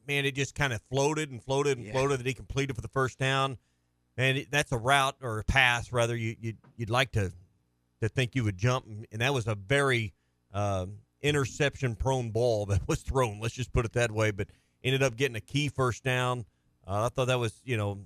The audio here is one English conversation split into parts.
Man, it just kind of floated and floated and floated that he completed for the first down. And that's a route or a pass, rather, you'd like to think you would jump. And that was a very interception-prone ball that was thrown. Let's just put it that way. But ended up getting a key first down. I thought that was, to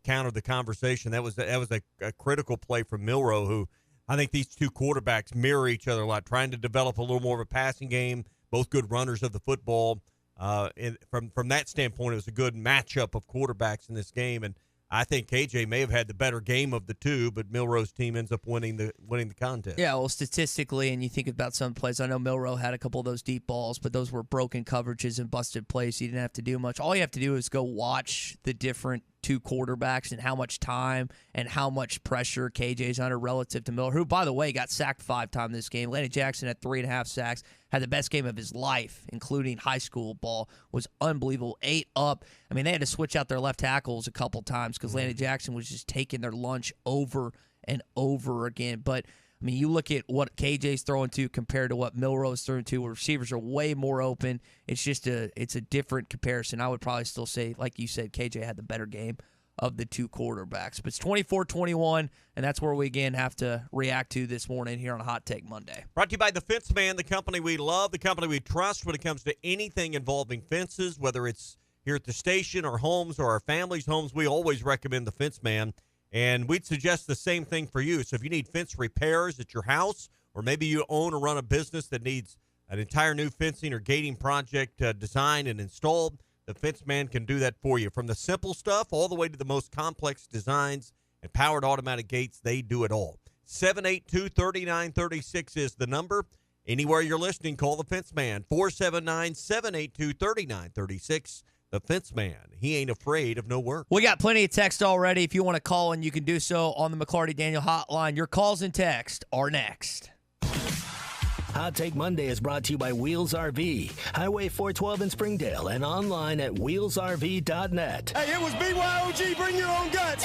counter the conversation, that was a critical play from Milroe, who I think these two quarterbacks mirror each other a lot, trying to develop a little more of a passing game, both good runners of the football. And from that standpoint, it was a good matchup of quarterbacks in this game. And I think KJ may have had the better game of the two, but Milroe's team ends up winning the contest. Yeah, well, statistically, and you think about some plays, I know Milroe had a couple of those deep balls, but those were broken coverages and busted plays. You didn't have to do much. All you have to do is go watch the different two quarterbacks and how much time and how much pressure KJ's under relative to Miller, who, by the way, got sacked 5 times this game. Landon Jackson had 3.5 sacks, had the best game of his life, including high school ball, was unbelievable. 8 up. I mean, they had to switch out their left tackles a couple times because Landon Jackson was just taking their lunch over and over again. But I mean, you look at what KJ's throwing to compared to what Milroe's throwing to, where receivers are way more open. It's just it's a different comparison. I would probably still say, like you said, KJ had the better game of the two quarterbacks. But it's 24-21, and that's where we again have to react to this morning here on Hot Take Monday. Brought to you by The Fence Man, the company we love, the company we trust when it comes to anything involving fences, whether it's here at the station or homes or our family's homes. We always recommend The Fence Man. And we'd suggest the same thing for you. So if you need fence repairs at your house, or maybe you own or run a business that needs an entire new fencing or gating project designed and installed, the Fence Man can do that for you. From the simple stuff all the way to the most complex designs and powered automatic gates, they do it all. 782-3936 is the number. Anywhere you're listening, call the Fence Man. 479-782-3936. The Fence Man. He ain't afraid of no work. We got plenty of text already. If you want to call in, you can do so on the McLarty Daniel hotline. Your calls and text are next. Hot Take Monday is brought to you by Wheels RV, Highway 412 in Springdale, and online at wheelsrv.net. Hey, it was BYOG. Bring your own guts.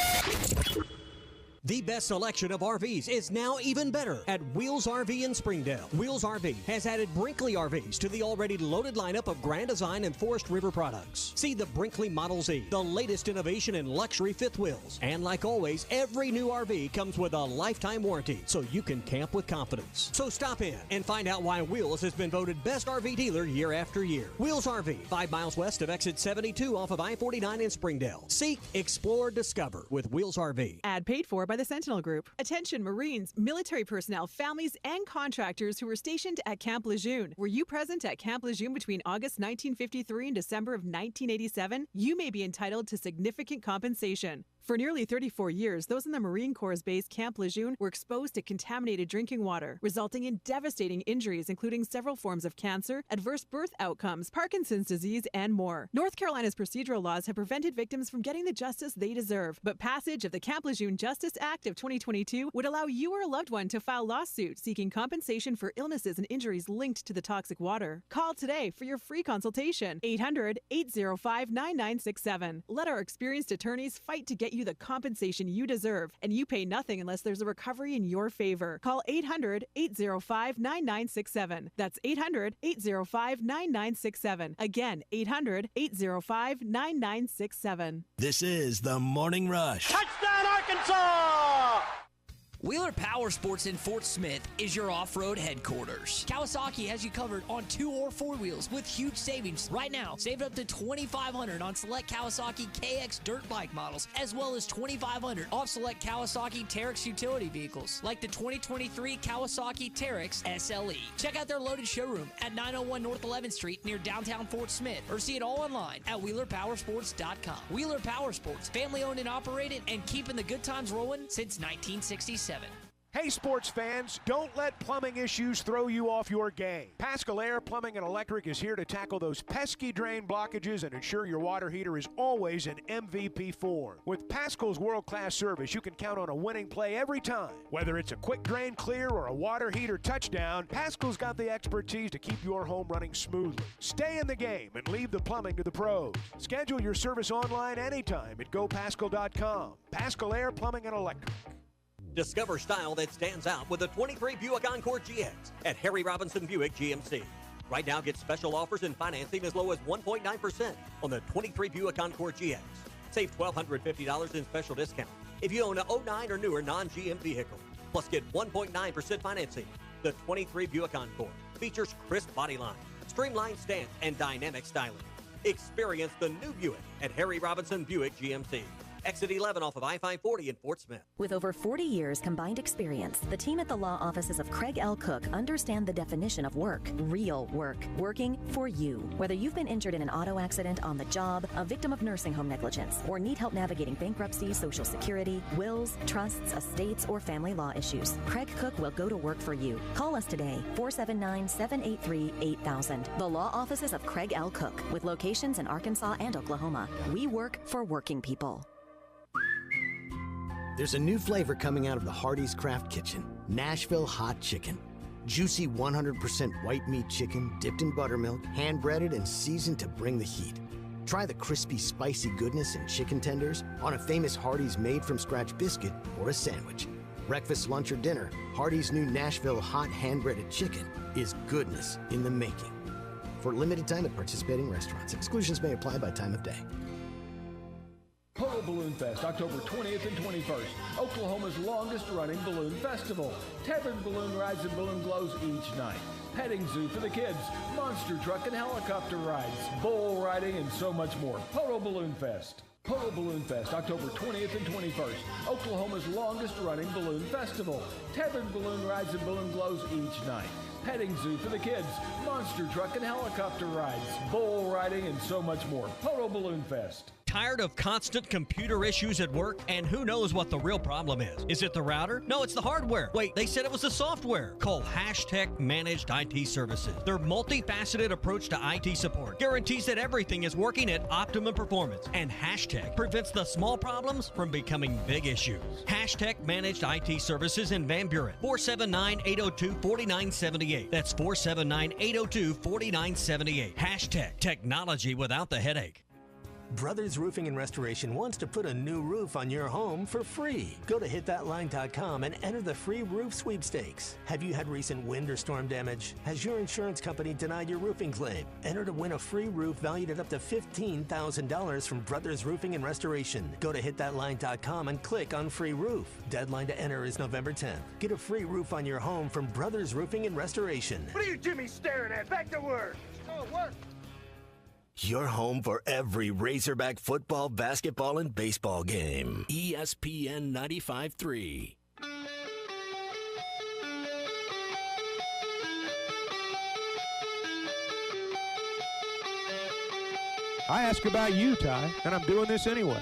The best selection of RVs is now even better at Wheels RV in Springdale. Wheels RV has added Brinkley RVs to the already loaded lineup of Grand Design and Forest River products. See the Brinkley Model Z, the latest innovation in luxury fifth wheels. And like always, every new RV comes with a lifetime warranty, so you can camp with confidence. So stop in and find out why Wheels has been voted best RV dealer year after year. Wheels RV, 5 miles west of exit 72 off of I-49 in Springdale. Seek, explore, discover with Wheels RV. Ad paid for by the Sentinel Group. Attention Marines, military personnel, families, and contractors who were stationed at Camp Lejeune. Were you present at Camp Lejeune between August 1953 and December of 1987? You may be entitled to significant compensation. For nearly 34 years, those in the Marine Corps' base Camp Lejeune were exposed to contaminated drinking water, resulting in devastating injuries, including several forms of cancer, adverse birth outcomes, Parkinson's disease, and more. North Carolina's procedural laws have prevented victims from getting the justice they deserve, but passage of the Camp Lejeune Justice Act of 2022 would allow you or a loved one to file lawsuit seeking compensation for illnesses and injuries linked to the toxic water. Call today for your free consultation. 800-805-9967. Let our experienced attorneys fight to get you the compensation you deserve, and you pay nothing unless there's a recovery in your favor. Call 800-805-9967. That's 800-805-9967. Again, 800-805-9967. This is the Morning Rush. Touchdown, Arkansas! Wheeler Power Sports in Fort Smith is your off-road headquarters. Kawasaki has you covered on 2 or 4 wheels with huge savings. Right now, save up to $2,500 on select Kawasaki KX dirt bike models, as well as $2,500 off select Kawasaki Teryx utility vehicles, like the 2023 Kawasaki Teryx SLE. Check out their loaded showroom at 901 North 11th Street near downtown Fort Smith, or see it all online at WheelerPowersports.com. Wheeler Power Sports, family-owned and operated, and keeping the good times rolling since 1967. Hey sports fans, don't let plumbing issues throw you off your game. Pascal Air Plumbing and Electric is here to tackle those pesky drain blockages and ensure your water heater is always in MVP form. With Pascal's world-class service, you can count on a winning play every time. Whether it's a quick drain clear or a water heater touchdown, Pascal's got the expertise to keep your home running smoothly. Stay in the game and leave the plumbing to the pros. Schedule your service online anytime at GoPascal.com. Pascal Air Plumbing and Electric. Discover style that stands out with the 23 Buick Encore GX at Harry Robinson Buick GMC. Right now, get special offers and financing as low as 1.9% on the 23 Buick Encore GX. Save $1,250 in special discount if you own a 09 or newer non-GM vehicle. Plus, get 1.9% financing. The 23 Buick Encore features crisp body line, streamlined stance, and dynamic styling. Experience the new Buick at Harry Robinson Buick GMC. Exit 11 off of I-540 in Fort Smith. With over 40 years combined experience, the team at the law offices of Craig L. Cook understand the definition of work. Real work. Working for you. Whether you've been injured in an auto accident, on the job, a victim of nursing home negligence, or need help navigating bankruptcy, Social Security, wills, trusts, estates, or family law issues, Craig Cook will go to work for you. Call us today, 479-783-8000. The law offices of Craig L. Cook, with locations in Arkansas and Oklahoma. We work for working people. There's a new flavor coming out of the Hardee's Craft Kitchen, Nashville Hot Chicken. Juicy 100% white meat chicken dipped in buttermilk, hand-breaded and seasoned to bring the heat. Try the crispy, spicy goodness in chicken tenders on a famous Hardee's made-from-scratch biscuit or a sandwich. Breakfast, lunch, or dinner, Hardee's new Nashville Hot hand-breaded chicken is goodness in the making. For limited time at participating restaurants. Exclusions may apply by time of day. Polo Balloon Fest, October 20th and 21st. Oklahoma's longest running balloon festival. Tavern balloon rides and balloon glows each night. Petting zoo for the kids. Monster truck and helicopter rides. Bull riding and so much more. Polo Balloon Fest. Polo Balloon Fest, October 20th and 21st. Oklahoma's longest running balloon festival. Tavern balloon rides and balloon glows each night. Petting zoo for the kids. Monster truck and helicopter rides. Bull riding and so much more. Polo Balloon Fest. Tired of constant computer issues at work? And who knows what the real problem is? Is it the router? No, it's the hardware. Wait, they said it was the software. Call Hashtag Managed IT Services. Their multifaceted approach to IT support guarantees that everything is working at optimum performance. And Hashtag prevents the small problems from becoming big issues. Hashtag Managed IT Services in Van Buren. 479-802-4978. That's 479-802-4978. Hashtag Technology without the headache. Brothers Roofing and Restoration wants to put a new roof on your home for free. Go to hitthatline.com and enter the free roof sweepstakes. Have you had recent wind or storm damage? Has your insurance company denied your roofing claim? Enter to win a free roof valued at up to $15,000 from Brothers Roofing and Restoration. Go to hitthatline.com and click on free roof. Deadline to enter is November 10th. Get a free roof on your home from Brothers Roofing and Restoration. What are you Jimmy staring at? Back to work. Oh, work. Your home for every Razorback football, basketball, and baseball game. ESPN 95.3. I ask about you, Ty, and I'm doing this anyway.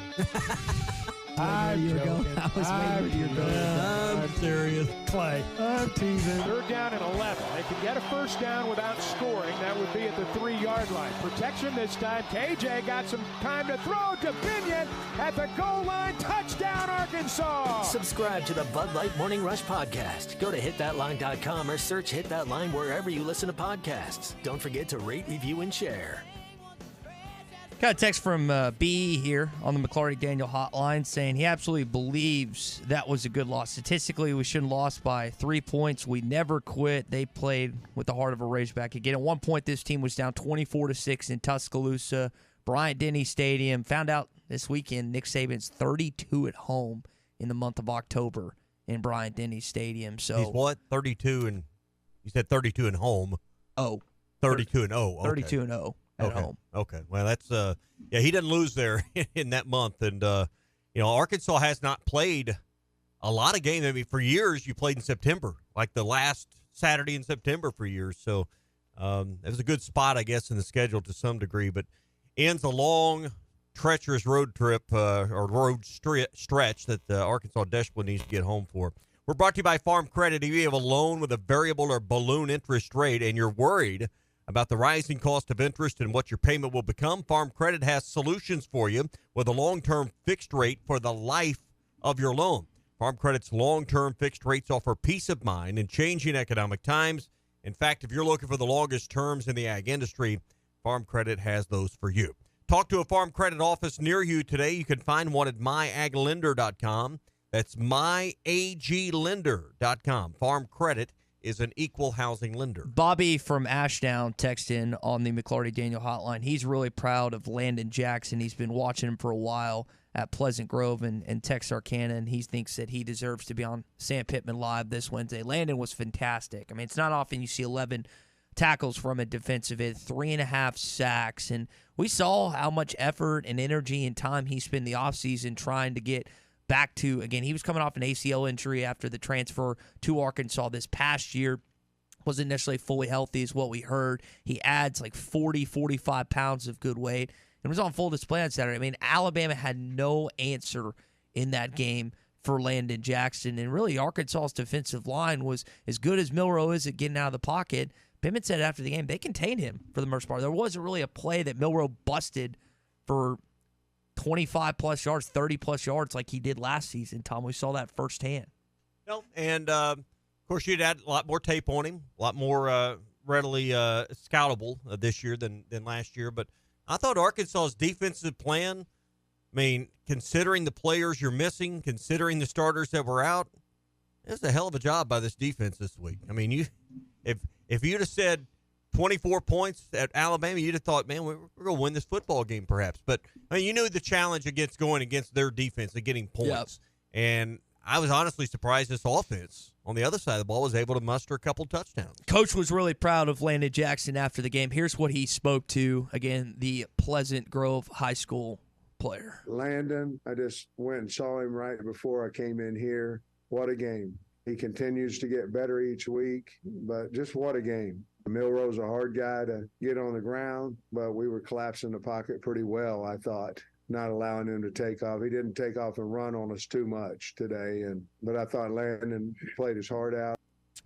I'm joking. I'm serious. Clay. I'm teasing. Third down and 11. They can get a first down without scoring. That would be at the 3-yard line. Protection this time. KJ got some time to throw to Binion at the goal line. Touchdown, Arkansas. Subscribe to the Bud Light Morning Rush podcast. Go to hitthatline.com or search Hit That Line wherever you listen to podcasts. Don't forget to rate, review, and share. Got a text from B here on the McClarty Daniel hotline saying he absolutely believes that was a good loss. Statistically, we shouldn't have lost by 3 points. We never quit. They played with the heart of a Razorback. Again, at one point, this team was down 24-6 in Tuscaloosa, Bryant-Denny Stadium. Found out this weekend Nick Saban's 32 at home in the month of October in Bryant-Denny Stadium. So he's what? 32 and you said 32 and home. 32 and 0. Okay. 32 and 0. At home. Okay. Well, that's he didn't lose there in that month, and Arkansas has not played a lot of games. I mean, for years you played in September, like the last Saturday in September for years. So it was a good spot, I guess, in the schedule to some degree. But ends a long, treacherous road trip or road stretch that Arkansas desperately needs to get home for. We're brought to you by Farm Credit. If you have a loan with a variable or balloon interest rate, and you're worried about the rising cost of interest and what your payment will become, Farm Credit has solutions for you with a long-term fixed rate for the life of your loan. Farm Credit's long-term fixed rates offer peace of mind in changing economic times. In fact, if you're looking for the longest terms in the ag industry, Farm Credit has those for you. Talk to a Farm Credit office near you today. You can find one at myaglender.com. That's myaglender.com. Farm Credit is an equal housing lender. Bobby from Ashdown texted in on the McLarty Daniel hotline. He's really proud of Landon Jackson. He's been watching him for a while at Pleasant Grove and Texarkana, and he thinks that he deserves to be on Sam Pittman Live this Wednesday. Landon was fantastic. I mean, it's not often you see 11 tackles from a defensive end, 3.5 sacks, and we saw how much effort and energy and time he spent the offseason trying to get back to, again, he was coming off an ACL injury after the transfer to Arkansas this past year. Wasn't necessarily fully healthy is what we heard. He adds like 40, 45 pounds of good weight and was on full display on Saturday. I mean, Alabama had no answer in that game for Landon Jackson, and really Arkansas's defensive line was as good as Milroe is at getting out of the pocket. Pittman said after the game they contained him for the most part. There wasn't really a play that Milroe busted for 25-plus yards, 30-plus yards like he did last season, Tom. We saw that firsthand. No, and, of course, you'd add a lot more tape on him, a lot more readily scoutable this year than last year. But I thought Arkansas's defensive plan, I mean, considering the players you're missing, considering the starters that were out, it was a hell of a job by this defense this week. I mean, if you'd have said 24 points at Alabama, you'd have thought, man, we're going to win this football game perhaps. But I mean, you knew the challenge against going against their defense and getting points. Yep. And I was honestly surprised this offense on the other side of the ball was able to muster a couple touchdowns. Coach was really proud of Landon Jackson after the game. Here's what he spoke to, again, the Pleasant Grove High School player. Landon, I just went and saw him right before I came in here. What a game. He continues to get better each week, but just what a game. Milroe's a hard guy to get on the ground, but we were collapsing the pocket pretty well, I thought, not allowing him to take off. He didn't take off and run on us too much today, but I thought Landon played his heart out.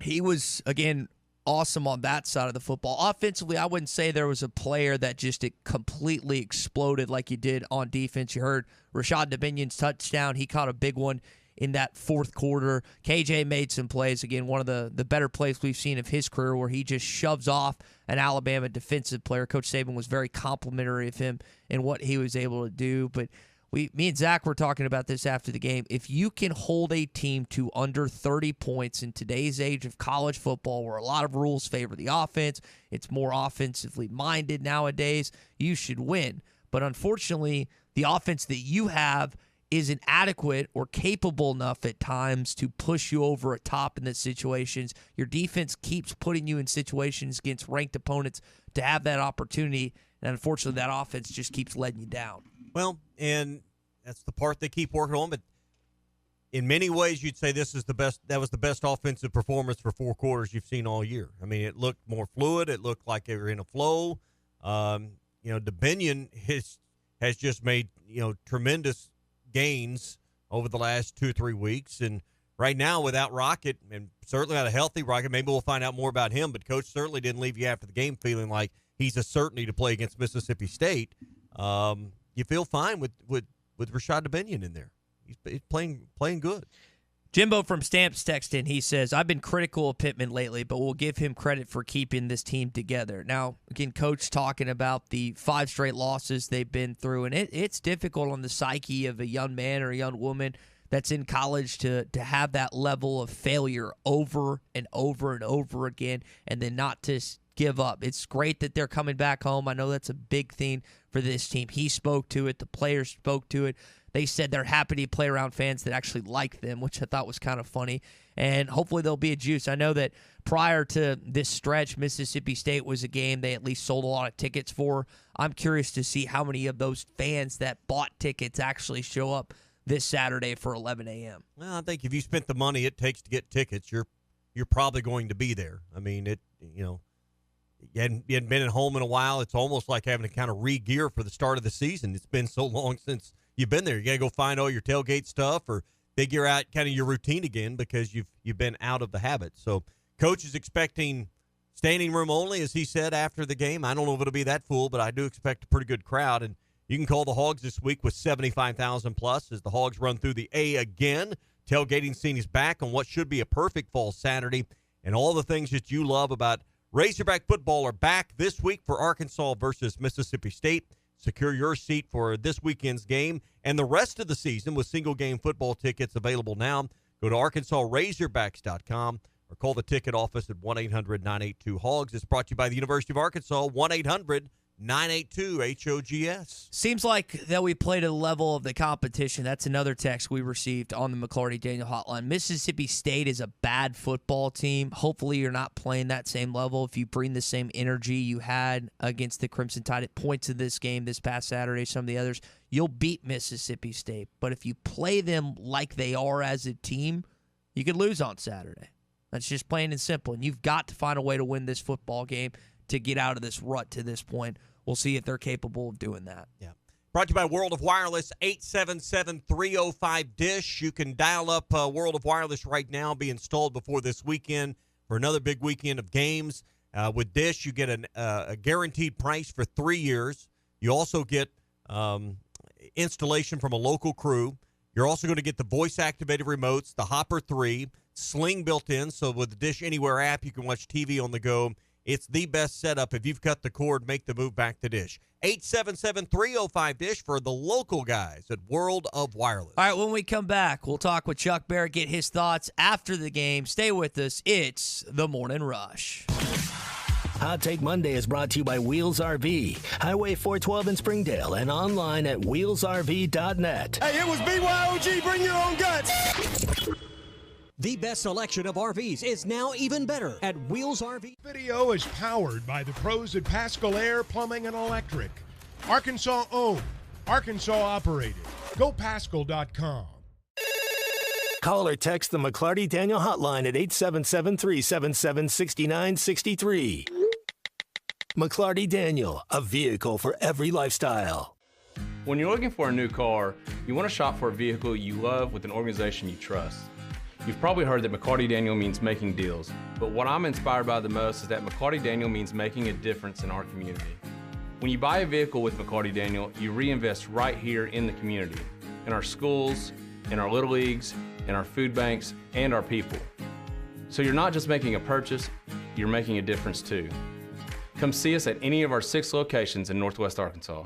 He was, again, awesome on that side of the football. Offensively, I wouldn't say there was a player that just completely exploded like he did on defense. You heard Rashad Dominion's touchdown. He caught a big one in that fourth quarter. KJ made some plays. Again, one of the better plays we've seen of his career where he just shoves off an Alabama defensive player. Coach Saban was very complimentary of him and what he was able to do. But me and Zach were talking about this after the game. If you can hold a team to under 30 points in today's age of college football where a lot of rules favor the offense, it's more offensively minded nowadays, you should win. But unfortunately, the offense that you have isn't adequate or capable enough at times to push you over a top in the situations. Your defense keeps putting you in situations against ranked opponents to have that opportunity, and unfortunately that offense just keeps letting you down. Well, and that's the part they keep working on, but in many ways you'd say that was the best offensive performance for 4 quarters you've seen all year. I mean, it looked more fluid. It looked like they were in a flow. Dominion has just made, tremendous gains over the last 2 or 3 weeks. And right now, without Rocket, and certainly not a healthy Rocket, maybe we'll find out more about him, but Coach certainly didn't leave you after the game feeling like he's a certainty to play against Mississippi State. You feel fine with Rashad Dominion in there. He's playing good. Jimbo from Stamps texted in. He says, I've been critical of Pittman lately, but we'll give him credit for keeping this team together. Now, again, Coach talking about the 5 straight losses they've been through, and it's difficult on the psyche of a young man or a young woman that's in college to have that level of failure over and over and over again and then not to give up. It's great that they're coming back home. I know that's a big thing for this team. He spoke to it. The players spoke to it. They said they're happy to play around fans that actually like them, which I thought was kind of funny. And hopefully there'll be a juice. I know that prior to this stretch, Mississippi State was a game they at least sold a lot of tickets for. I'm curious to see how many of those fans that bought tickets actually show up this Saturday for 11 a.m. Well, I think if you spent the money it takes to get tickets, you're probably going to be there. I mean, you hadn't been at home in a while. It's almost like having to kind of re-gear for the start of the season. It's been so long since you've been there. You got to go find all your tailgate stuff or figure out kind of your routine again because you've been out of the habit. So Coach is expecting standing room only, as he said after the game. I don't know if it'll be that full, but I do expect a pretty good crowd. And you can call the Hogs this week with 75,000 plus as the Hogs run through the A again. Tailgating scene is back on what should be a perfect fall Saturday. And all the things that you love about Razorback football are back this week for Arkansas versus Mississippi State. Secure your seat for this weekend's game and the rest of the season with single-game football tickets available now. Go to ArkansasRazorbacks.com or or call the ticket office at 1-800-982-HOGS. It's brought to you by the University of Arkansas, 1-800-982-HOGS. Seems like that we played at the level of the competition. That's another text we received on the McLarty Daniel hotline. Mississippi State is a bad football team. Hopefully you're not playing that same level. If you bring the same energy you had against the Crimson Tide at points of this game this past Saturday, some of the others, you'll beat Mississippi State. But if you play them like they are as a team, you could lose on Saturday. That's just plain and simple. And you've got to find a way to win this football game to get out of this rut to this point. We'll see if they're capable of doing that. Yeah. Brought to you by World of Wireless, 877-305-DISH. You can dial up World of Wireless right now, be installed before this weekend for another big weekend of games. With DISH, you get a guaranteed price for 3 years. You also get installation from a local crew. You're also going to get the voice-activated remotes, the Hopper 3, Sling built in, so with the Dish Anywhere app, you can watch TV on the go. It's the best setup. If you've cut the cord, make the move back to Dish. 877-305-DISH for the local guys at World of Wireless. All right, when we come back, we'll talk with Chuck Barrett, get his thoughts after the game. Stay with us. It's The Morning Rush. Hot Take Monday is brought to you by Wheels RV, Highway 412 in Springdale, and online at wheelsrv.net. Hey, it was BYOG. Bring your own guts. The best selection of RVs is now even better at Wheels RV. Video is powered by the pros at Pascal Air Plumbing and Electric. Arkansas owned, Arkansas operated. GoPascal.com. Call or text the McLarty Daniel hotline at 877-377-6963. McLarty Daniel, a vehicle for every lifestyle. When you're looking for a new car, you want to shop for a vehicle you love with an organization you trust. You've probably heard that McLarty Daniel means making deals, but what I'm inspired by the most is that McLarty Daniel means making a difference in our community. When you buy a vehicle with McLarty Daniel, you reinvest right here in the community, in our schools, in our little leagues, in our food banks, and our people. So you're not just making a purchase, you're making a difference too. Come see us at any of our 6 locations in Northwest Arkansas.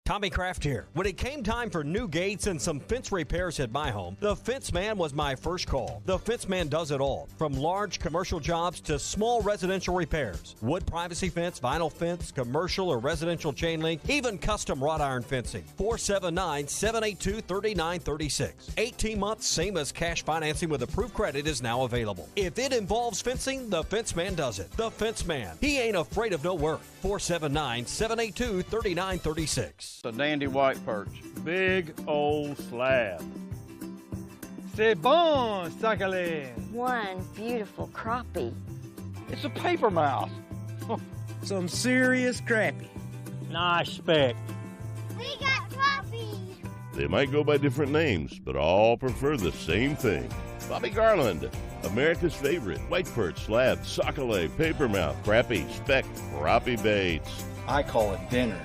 Tommy Kraft here. When it came time for new gates and some fence repairs at my home, the Fence Man was my first call. The Fence Man does it all, from large commercial jobs to small residential repairs. Wood privacy fence, vinyl fence, commercial or residential chain link, even custom wrought iron fencing. 479-782-3936. 18 months, same as cash financing with approved credit is now available. If it involves fencing, the Fence Man does it. The Fence Man. He ain't afraid of no work. 479-782-3936. A dandy white perch. Big old slab. C'est bon, Sakhalin. One beautiful crappie. It's a paper mouth. Some serious crappie. Nice speck. We got crappies. They might go by different names, but all prefer the same thing. Bobby Garland, America's favorite white perch, slab, sockeye, papermouth, crappie, speck, crappie baits. I call it dinner.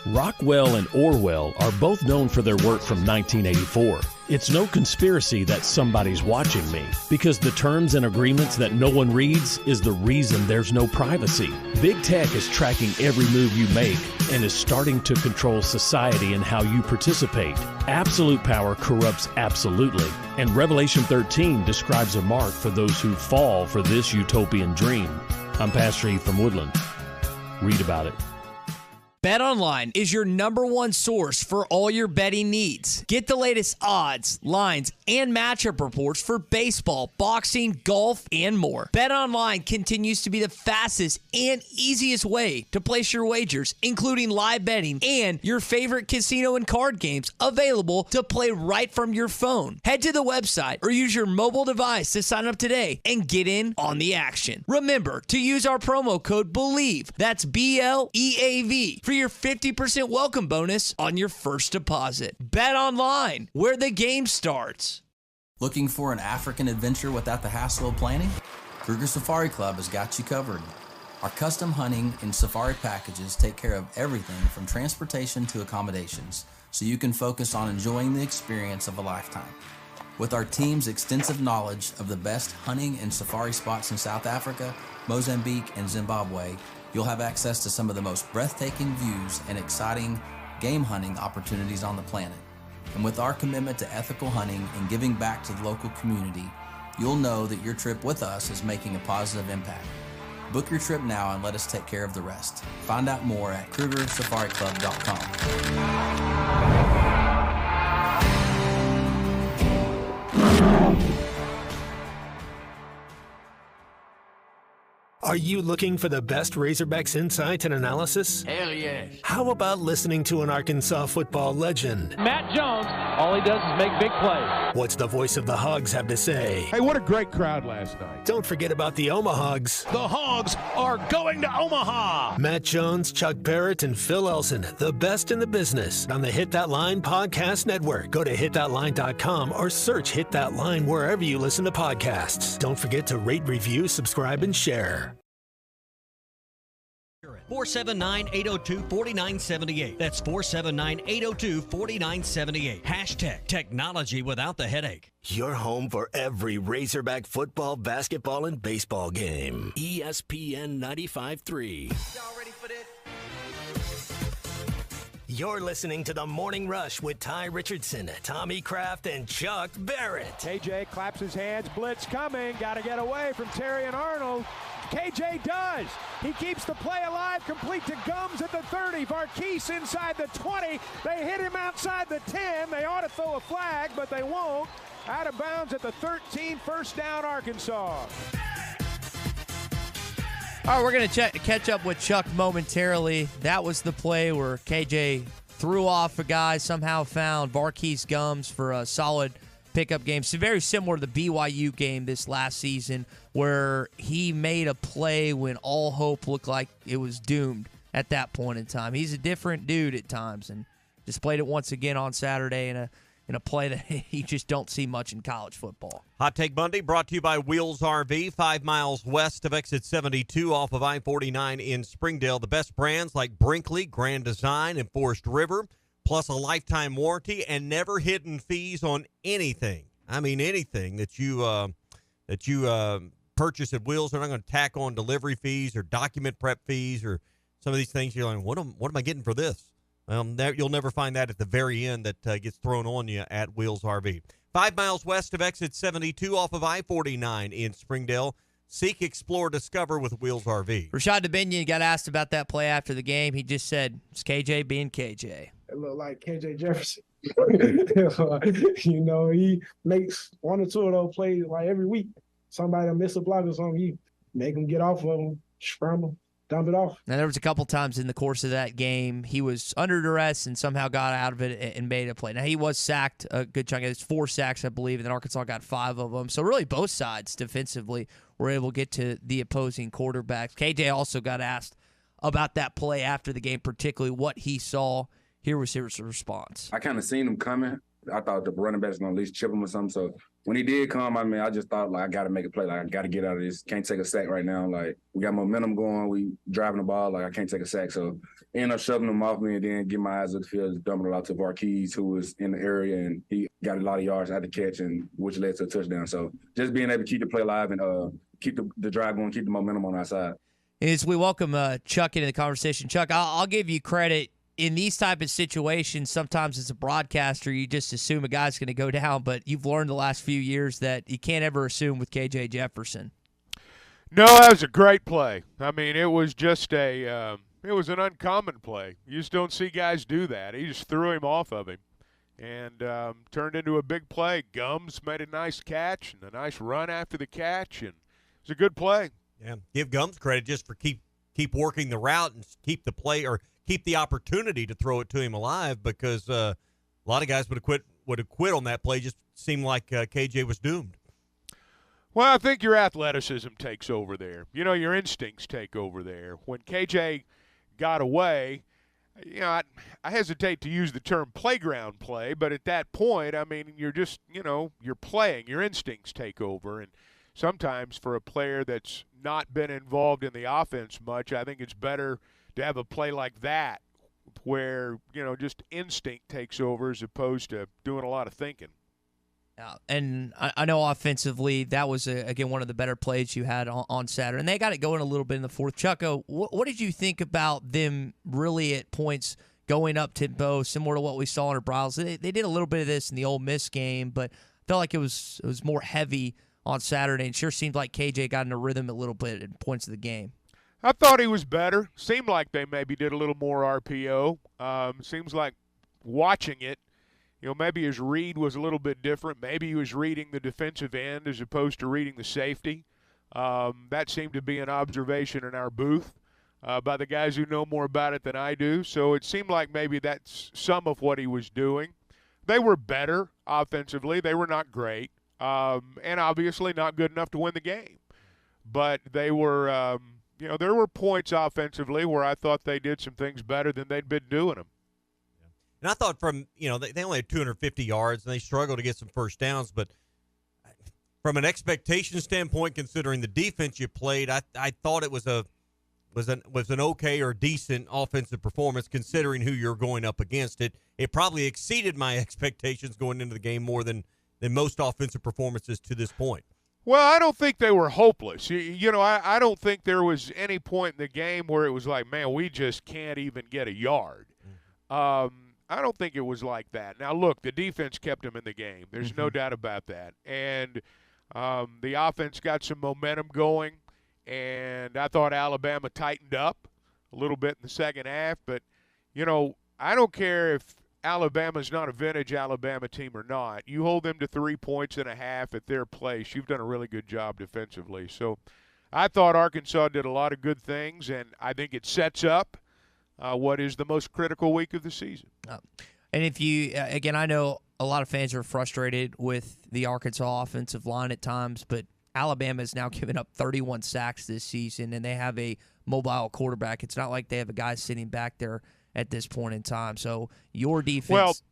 Rockwell and Orwell are both known for their work from 1984. It's no conspiracy that somebody's watching me, because the terms and agreements that no one reads is the reason there's no privacy. Big tech is tracking every move you make and is starting to control society and how you participate. Absolute power corrupts absolutely, and Revelation 13 describes a mark for those who fall for this utopian dream. I'm Pastor Eve from Woodland. Read about it. BetOnline is your #1 source for all your betting needs. Get the latest odds, lines, and matchup reports for baseball, boxing, golf, and more. BetOnline continues to be the fastest and easiest way to place your wagers, including live betting and your favorite casino and card games available to play right from your phone. Head to the website or use your mobile device to sign up today and get in on the action. Remember to use our promo code BELIEVE, that's BLEAV, for your 50% welcome bonus on your first deposit. Bet online, where the game starts. Looking for an African adventure without the hassle of planning? Kruger Safari Club has got you covered. Our custom hunting and safari packages take care of everything from transportation to accommodations, so you can focus on enjoying the experience of a lifetime. With our team's extensive knowledge of the best hunting and safari spots in South Africa, Mozambique, and Zimbabwe, you'll have access to some of the most breathtaking views and exciting game hunting opportunities on the planet. And with our commitment to ethical hunting and giving back to the local community, you'll know that your trip with us is making a positive impact. Book your trip now and let us take care of the rest. Find out more at KrugerSafariClub.com. Are you looking for the best Razorbacks insight and analysis? Hell yes. How about listening to an Arkansas football legend? Matt Jones, all he does is make big plays. What's the voice of the Hogs have to say? Hey, what a great crowd last night. Don't forget about the Omahogs. The Hogs are going to Omaha. Matt Jones, Chuck Barrett, and Phil Elson, the best in the business on the Hit That Line Podcast Network. Go to hitthatline.com or search Hit That Line wherever you listen to podcasts. Don't forget to rate, review, subscribe, and share. 479-802-4978. That's 479-802-4978. Hashtag technology without the headache. Your home for every Razorback football, basketball, and baseball game. ESPN 95.3. Y'all ready for this? You're listening to The Morning Rush with Ty Richardson, Tommy Kraft, and Chuck Barrett. KJ claps his hands. Blitz coming. Got to get away from Terry and Arnold. KJ does. He keeps the play alive, complete to Gums at the 30. Varkey's inside the 20. They hit him outside the 10. They ought to throw a flag, but they won't. Out of bounds at the 13. First down, Arkansas. All right, we're going to catch up with Chuck momentarily. That was the play where KJ threw off a guy, somehow found Varkey's Gums for a solid pickup game. So very similar to the BYU game this last season where he made a play when all hope looked like it was doomed at that point in time. He's a different dude at times and displayed it once again on Saturday in a play that you just don't see much in college football. Hot Take Monday brought to you by Wheels RV, 5 miles west of exit 72 off of I-49 in Springdale. The best brands like Brinkley, Grand Design, and Forest River, plus a lifetime warranty and never hidden fees on anything. I mean, anything that you purchase at Wheels. They're not going to tack on delivery fees or document prep fees or some of these things. You're like, what am I getting for this? You'll never find that at the very end that gets thrown on you at Wheels RV. 5 miles west of exit 72 off of I-49 in Springdale. Seek, explore, discover with Wheels RV. Rashad Dubinion got asked about that play after the game. He just said, it's KJ being KJ. It looked like KJ Jefferson. He makes one or two of those plays like every week. Somebody will miss a block or something. You make them get off of them, scramble, dump it off. Now, there was a couple times in the course of that game he was under duress and somehow got out of it and made a play. Now, he was sacked a good chunk. It was 4 sacks, I believe, and then Arkansas got 5 of them. So, really, both sides defensively were able to get to the opposing quarterbacks. KJ also got asked about that play after the game, particularly what he saw. Here was his response. I kind of seen him coming. I thought the running back was going to at least chip him or something. So when he did come, I just thought, I got to make a play. I got to get out of this. Can't take a sack right now. We got momentum going. We driving the ball. I can't take a sack. So ended up shoving him off me and then get my eyes at the field, dumping it out to Varkey's, who was in the area, and he got a lot of yards at the catch, and which led to a touchdown. So just being able to keep the play alive and keep the drive going, keep the momentum on our side. As we welcome Chuck into the conversation. Chuck, I'll give you credit. In these type of situations, sometimes as a broadcaster, you just assume a guy's going to go down, but you've learned the last few years that you can't ever assume with KJ Jefferson. No, that was a great play. I mean, it was just it was an uncommon play. You just don't see guys do that. He just threw him off of him and turned into a big play. Gums made a nice catch and a nice run after the catch, and it was a good play. Yeah, give Gums credit just for keep working the route and keep the play or keep the opportunity to throw it to him alive, because a lot of guys would have quit on that play. Just seemed like KJ was doomed. Well, I think your athleticism takes over there. Your instincts take over there. When KJ got away, I hesitate to use the term playground play, but at that point, I mean, you're just, you're playing. Your instincts take over, and sometimes for a player that's not been involved in the offense much, I think it's better to have a play like that where, just instinct takes over as opposed to doing a lot of thinking. Yeah, and I know offensively that was, again, one of the better plays you had on Saturday. And they got it going a little bit in the fourth. Chucko, what did you think about them really at points going up tempo, similar to what we saw in Briles? They did a little bit of this in the Ole Miss game, but I felt like it was more heavy on Saturday, and sure seemed like KJ got in a rhythm a little bit at points of the game. I thought he was better. Seemed like they maybe did a little more RPO. Seems like watching it, maybe his read was a little bit different. Maybe he was reading the defensive end as opposed to reading the safety. That seemed to be an observation in our booth by the guys who know more about it than I do. So it seemed like maybe that's some of what he was doing. They were better offensively. They were not great, and obviously not good enough to win the game. But they were there were points offensively where I thought they did some things better than they'd been doing them. And I thought they only had 250 yards, and they struggled to get some first downs. But from an expectation standpoint, considering the defense you played, I thought it was an okay or decent offensive performance considering who you're going up against. It probably exceeded my expectations going into the game more than most offensive performances to this point. Well, I don't think they were hopeless. I don't think there was any point in the game where it was like, man, we just can't even get a yard. I don't think it was like that. Now, look, the defense kept them in the game. There's no doubt about that. And the offense got some momentum going, and I thought Alabama tightened up a little bit in the second half. But, I don't care if Alabama's not a vintage Alabama team or not. You hold them to 3.5 points at their place. You've done a really good job defensively. So I thought Arkansas did a lot of good things, and I think it sets up what is the most critical week of the season. And if you, again, I know a lot of fans are frustrated with the Arkansas offensive line at times, but Alabama has now given up 31 sacks this season, and they have a mobile quarterback. It's not like they have a guy sitting back there at this point in time. So your defense.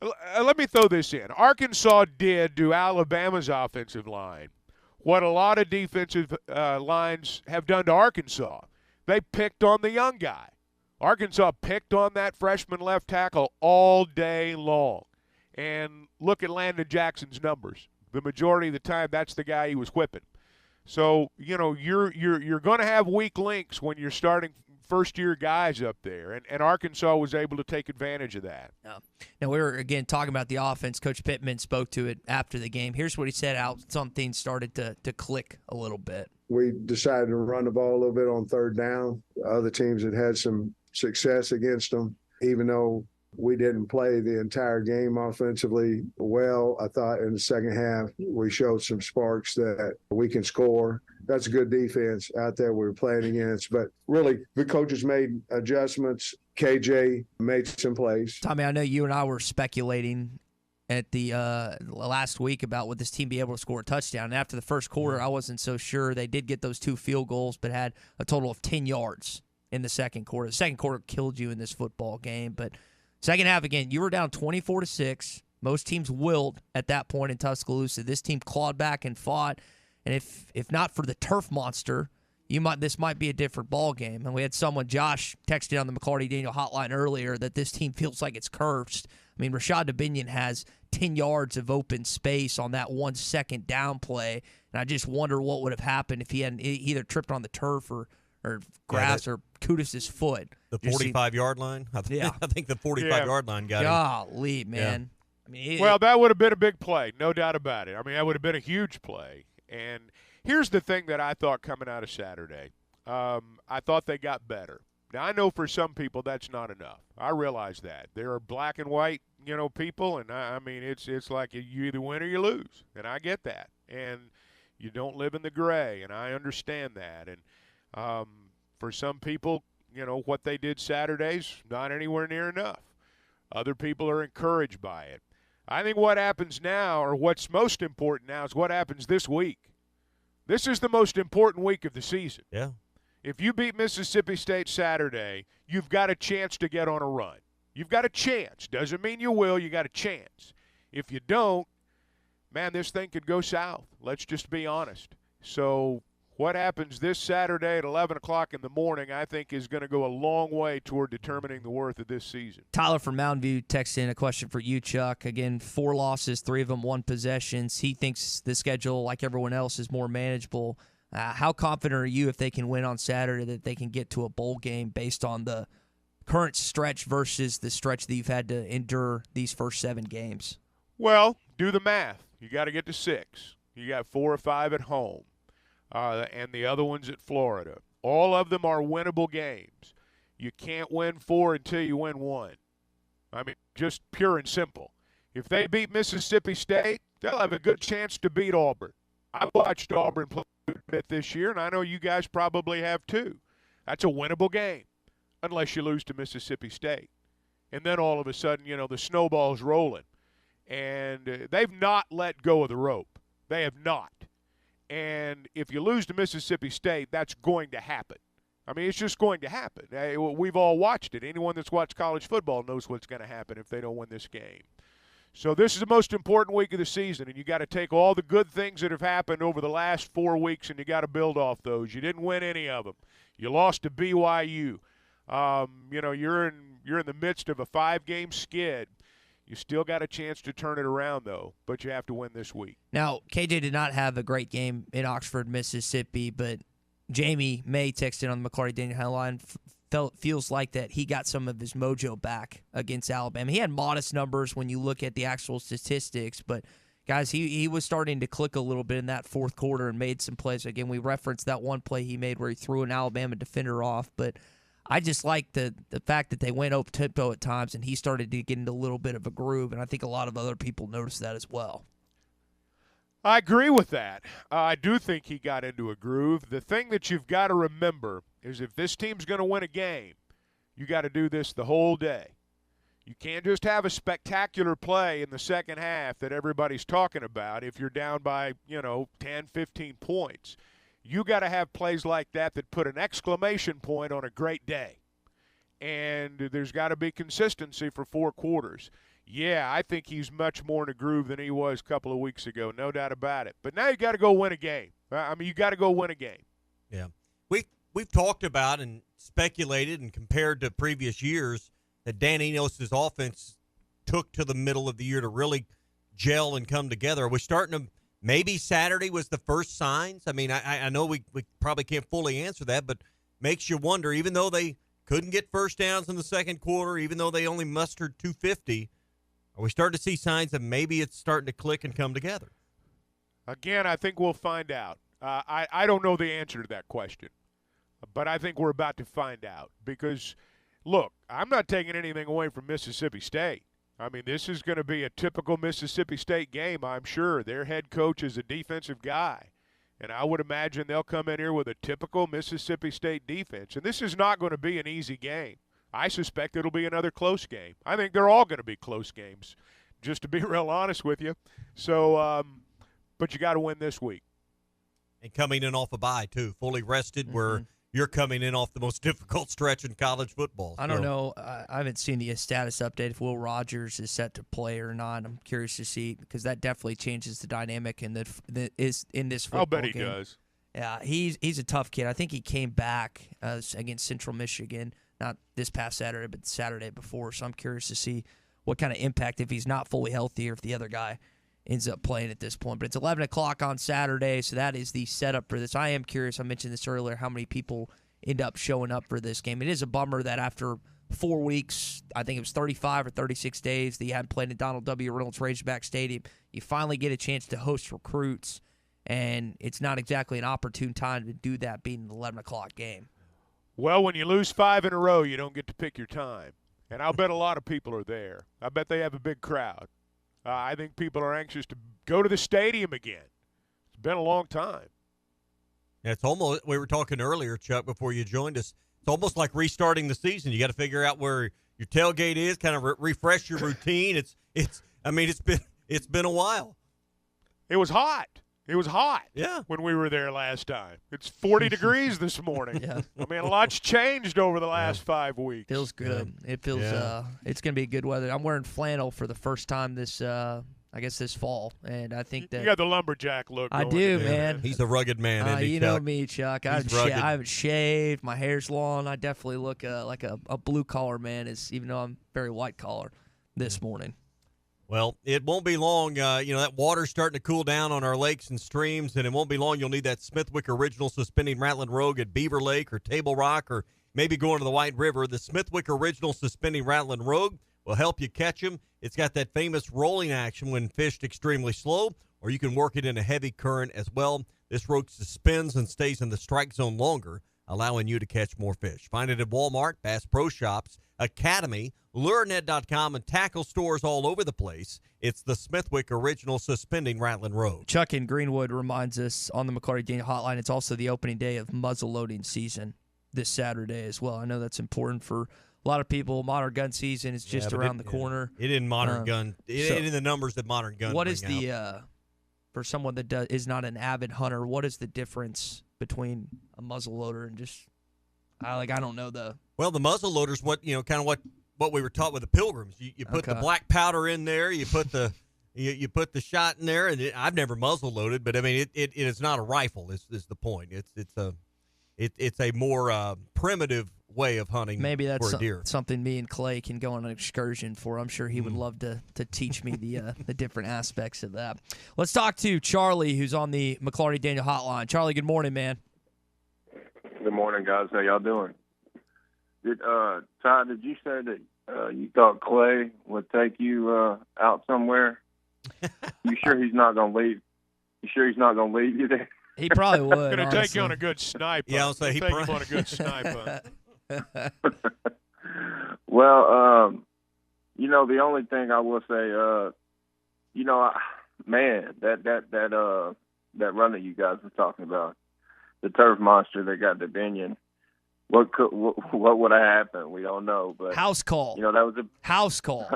Well, let me throw this in. Arkansas did to Alabama's offensive line what a lot of defensive lines have done to Arkansas. They picked on the young guy. Arkansas picked on that freshman left tackle all day long. And look at Landon Jackson's numbers. The majority of the time, that's the guy he was whipping. So, you're going to have weak links when you're starting first-year guys up there, and Arkansas was able to take advantage of that. Now, we were, again, talking about the offense. Coach Pittman spoke to it after the game. Here's what he said, how something started to click a little bit. We decided to run the ball a little bit on third down. Other teams had some success against them, even though we didn't play the entire game offensively well. I thought in the second half we showed some sparks that we can score. That's a good defense out there we were playing against. But really, the coaches made adjustments. KJ made some plays. Tommy, I know you and I were speculating at the last week about would this team be able to score a touchdown. And after the first quarter, I wasn't so sure. They did get those 2 field goals, but had a total of 10 yards in the second quarter. The second quarter killed you in this football game. But second half, again, you were down 24-6. Most teams willed at that point in Tuscaloosa. This team clawed back and fought. And if not for the turf monster, this might be a different ball game. And we had Josh texted on the McCarty Daniel hotline earlier that this team feels like it's cursed. I mean, Rashad Dubinion has 10 yards of open space on that 1 second down play. And I just wonder what would have happened if he hadn't either tripped on the turf or grass or Kudus' foot. The 45-yard line? I think the 45-yard line got him. Golly, man. Yeah. I mean, that would have been a big play, no doubt about it. I mean, that would have been a huge play. And here's the thing that I thought coming out of Saturday. I thought they got better. Now, I know for some people that's not enough. I realize that. There are black and white, people, and I mean, it's like you either win or you lose, and I get that. And you don't live in the gray, and I understand that. And for some people, what they did Saturday's not anywhere near enough. Other people are encouraged by it. I think what happens now, or what's most important now, is what happens this week. This is the most important week of the season. Yeah. If you beat Mississippi State Saturday, you've got a chance to get on a run. You've got a chance. Doesn't mean you will. You got a chance. If you don't, man, this thing could go south. Let's just be honest. So what happens this Saturday at 11 o'clock in the morning, I think, is going to go a long way toward determining the worth of this season. Tyler from Mountain View texted in a question for you, Chuck. Again, 4 losses, 3 of them 1 possessions. He thinks the schedule, like everyone else, is more manageable. How confident are you if they can win on Saturday that they can get to a bowl game based on the current stretch versus the stretch that you've had to endure these first 7 games? Well, do the math. You got to get to 6. You got 4 or 5 at home, and the other one's at Florida. All of them are winnable games. You can't win 4 until you win 1. I mean, just pure and simple. If they beat Mississippi State, they'll have a good chance to beat Auburn. I've watched Auburn play a bit this year, and I know you guys probably have too. That's a winnable game, unless you lose to Mississippi State. And then all of a sudden, the snowball's rolling. And they've not let go of the rope. They have not. And if you lose to Mississippi State, that's going to happen. I mean, it's just going to happen. We've all watched it. Anyone that's watched college football knows what's going to happen if they don't win this game. So this is the most important week of the season, and you got to take all the good things that have happened over the last 4 weeks, and you got to build off those. You didn't win any of them. You lost to BYU. You're in the midst of a 5-game skid. You still got a chance to turn it around, though, but you have to win this week. Now, KJ did not have a great game in Oxford, Mississippi, but Jamie May texted on the McCarty-Daniel line, feels like that he got some of his mojo back against Alabama. He had modest numbers when you look at the actual statistics, but, guys, he was starting to click a little bit in that fourth quarter and made some plays. Again, we referenced that one play he made where he threw an Alabama defender off, but I just like the fact that they went up-tempo at times and he started to get into a little bit of a groove, and I think a lot of other people noticed that as well. I agree with that. I do think he got into a groove. The thing that you've got to remember is if this team's going to win a game, you got to do this the whole day. You can't just have a spectacular play in the second half that everybody's talking about if you're down by, 10, 15 points. You got to have plays like that put an exclamation point on a great day. And there's got to be consistency for 4 quarters. Yeah, I think he's much more in a groove than he was a couple of weeks ago, no doubt about it. But now you got to go win a game. You got to go win a game. Yeah. We've talked about and speculated and compared to previous years that Dan Enos' offense took to the middle of the year to really gel and come together. Are we starting to – maybe Saturday was the first signs? I mean, I know we probably can't fully answer that, but makes you wonder, even though they couldn't get first downs in the second quarter, even though they only mustered 250, are we starting to see signs that maybe it's starting to click and come together? Again, I think we'll find out. I don't know the answer to that question, but I think we're about to find out because, look, I'm not taking anything away from Mississippi State. I mean, this is going to be a typical Mississippi State game, I'm sure. Their head coach is a defensive guy, and I would imagine they'll come in here with a typical Mississippi State defense. And this is not going to be an easy game. I suspect it'll be another close game. I think they're all going to be close games, just to be real honest with you. So, but you got to win this week. And coming in off a bye, too, fully rested, where you're coming in off the most difficult stretch in college football. I don't know. I haven't seen the status update if Will Rogers is set to play or not. I'm curious to see because that definitely changes the dynamic in this football I'll bet he game. does. Yeah, he's a tough kid. I think he came back against Central Michigan, not this past Saturday, but the Saturday before. So I'm curious to see what kind of impact if he's not fully healthy or if the other guy ends up playing at this point. But it's 11 o'clock on Saturday, so that is the setup for this. I am curious, I mentioned this earlier, how many people end up showing up for this game. It is a bummer that after 4 weeks, I think it was 35 or 36 days that you hadn't played at Donald W. Reynolds Razorback Stadium, you finally get a chance to host recruits, and it's not exactly an opportune time to do that being an 11 o'clock game. Well, when you lose 5 in a row, you don't get to pick your time. And I'll bet a lot of people are there. I bet they have a big crowd. I think people are anxious to go to the stadium again. It's been a long time. Yeah, it's almost, we were talking earlier, Chuck, before you joined us, it's almost like restarting the season. You got to figure out where your tailgate is, kind of refresh your routine. It's been a while. It was hot. It was hot. Yeah. When we were there last time. It's 40 degrees this morning. Yeah. I mean, a lot's changed over the last 5 weeks. Feels good. It feels it's going to be good weather. I'm wearing flannel for the first time this fall, and I think that you got the lumberjack look. I do, man. He's a rugged man, isn't he, you Chuck? know me, Chuck. I haven't shaved. My hair's long. I definitely look like a blue collar man, even though I'm very white collar this morning. Well, it won't be long. That water's starting to cool down on our lakes and streams, and it won't be long. You'll need that Smithwick Original Suspending Rattling Rogue at Beaver Lake or Table Rock, or maybe going to the White River. The Smithwick Original Suspending Rattling Rogue will help you catch them. It's got that famous rolling action when fished extremely slow. or you can work it in a heavy current as well. This rope suspends and stays in the strike zone longer, allowing you to catch more fish. Find it at Walmart, Bass Pro Shops, Academy, LureNet.com, and tackle stores all over the place. It's the Smithwick Original Suspending Rattling Rope. Chuck in Greenwood reminds us on the McCarty Daniel Hotline, it's also the opening day of muzzle loading season this Saturday as well. I know that's important for a lot of people. Modern gun season is just around the corner. It isn't modern gun. It ain't in the numbers that modern gun. What is the for someone that is not an avid hunter? What is the difference between a muzzle loader and just I don't know the. Well, the muzzle loader's what kind of what we were taught with the Pilgrims. You put the black powder in there. You put the you put the shot in there, and I've never muzzle loaded, but I mean it is not a rifle. Is the point? It's a more primitive way of hunting. Maybe that's for a deer. Something me and Clay can go on an excursion for. I'm sure he would love to teach me the different aspects of that. Let's talk to Charlie, who's on the McClarty Daniel Hotline. Charlie, good morning, man. Good morning, guys. How y'all doing? Todd, did you say that you thought Clay would take you out somewhere? You sure he's not going to leave? You sure he's not going to leave you there? He probably would. Going to take you on a good snipe. Yeah, I'll say he take you on a good snipe. Well, the only thing I will say, man, that run that you guys were talking about, the turf monster that got the Binion. What would have happened? We don't know. But house call. That was a house call.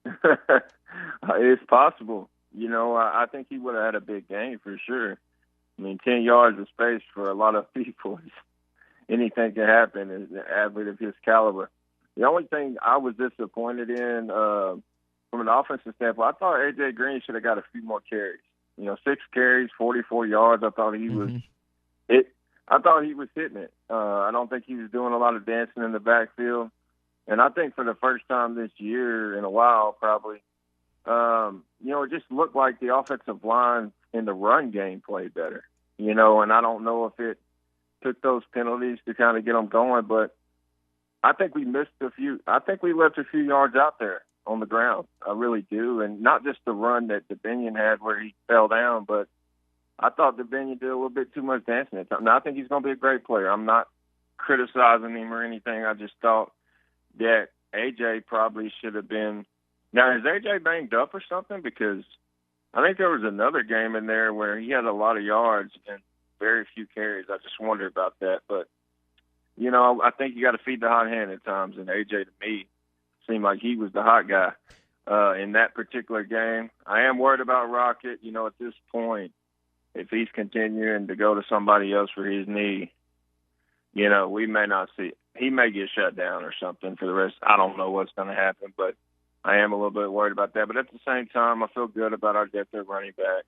It's possible. I think he would have had a big game for sure. I mean, 10 yards of space for a lot of people. Anything can happen as an athlete of his caliber. The only thing I was disappointed in from an offensive standpoint, I thought A.J. Green should have got a few more carries. 6 carries, 44 yards. I thought he was I thought he was hitting it. I don't think he was doing a lot of dancing in the backfield. And I think for the first time this year in a while, probably, it just looked like the offensive line in the run game played better. And I don't know if it took those penalties to kind of get them going, but I think we missed a few. I think we left a few yards out there on the ground. I really do. And not just the run that DeBinion had where he fell down, but I thought DeBinion did a little bit too much dancing at times. Now, I think he's going to be a great player. I'm not criticizing him or anything. I just thought that A.J. probably should have been. Now, is A.J. banged up or something? Because I think there was another game in there where he had a lot of yards and very few carries. I just wonder about that. But, I think you got to feed the hot hand at times. And A.J. to me seemed like he was the hot guy in that particular game. I am worried about Rocket. At this point, if he's continuing to go to somebody else for his knee, we may not see. He may get shut down or something for the rest. I don't know what's going to happen, but I am a little bit worried about that. But at the same time, I feel good about our depth at running back.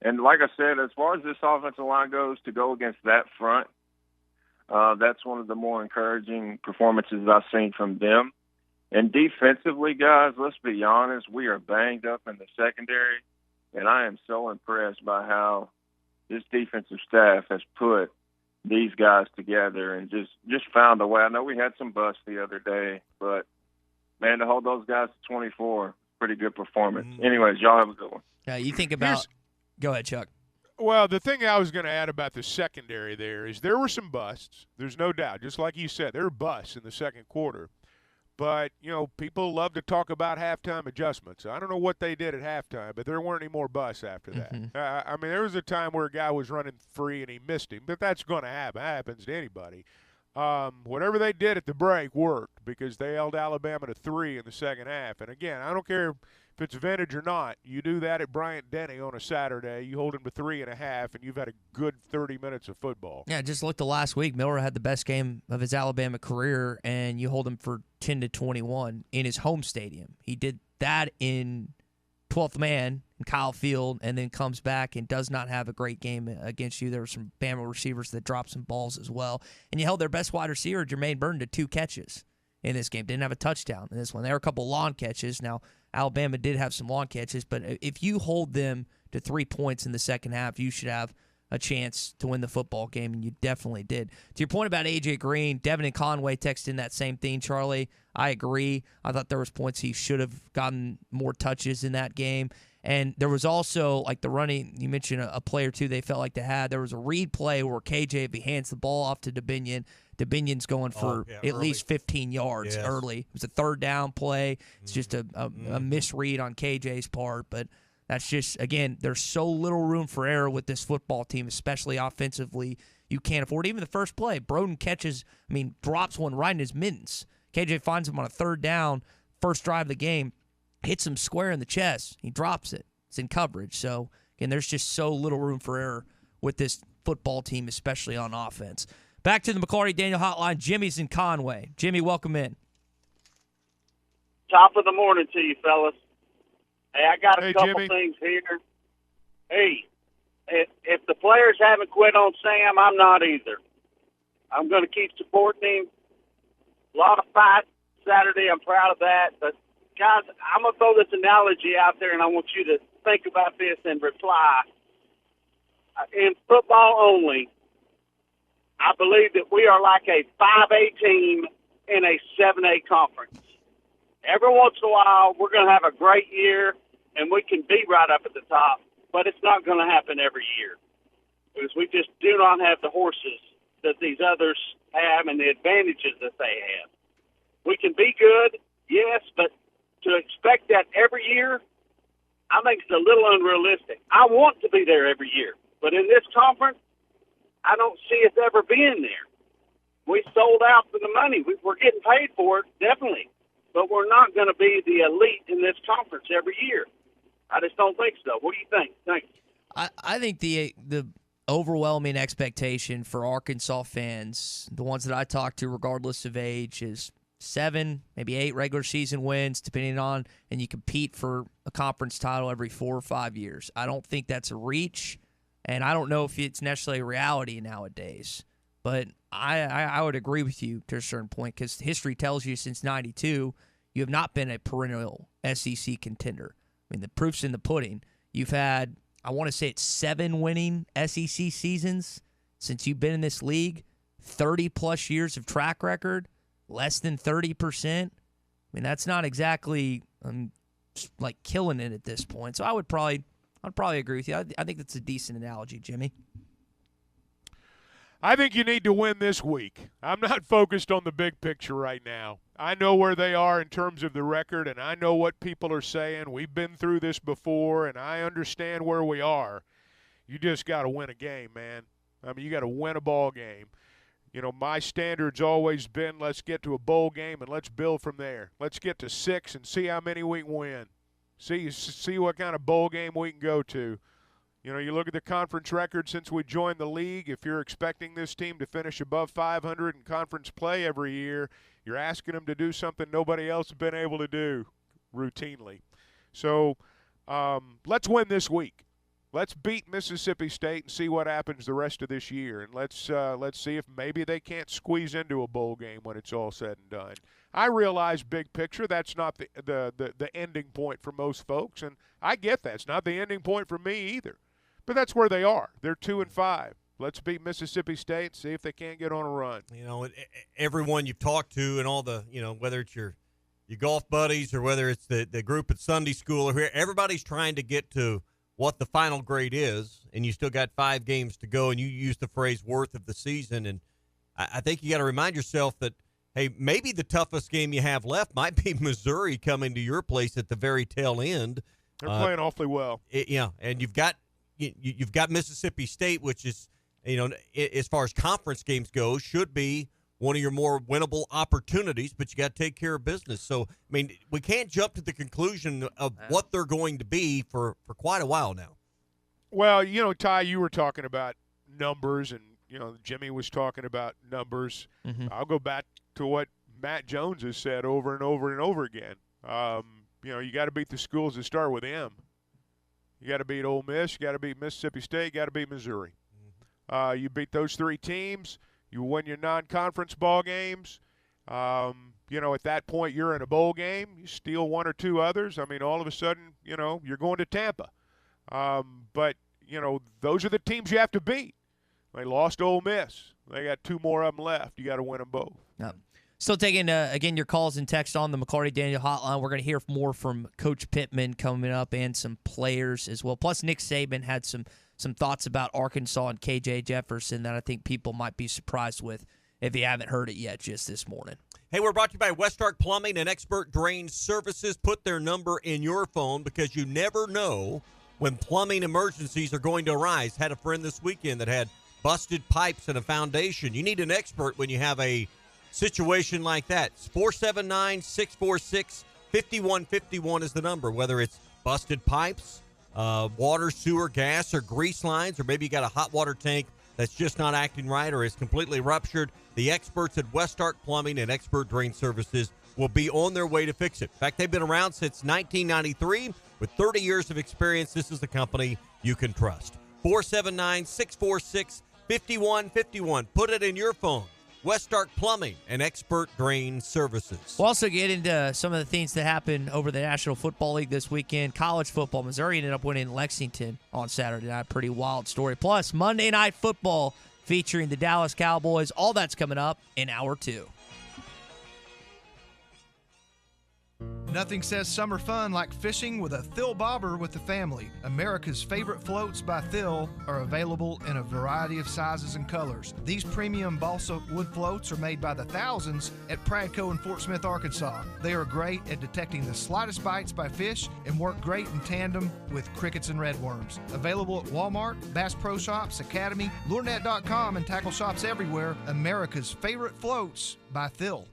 And like I said, as far as this offensive line goes, to go against that front, that's one of the more encouraging performances I've seen from them. And defensively, guys, let's be honest, we are banged up in the secondary, and I am so impressed by how this defensive staff has put these guys together and just found a way. I know we had some busts the other day, but, man, to hold those guys to 24, pretty good performance. Anyways, y'all have a good one. Yeah, you think about – go ahead, Chuck. Well, the thing I was going to add about the secondary there is there were some busts. There's no doubt. Just like you said, there were busts in the second quarter. But, people love to talk about halftime adjustments. I don't know what they did at halftime, but there weren't any more busts after that. I mean, there was a time where a guy was running free and he missed him, but that's going to happen. That happens to anybody. Whatever they did at the break worked because they held Alabama to 3 in the second half. And, again, I don't care if it's vintage or not. You do that at Bryant-Denny on a Saturday. You hold him to 3.5, and you've had a good 30 minutes of football. Yeah, just look to last week. Milroe had the best game of his Alabama career, and you hold him for 10-21 in his home stadium. He did that in 12th man in Kyle Field, and then comes back and does not have a great game against you. There were some Bama receivers that dropped some balls as well. And you held their best wide receiver, Jermaine Burton, to 2 catches in this game. Didn't have a touchdown in this one. There were a couple lawn catches. Now, Alabama did have some lawn catches, but if you hold them to 3 points in the second half, you should have a chance to win the football game, and you definitely did. To your point about A.J. Green, Devin and Conway texted that same thing, Charlie. I agree. I thought there was points he should have gotten more touches in that game. And there was also, like the running, you mentioned a play or two they felt like they had. There was a read play where KJ, if he hands the ball off to DeBinion, DeBinion's going for at least 15 yards early. It was a third down play. It's just a misread on KJ's part. But that's just, again, there's so little room for error with this football team, especially offensively. You can't afford even the first play. Broden drops one right in his mittens. KJ finds him on a third down, first drive of the game. Hits him square in the chest. He drops it. It's in coverage. So, again, there's just so little room for error with this football team, especially on offense. Back to the McLaurin Daniel Hotline. Jimmy's in Conway. Jimmy, welcome in. Top of the morning to you, fellas. Hey, I got a couple Jimmy. things here. Hey, if the players haven't quit on Sam, I'm not either. I'm going to keep supporting him. A lot of fight Saturday. I'm proud of that. But, guys, I'm going to throw this analogy out there, and I want you to think about this and reply. In football only, I believe that we are like a 5A team in a 7A conference. Every once in a while, we're going to have a great year, and we can be right up at the top, but it's not going to happen every year because we just do not have the horses that these others have and the advantages that they have. We can be good, yes, but to expect that every year, I think it's a little unrealistic. I want to be there every year, but in this conference, I don't see us ever being there. We sold out for the money. We're getting paid for it, definitely, but we're not going to be the elite in this conference every year. I just don't think so. What do you think? Thanks. I think the overwhelming expectation for Arkansas fans, the ones that I talk to regardless of age, is 7, maybe 8 regular season wins, depending on, and you compete for a conference title every 4 or 5 years. I don't think that's a reach, and I don't know if it's necessarily a reality nowadays. But I would agree with you to a certain point because history tells you since 92, you have not been a perennial SEC contender. I mean, the proof's in the pudding. You've had, I want to say it's 7 winning SEC seasons since you've been in this league, 30-plus years of track record, less than 30%. I mean, that's not exactly like killing it at this point. So I'd probably agree with you. I think that's a decent analogy, Jimmy. I think you need to win this week. I'm not focused on the big picture right now. I know where they are in terms of the record, and I know what people are saying. We've been through this before, and I understand where we are. You just got to win a game, man. I mean, you got to win a ball game. You know, my standard's always been let's get to a bowl game and let's build from there. Let's get to 6 and see how many we can win. See what kind of bowl game we can go to. You know, you look at the conference record since we joined the league. If you're expecting this team to finish above 500 in conference play every year, you're asking them to do something nobody else has been able to do routinely. So let's win this week. Let's beat Mississippi State and see what happens the rest of this year. And let's see if maybe they can't squeeze into a bowl game when it's all said and done. I realize big picture, that's not the ending point for most folks, and I get that. It's not the ending point for me either. But that's where they are. They're 2-5. Let's beat Mississippi State, see if they can't get on a run. You know, everyone you've talked to and all the, you know, whether it's your golf buddies or whether it's the group at Sunday school or here, everybody's trying to get to what the final grade is, and you still got 5 games to go, and you use the phrase worth of the season. And I think you got to remind yourself that, hey, maybe the toughest game you have left might be Missouri coming to your place at the very tail end. They're playing awfully well. And you've got Mississippi State, which is, you know, as far as conference games go, should be one of your more winnable opportunities, but you got to take care of business. So, I mean, we can't jump to the conclusion of what they're going to be for quite a while now. Well, you know, Ty, you were talking about numbers, and, you know, Jimmy was talking about numbers. Mm-hmm. I'll go back to what Matt Jones has said over and over and over again. You know, you got to beat the schools that start with M. You got to beat Ole Miss. You got to beat Mississippi State. You got to beat Missouri. You beat those 3 teams. You win your non-conference ball games. You know, at that point, you're in a bowl game. You steal 1 or 2 others. I mean, all of a sudden, you know, you're going to Tampa. But, you know, those are the teams you have to beat. They lost Ole Miss. They got 2 more of them left. You got to win them both. Yep. Still taking, again, your calls and text on the McCarty Daniel hotline. We're going to hear more from Coach Pittman coming up and some players as well. Plus, Nick Saban had some thoughts about Arkansas and KJ Jefferson that I think people might be surprised with if you haven't heard it yet just this morning. Hey, we're brought to you by Westark Plumbing and Expert Drain Services. Put their number in your phone because you never know when plumbing emergencies are going to arise. Had a friend this weekend that had busted pipes in a foundation. You need an expert when you have a situation like that. 479-646-5151 is the number, whether it's busted pipes, water, sewer, gas, or grease lines, or maybe you got a hot water tank that's just not acting right or is completely ruptured. The experts at Westark Plumbing and Expert Drain Services will be on their way to fix it. In fact, they've been around since 1993. With 30 years of experience, this is the company you can trust. 479-646-5151. Put it in your phone. Westark Plumbing and Expert Drain Services. We'll also get into some of the things that happened over the National Football League this weekend. College football, Missouri ended up winning Lexington on Saturday night. Pretty wild story. Plus, Monday Night Football featuring the Dallas Cowboys. All that's coming up in Hour 2. Nothing says summer fun like fishing with a Thill Bobber with the family. America's favorite floats by Thill are available in a variety of sizes and colors. These premium balsa wood floats are made by the thousands at Pradco in Fort Smith, Arkansas. They are great at detecting the slightest bites by fish and work great in tandem with crickets and redworms. Available at Walmart, Bass Pro Shops, Academy, LureNet.com, and tackle shops everywhere. America's favorite floats by Thill.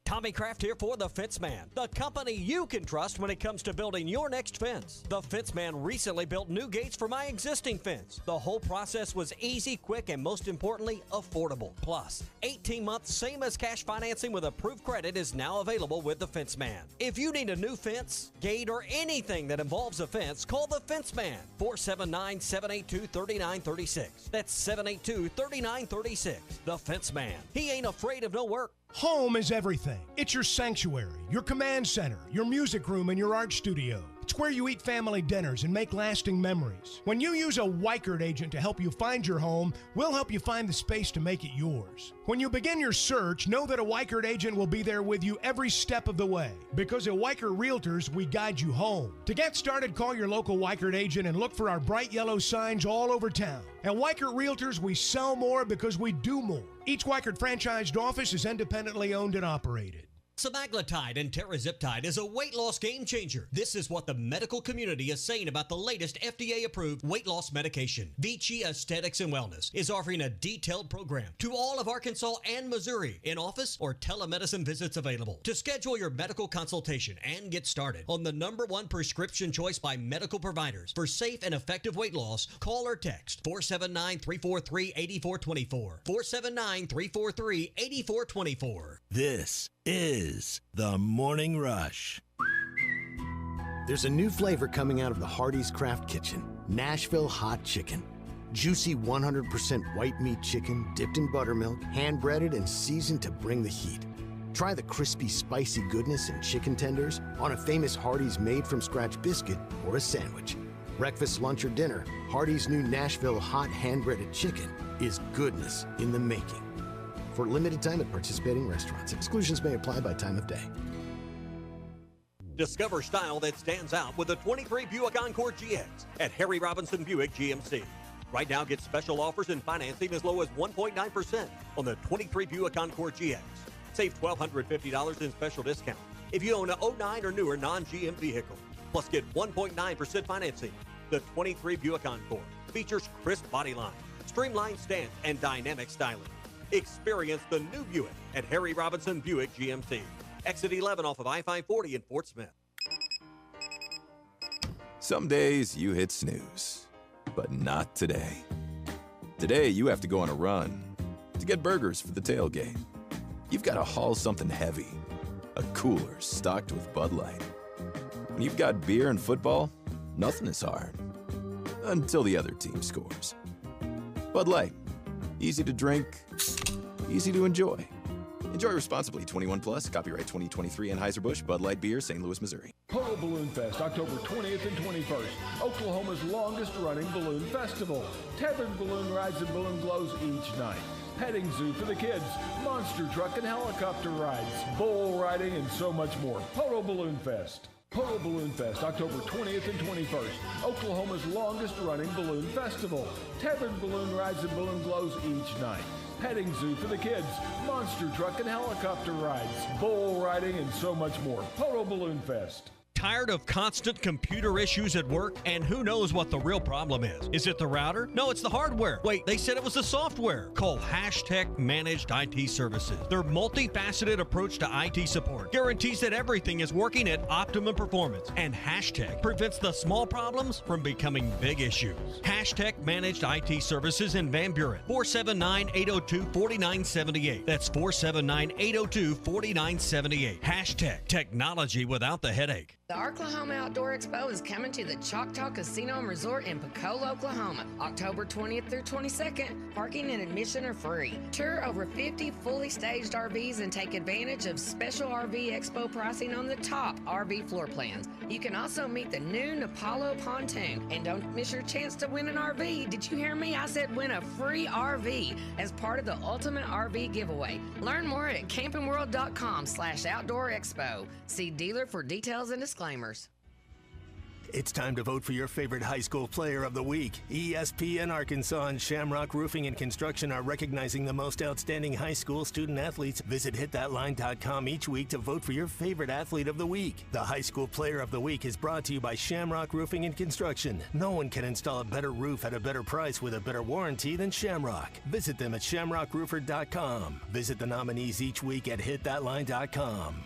Tommy Kraft here for The Fence Man, the company you can trust when it comes to building your next fence. The Fence Man recently built new gates for my existing fence. The whole process was easy, quick, and most importantly, affordable. Plus, 18 months, same as cash financing with approved credit is now available with The Fence Man. If you need a new fence, gate, or anything that involves a fence, call The Fence Man, 479-782-3936. That's 782-3936. The Fence Man. He ain't afraid of no work. Home is everything. It's your sanctuary, your command center, your music room, and your art studio. It's where you eat family dinners and make lasting memories. When you use a Weichert agent to help you find your home, we'll help you find the space to make it yours. When you begin your search, know that a Weichert agent will be there with you every step of the way. Because at Weichert Realtors, we guide you home. To get started, call your local Weichert agent and look for our bright yellow signs all over town. At Weichert Realtors, we sell more because we do more. Each Weichert franchised office is independently owned and operated. Semaglutide and Teraziptide is a weight loss game changer. This is what the medical community is saying about the latest FDA-approved weight loss medication. Vici Aesthetics and Wellness is offering a detailed program to all of Arkansas and Missouri, in-office or telemedicine visits available. To schedule your medical consultation and get started on the #1 prescription choice by medical providers for safe and effective weight loss, call or text 479-343-8424. 479-343-8424. This is The Morning Rush. There's a new flavor coming out of the Hardee's Craft Kitchen, Nashville Hot Chicken. Juicy 100% white meat chicken dipped in buttermilk, hand-breaded and seasoned to bring the heat. Try the crispy, spicy goodness in chicken tenders on a famous Hardee's made-from-scratch biscuit or a sandwich. Breakfast, lunch, or dinner, Hardee's new Nashville Hot hand-breaded chicken is goodness in the making. For limited time at participating restaurants. Exclusions may apply by time of day. Discover style that stands out with the 23 Buick Encore GX at Harry Robinson Buick GMC. Right now, get special offers and financing as low as 1.9% on the 23 Buick Encore GX. Save $1,250 in special discount if you own a 09 or newer non-GM vehicle. Plus, get 1.9% financing. The 23 Buick Encore features crisp body line, streamlined stance, and dynamic styling. Experience the new Buick at Harry Robinson Buick GMC. Exit 11 off of I-540 in Fort Smith. Some days you hit snooze, but not today. Today you have to go on a run to get burgers for the tailgate. You've got to haul something heavy, a cooler stocked with Bud Light. When you've got beer and football, nothing is hard. Until the other team scores. Bud Light. Easy to drink, easy to enjoy. Enjoy responsibly. 21 plus. Copyright 2023 Anheuser-Busch Bud Light Beer, St. Louis, Missouri. Polo Balloon Fest, October 20th and 21st. Oklahoma's longest running balloon festival. Tethered balloon rides and balloon glows each night. petting zoo for the kids, monster truck and helicopter rides, bull riding, and so much more. Polo Balloon Fest. Polo Balloon Fest, October 20th and 21st. Oklahoma's longest-running balloon festival. Tethered balloon rides and balloon glows each night. Petting zoo for the kids, monster truck and helicopter rides, bull riding, and so much more. Polo Balloon Fest. Tired of constant computer issues at work? And who knows what the real problem is? Is it the router? No, it's the hardware. Wait, they said it was the software. Call Hashtag Managed IT Services. Their multifaceted approach to IT support guarantees that everything is working at optimum performance. And Hashtag prevents the small problems from becoming big issues. Hashtag Managed IT Services in Van Buren. 479-802-4978. That's 479-802-4978. Hashtag technology without the headache. The Oklahoma Outdoor Expo is coming to the Choctaw Casino and Resort in Picola, Oklahoma, October 20th through 22nd. Parking and admission are free. Tour over 50 fully staged RVs and take advantage of special RV Expo pricing on the top RV floor plans. You can also meet the new Napalo pontoon. And don't miss your chance to win an RV. Did you hear me? I said win a free RV as part of the Ultimate RV giveaway. Learn more at campingworld.com/outdoor expo. See dealer for details and disclaimers. It's time to vote for your favorite high school player of the week. ESPN Arkansas and Shamrock Roofing and Construction are recognizing the most outstanding high school student athletes. Visit hitthatline.com each week to vote for your favorite athlete of the week. The high school player of the week is brought to you by Shamrock Roofing and Construction. No one can install a better roof at a better price with a better warranty than Shamrock. Visit them at shamrockroofer.com. Visit the nominees each week at hitthatline.com.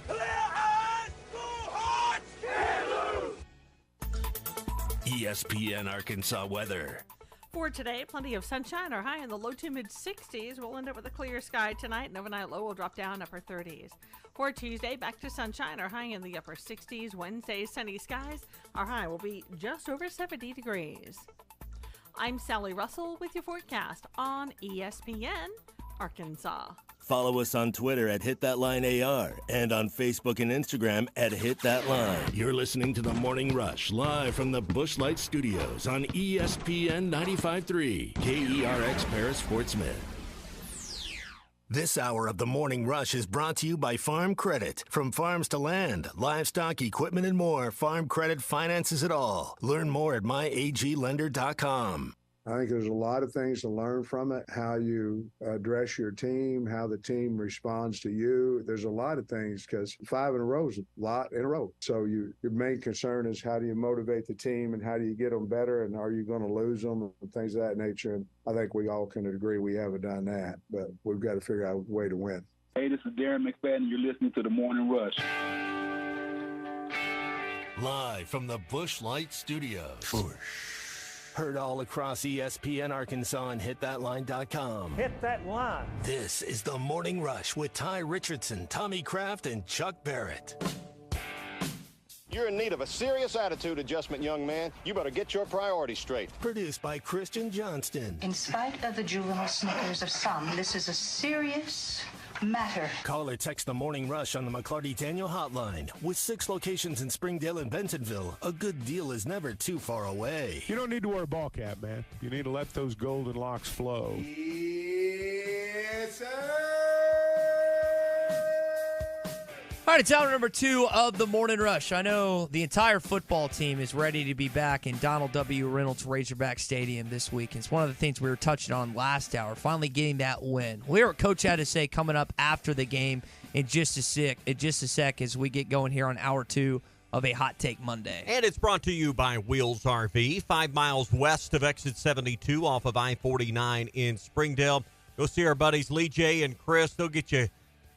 ESPN Arkansas weather. For today, plenty of sunshine. Our high in the low to mid 60s. We'll end up with a clear sky tonight, and overnight low will drop down upper 30s. For Tuesday, back to sunshine. Our high in the upper 60s. Wednesday, sunny skies. Our high will be just over 70 degrees. I'm Sally Russell with your forecast on ESPN Arkansas. Follow us on Twitter at HitThatLineAR and on Facebook and Instagram at HitThatLine. You're listening to The Morning Rush live from the Busch Light Studios on ESPN 95.3 KERX Paris Fort Smith. This hour of The Morning Rush is brought to you by Farm Credit. From farms to land, livestock, equipment, and more, Farm Credit finances it all. Learn more at myaglender.com. I think there's a lot of things to learn from it, how you address your team, how the team responds to you. There's a lot of things because 5 in a row is a lot in a row. So your main concern is how do you motivate the team and how do you get them better and are you going to lose them and things of that nature. And I think we all can agree we haven't done that, but we've got to figure out a way to win. Hey, this is Darren McFadden. You're listening to The Morning Rush. Live from the Busch Light Studios. Heard all across ESPN Arkansas and hitthatline.com. Hit that line. This is The Morning Rush with Ty Richardson, Tommy Kraft, and Chuck Barrett. You're in need of a serious attitude adjustment, young man. You better get your priorities straight. Produced by Christian Johnston. In spite of the juvenile snickers of some, this is a serious matter. Call or text The Morning Rush on the McClarty Daniel hotline. With 6 locations in Springdale and Bentonville, a good deal is never too far away. You don't need to wear a ball cap, man. You need to let those golden locks flow. Yes, sir. All right, it's hour number 2 of the Morning Rush. I know the entire football team is ready to be back in Donald W. Reynolds Razorback Stadium this week. It's one of the things we were touching on last hour, finally getting that win. We'll hear what Coach had to say coming up after the game in just a sec as we get going here on hour 2 of a Hot Take Monday. And it's brought to you by Wheels RV, 5 miles west of exit 72 off of I-49 in Springdale. Go see our buddies Lee J and Chris. They'll get you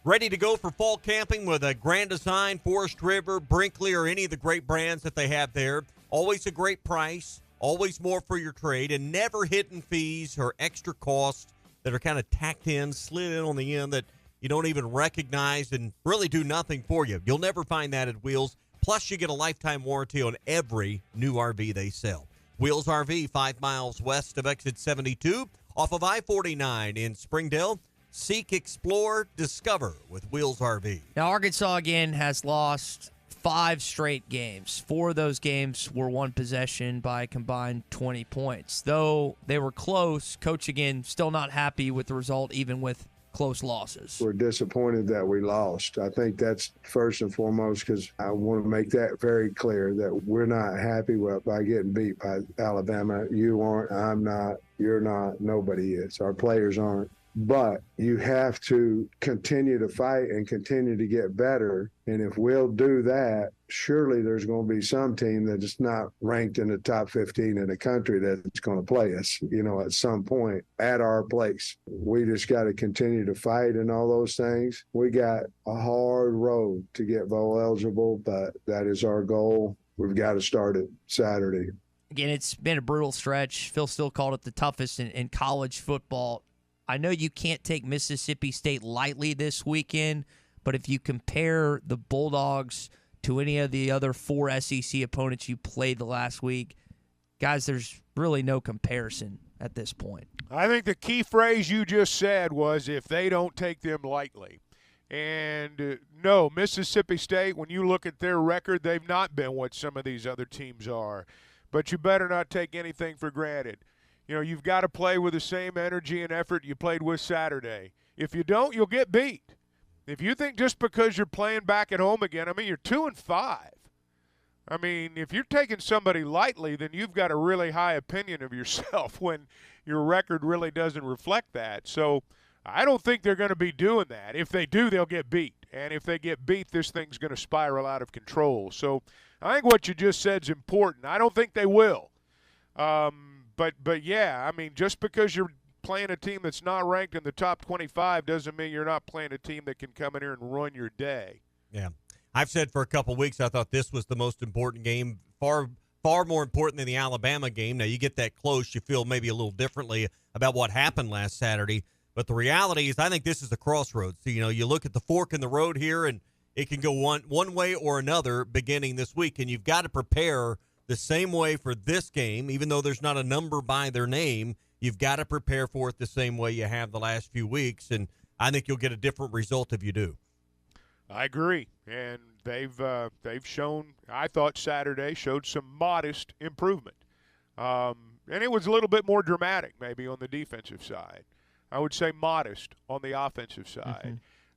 ready to go for fall camping with a Grand Design, Forest River, Brinkley, or any of the great brands that they have there. Always a great price, always more for your trade, and never hidden fees or extra costs that are kind of tacked in, slid in on the end that you don't even recognize and really do nothing for you. You'll never find that at Wheels. Plus, you get a lifetime warranty on every new RV they sell. Wheels RV, 5 miles west of exit 72 off of I-49 in Springdale. Seek, explore, discover with Wheels RV. Now, Arkansas, again, has lost 5 straight games. 4 of those games were one possession by a combined 20 points. Though they were close, Coach, again, still not happy with the result, even with close losses. We're disappointed that we lost. I think that's first and foremost, because I want to make that very clear that we're not happy by getting beat by Alabama. You aren't, I'm not, you're not, nobody is. Our players aren't. But you have to continue to fight and continue to get better. And if we'll do that, surely there's going to be some team that is not ranked in the top 15 in the country that's going to play us, at some point at our place. We just got to continue to fight and all those things. We got a hard road to get bowl eligible, but that is our goal. We've got to start it Saturday. Again, it's been a brutal stretch. Phil still called it the toughest in college football. I know you can't take Mississippi State lightly this weekend, but if you compare the Bulldogs to any of the other 4 SEC opponents you played the last week, guys, there's really no comparison at this point. I think the key phrase you just said was if they don't take them lightly. And no, Mississippi State, when you look at their record, they've not been what some of these other teams are. But you better not take anything for granted. You've got to play with the same energy and effort you played with Saturday. If you don't, you'll get beat. If you think just because you're playing back at home again, you're 2-5. If you're taking somebody lightly, then you've got a really high opinion of yourself when your record really doesn't reflect that. So I don't think they're going to be doing that. If they do, they'll get beat. And if they get beat, this thing's going to spiral out of control. So I think what you just said is important. I don't think they will. But yeah, just because you're playing a team that's not ranked in the top 25 doesn't mean you're not playing a team that can come in here and run your day. Yeah. I've said for a couple of weeks I thought this was the most important game, far more important than the Alabama game. Now, you get that close, you feel maybe a little differently about what happened last Saturday. But the reality is I think this is a crossroads. So, you look at the fork in the road here, and it can go one way or another beginning this week, and you've got to prepare the same way for this game. Even though there's not a number by their name, you've got to prepare for it the same way you have the last few weeks, and I think you'll get a different result if you do. I agree, and they've shown, I thought Saturday showed some modest improvement, and it was a little bit more dramatic maybe on the defensive side. I would say modest on the offensive side. Mm-hmm.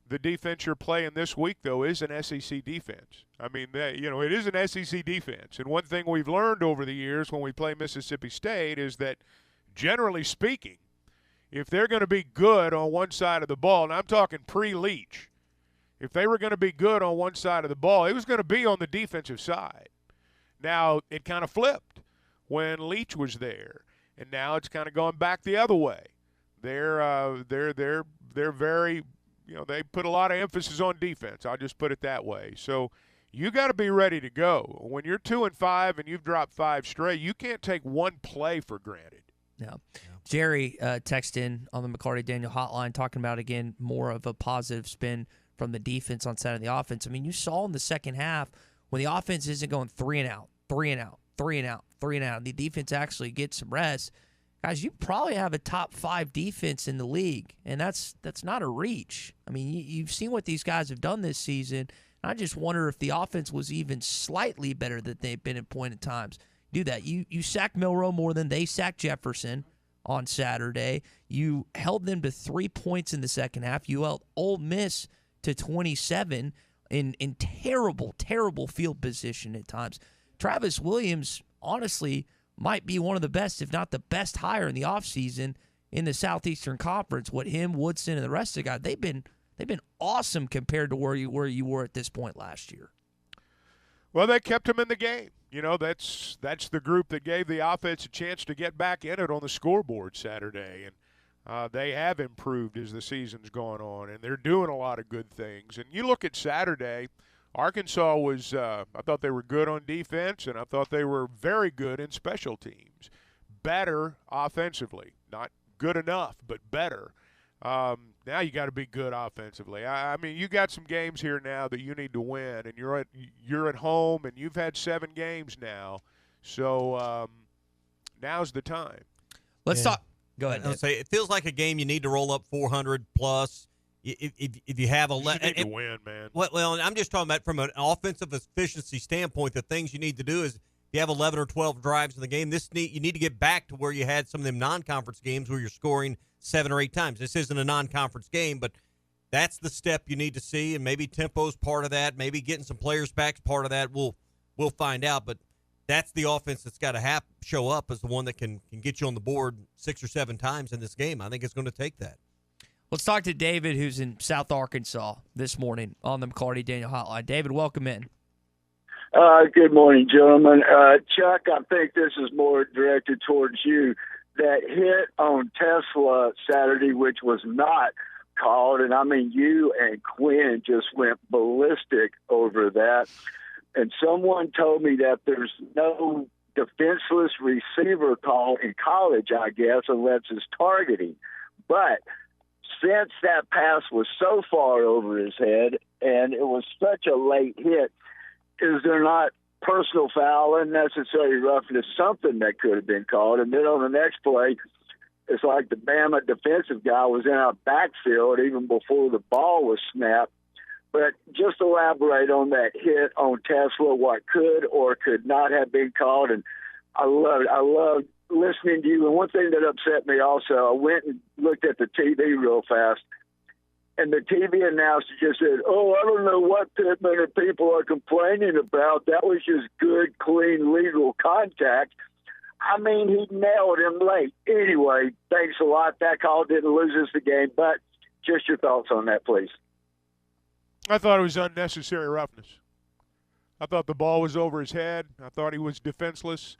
The defense you're playing this week, though, is an SEC defense. It is an SEC defense. And one thing we've learned over the years when we play Mississippi State is that, generally speaking, if they're going to be good on one side of the ball, and I'm talking pre-Leach, if they were going to be good on one side of the ball, it was going to be on the defensive side. Now, it kind of flipped when Leach was there, and now it's kind of going back the other way. They're very – they put a lot of emphasis on defense. I'll just put it that way. So you got to be ready to go. When you're 2-5 and you've dropped 5 straight, you can't take one play for granted. Yeah. Jerry texted in on the McCarty Daniel hotline talking about, again, more of a positive spin from the defense on side of the offense. You saw in the second half when the offense isn't going 3 and out, 3 and out, 3 and out, 3 and out, the defense actually gets some rest. Guys, you probably have a top 5 defense in the league, and that's not a reach. You've seen what these guys have done this season. I just wonder if the offense was even slightly better than they've been at point in times. Do that. You sacked Milroe more than they sacked Jefferson on Saturday. You held them to 3 points in the second half. You held Ole Miss to 27 in terrible, terrible field position at times. Travis Williams, honestly, might be one of the best, if not the best hire in the offseason in the Southeastern Conference. What him, Woodson, and the rest of the guys, they've been awesome compared to where you were at this point last year. Well, they kept him in the game. That's the group that gave the offense a chance to get back in it on the scoreboard Saturday. And they have improved as the season's gone on, and they're doing a lot of good things. And you look at Saturday, Arkansas was I thought they were good on defense, and I thought they were very good in special teams. Better offensively. Not good enough, but better. Now you got to be good offensively. You got some games here now that you need to win, and you're at home, and you've had 7 games now. So now's the time. Let's talk. Go ahead. I'll say it feels like a game you need to roll up 400 plus. if you have You need to win, man. Well, and I'm just talking about from an offensive efficiency standpoint. The things you need to do is if you have 11 or 12 drives in the game, you need to get back to where you had some of them non-conference games where you're scoring 7 or 8 times. This isn't a non-conference game, but that's the step you need to see, and maybe tempo's part of that. Maybe getting some players back is part of that. We'll find out, but that's the offense that's got to show up as the one that can get you on the board 6 or 7 times in this game. I think it's going to take that. Let's talk to David, who's in South Arkansas this morning on the McCarty Daniel Hotline. David, welcome in. Good morning, gentlemen. Chuck, I think this is more directed towards you. That hit on Tesla Saturday, which was not called, and I mean, you and Quinn just went ballistic over that. And someone told me that there's no defenseless receiver call in college, I guess, unless it's targeting. But since that pass was so far over his head and it was such a late hit, is there not personal foul, unnecessary roughness, something that could have been called? And then on the next play, it's like the Bama defensive guy was in our backfield even before the ball was snapped. But just elaborate on that hit on Tesla, what could or could not have been called. And I loved listening to you. And one thing that upset me also, I went and looked at the TV real fast, and the TV announcer just said, "Oh, I don't know what Pittman and people are complaining about. That was just good, clean, legal contact." I mean, he nailed him late. Anyway, thanks a lot. That call didn't lose us the game, but just your thoughts on that, please. I thought it was unnecessary roughness. I thought the ball was over his head. I thought he was defenseless.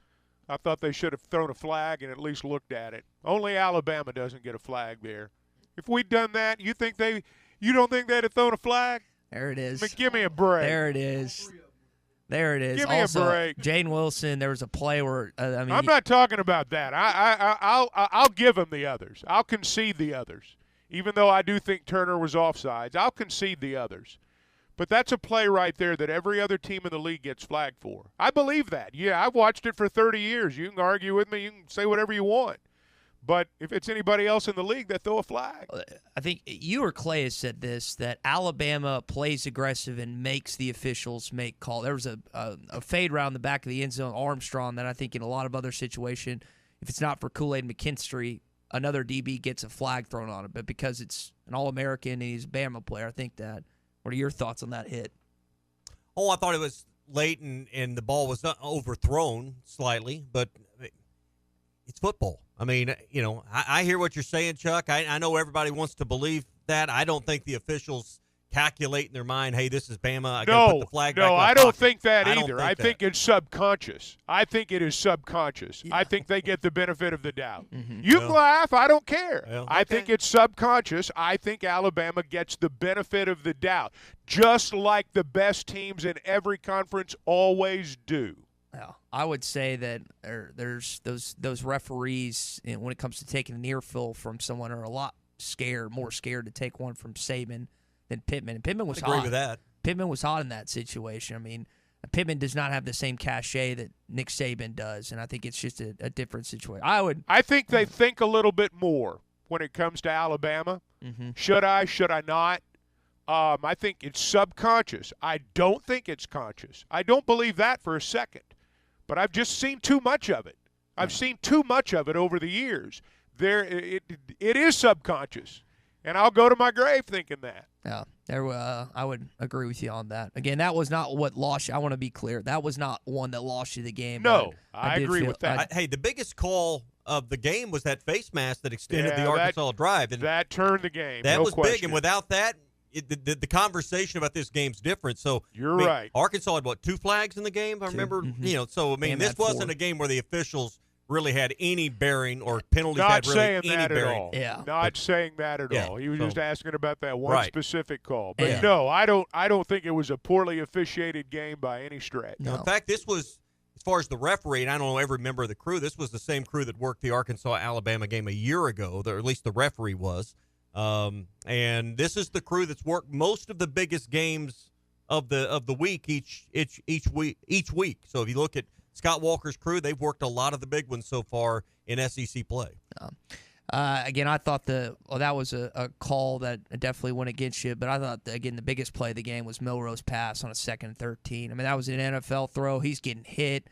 I thought they should have thrown a flag and at least looked at it. Only Alabama doesn't get a flag there. If we'd done that, you don't think they'd have thrown a flag? There it is. I mean, give me a break. There it is. There it is. Give me also, a break. Jane Wilson, there was a play where I'm not talking about that. I'll give him the others. I'll concede the others. Even though I do think Turner was offsides, I'll concede the others. But that's a play right there that every other team in the league gets flagged for. I believe that. Yeah, I've watched it for 30 years. You can argue with me. You can say whatever you want. But if it's anybody else in the league, they throw a flag. I think you or Clay has said this, that Alabama plays aggressive and makes the officials make call. There was a fade around the back of the end zone, Armstrong, that I think in a lot of other situations, if it's not for Kool-Aid McKinstry, another DB gets a flag thrown on it. But because it's an All-American and he's a Bama player, I think that. What are your thoughts on that hit? Oh, I thought it was late and the ball was overthrown slightly, but it's football. I mean, I hear what you're saying, Chuck. I know everybody wants to believe that. I don't think the officials calculate in their mind, hey, this is Bama. I got to put the flag back. No, I don't think that either. I think that. It's subconscious. I think it is subconscious. Yeah. I think they get the benefit of the doubt. Mm-hmm. You can laugh. I don't care. Well, I think it's subconscious. I think Alabama gets the benefit of the doubt, just like the best teams in every conference always do. Well, I would say that there's those referees, when it comes to taking an earful from someone, are a lot more scared to take one from Saban than Pittman. And Pittman was hot. I agree with that. Pittman was hot in that situation. I mean, Pittman does not have the same cachet that Nick Saban does, and I think it's just a different situation. I think they think a little bit more when it comes to Alabama. Mm-hmm. Should I? Should I not? I think it's subconscious. I don't think it's conscious. I don't believe that for a second. But I've just seen too much of it. I've seen too much of it over the years. It is subconscious, and I'll go to my grave thinking that. Yeah, I would agree with you on that. Again, that was not what lost you. I want to be clear. That was not one that lost you the game. No, I agree with that. Hey, the biggest call of the game was that face mask that extended the Arkansas drive. And that turned the game. That was question. big, and without that, the conversation about this game's different. So you're right. Arkansas had 2 flags in the game? I remember. Mm-hmm. So I mean, this wasn't a game where the officials really had any bearing or penalties not had really saying any that bearing. At all. Yeah. Not saying that at all. He was just asking about that one specific call. But yeah. No, I don't think it was a poorly officiated game by any stretch. No. In fact, this was, as far as the referee, and I don't know every member of the crew, this was the same crew that worked the Arkansas-Alabama game a year ago, or at least the referee was. And this is the crew that's worked most of the biggest games of the week each week. So if you look at Scott Walker's crew, they've worked a lot of the big ones so far in SEC play. Again, I thought that was a call that definitely went against you, but I thought, again, the biggest play of the game was Milroe's pass on a 2nd and 13. I mean, that was an NFL throw. He's getting hit.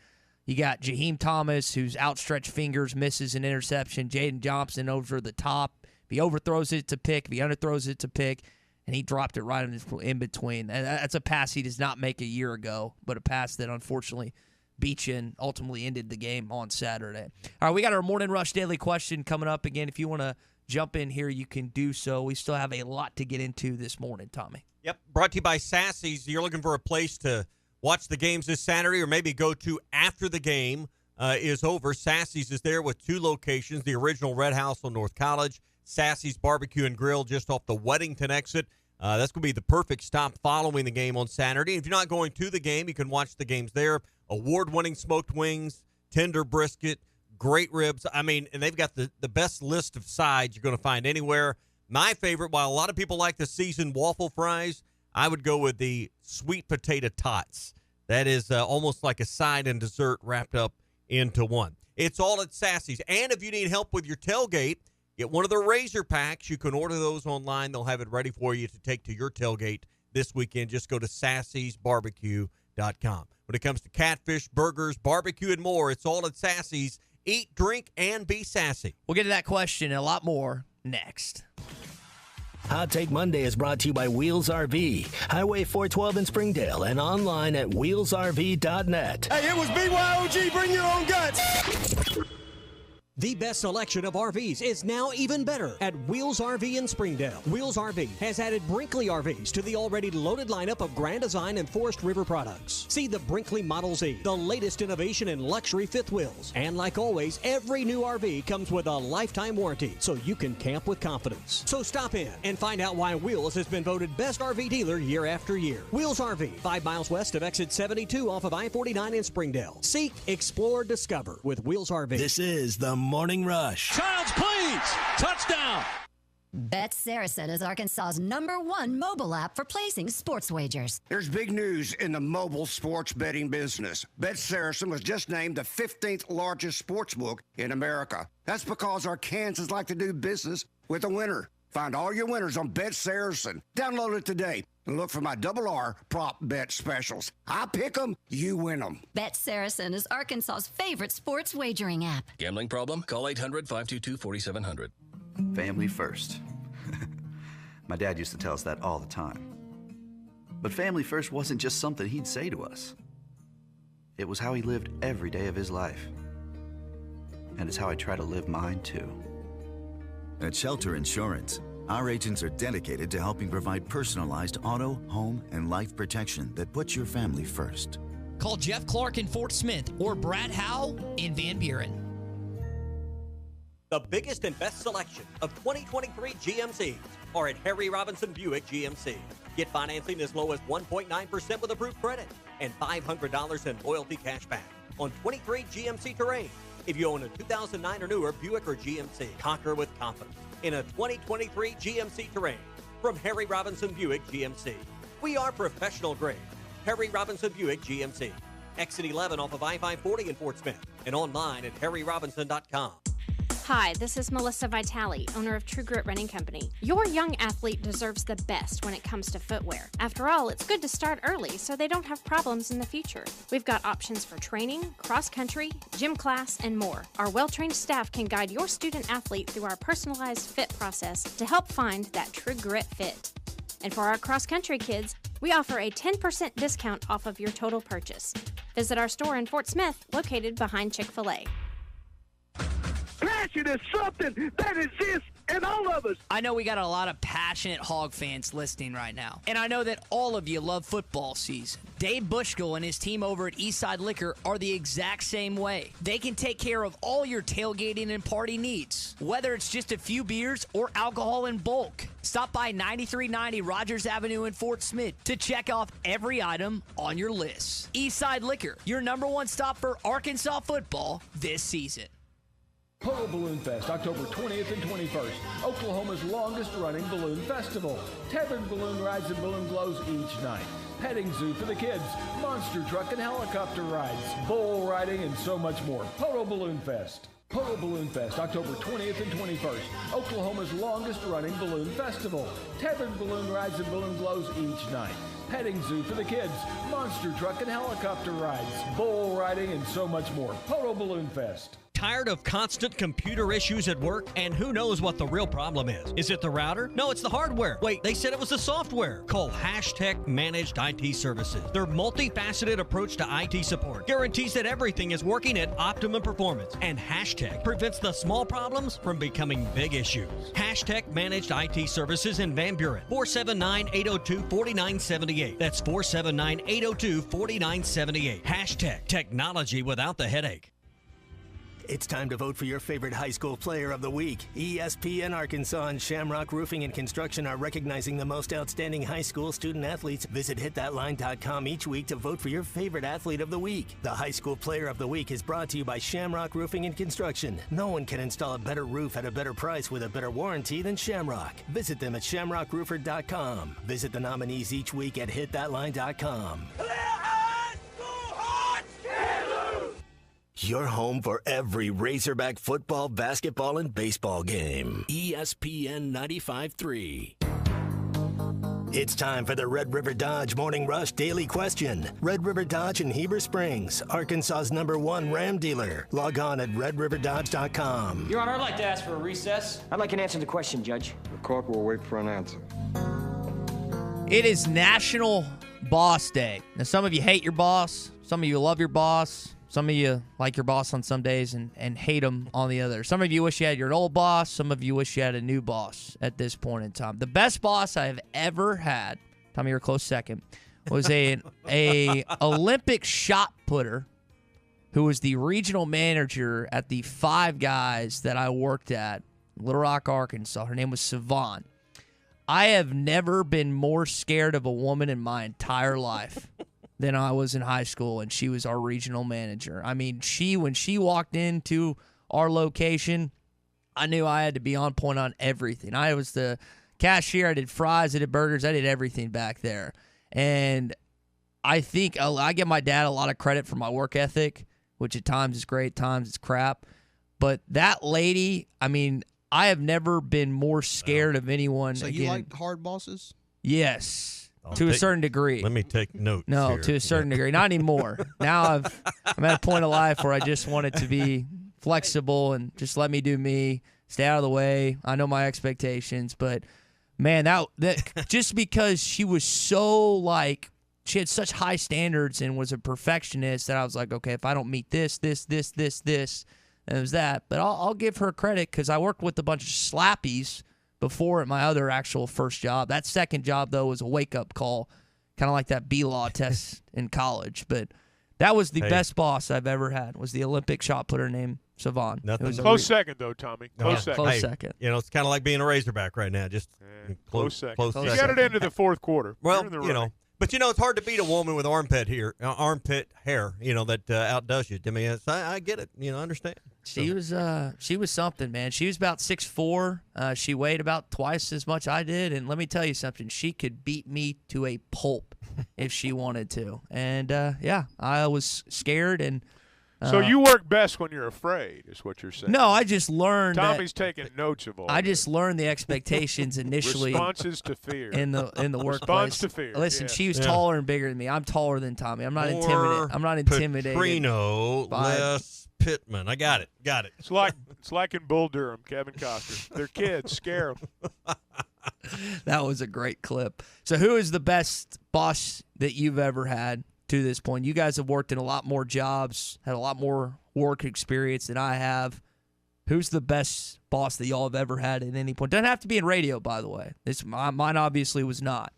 You got Jaheim Thomas, whose outstretched fingers misses an interception. Jaden Johnson over the top. If he overthrows it, it's a pick. If he underthrows it, it's a pick. And he dropped it right in between. And that's a pass he does not make a year ago, but a pass that unfortunately beat you and ultimately ended the game on Saturday. All right, we got our Morning Rush Daily Question coming up. Again, if you want to jump in here, you can do so. We still have a lot to get into this morning, Tommy. Yep, brought to you by Sassy's. You're looking for a place to watch the games this Saturday or maybe go to after the game is over. Sassy's is there with 2 locations, the original Red House on North College, Sassy's Barbecue and Grill just off the Weddington exit. That's going to be the perfect stop following the game on Saturday. If you're not going to the game, you can watch the games there. Award-winning smoked wings, tender brisket, great ribs. I mean, and they've got the best list of sides you're going to find anywhere. My favorite, while a lot of people like the seasoned waffle fries, I would go with the sweet potato tots. That is almost like a side and dessert wrapped up into one. It's all at Sassy's. And if you need help with your tailgate, get one of the Razor Packs. You can order those online. They'll have it ready for you to take to your tailgate this weekend. Just go to sassysbarbecue.com. When it comes to catfish, burgers, barbecue, and more, it's all at Sassy's. Eat, drink, and be sassy. We'll get to that question and a lot more next. Hot Take Monday is brought to you by Wheels RV, Highway 412 in Springdale, and online at wheelsrv.net. Hey, it was BYOG, bring your own guts. The best selection of RVs is now even better at Wheels RV in Springdale. Wheels RV has added Brinkley RVs to the already loaded lineup of Grand Design and Forest River products. See the Brinkley Model Z, the latest innovation in luxury fifth wheels. And like always, every new RV comes with a lifetime warranty, so you can camp with confidence. So stop in and find out why Wheels has been voted best RV dealer year after year. Wheels RV, 5 miles west of exit 72 off of I-49 in Springdale. Seek, explore, discover with Wheels RV. This is the Morning Rush. Childs, please! Touchdown! Bet Saracen is Arkansas's #1 mobile app for placing sports wagers. There's big news in the mobile sports betting business. Bet Saracen was just named the 15th largest sports book in America. That's because Arkansans like to do business with a winner. Find all your winners on Bet Saracen. Download it today and look for my R prop bet specials. I pick them, you win them. Bet Saracen is Arkansas's favorite sports wagering app. Gambling problem? Call 800-522-4700. Family first. My dad used to tell us that all the time. But family first wasn't just something he'd say to us. It was how he lived every day of his life. And it's how I try to live mine too. At Shelter Insurance, our agents are dedicated to helping provide personalized auto, home, and life protection that puts your family first. Call Jeff Clark in Fort Smith or Brad Howe in Van Buren. The biggest and best selection of 2023 GMCs are at Harry Robinson Buick GMC. Get financing as low as 1.9% with approved credit and $500 in loyalty cash back on 23 GMC Terrain. If you own a 2009 or newer Buick or GMC, conquer with confidence in a 2023 GMC Terrain from Harry Robinson Buick GMC. We are professional grade. Harry Robinson Buick GMC. Exit 11 off of I-540 in Fort Smith and online at harryrobinson.com. Hi, this is Melissa Vitale, owner of True Grit Running Company. Your young athlete deserves the best when it comes to footwear. After all, it's good to start early so they don't have problems in the future. We've got options for training, cross-country, gym class, and more. Our well-trained staff can guide your student athlete through our personalized fit process to help find that True Grit fit. And for our cross-country kids, we offer a 10% discount off of your total purchase. Visit our store in Fort Smith, located behind Chick-fil-A. Passion is something that exists in all of us. I know we got a lot of passionate Hog fans listening right now. And I know that all of you love football season. Dave Bushkill and his team over at Eastside Liquor are the exact same way. They can take care of all your tailgating and party needs, whether it's just a few beers or alcohol in bulk. Stop by 9390 Rogers Avenue in Fort Smith to check off every item on your list. Eastside Liquor, your #1 stop for Arkansas football this season. Polo Balloon Fest, October 20th and 21st. Oklahoma's longest running balloon festival. Tethered balloon rides and balloon glows each night. Petting zoo for the kids. Monster truck and helicopter rides. Bull riding and so much more. Polo Balloon Fest. Polo Balloon Fest, October 20th and 21st. Oklahoma's longest running balloon festival. Tethered balloon rides and balloon glows each night. Petting zoo for the kids. Monster truck and helicopter rides. Bull riding and so much more. Polo Balloon Fest. Tired of constant computer issues at work? And who knows what the real problem is? Is it the router? No, it's the hardware. Wait, they said it was the software. Call Hashtag Managed IT Services. Their multifaceted approach to IT support guarantees that everything is working at optimum performance. And Hashtag prevents the small problems from becoming big issues. Hashtag Managed IT Services in Van Buren. 479-802-4978. That's 479-802-4978. Hashtag Technology without the headache. It's time to vote for your favorite high school player of the week. ESPN Arkansas and Shamrock Roofing and Construction are recognizing the most outstanding high school student athletes. Visit hitthatline.com each week to vote for your favorite athlete of the week. The high school player of the week is brought to you by Shamrock Roofing and Construction. No one can install a better roof at a better price with a better warranty than Shamrock. Visit them at shamrockroofer.com. Visit the nominees each week at hitthatline.com. Your home for every Razorback football, basketball, and baseball game. ESPN 95.3. It's time for the Red River Dodge Morning Rush Daily Question. Red River Dodge in Heber Springs, Arkansas's #1 Ram dealer. Log on at redriverdodge.com. Your Honor, I'd like to ask for a recess. I'd like an answer to the question, Judge. The court will wait for an answer. It is National Boss Day. Now, some of you hate your boss. Some of you love your boss. Some of you like your boss on some days and hate him on the other. Some of you wish you had your old boss. Some of you wish you had a new boss at this point in time. The best boss I have ever had, Tommy, you're a close second, was a Olympic shot putter who was the regional manager at the Five Guys that I worked at, Little Rock, Arkansas. Her name was Savon. I have never been more scared of a woman in my entire life than I was in high school, and she was our regional manager. I mean, when she walked into our location, I knew I had to be on point on everything. I was the cashier. I did fries. I did burgers. I did everything back there. And I think I give my dad a lot of credit for my work ethic, which at times is great, times it's crap. But that lady, I mean, I have never been more scared of anyone. So you like hard bosses? Yes. To a certain degree. Let me take notes. No, here. to a certain degree. Not anymore. Now I'm at a point of life where I just want it to be flexible and just let me do me, stay out of the way. I know my expectations, but man, that just because she was so she had such high standards and was a perfectionist that I was like, okay, if I don't meet this, and it was that. But I'll give her credit because I worked with a bunch of slappies before at my other actual first job. That second job, though, was a wake-up call, kind of like that B-Law test in college. But that was the best boss I've ever had, was the Olympic shot putter named Savon. Close second, though, Tommy. Close second. Close second. You know, it's kind of like being a Razorback right now. Just close second. Close You second. got it into the fourth quarter. Well, but it's hard to beat a woman with armpit hair, that outdoes you. I mean, I get it. I understand. She was something, man. She was about 6'4". She weighed about twice as much I did, and let me tell you something. She could beat me to a pulp if she wanted to. And I was scared. And so you work best when you're afraid, is what you're saying. No, I just learned. Tommy's taking notes of all. I just learned the expectations initially. Responses to fear in the workplace. Response to fear. Listen, she was taller and bigger than me. I'm taller than Tommy. I'm not intimidated. I'm not intimidated. Petrino, less Pittman. I got it. It's like in Bull Durham, Kevin Costner. They're kids. Scare them. That was a great clip. So who is the best boss that you've ever had to this point? You guys have worked in a lot more jobs, had a lot more work experience than I have. Who's the best boss that y'all have ever had at any point? Doesn't have to be in radio, by the way. Mine obviously was not.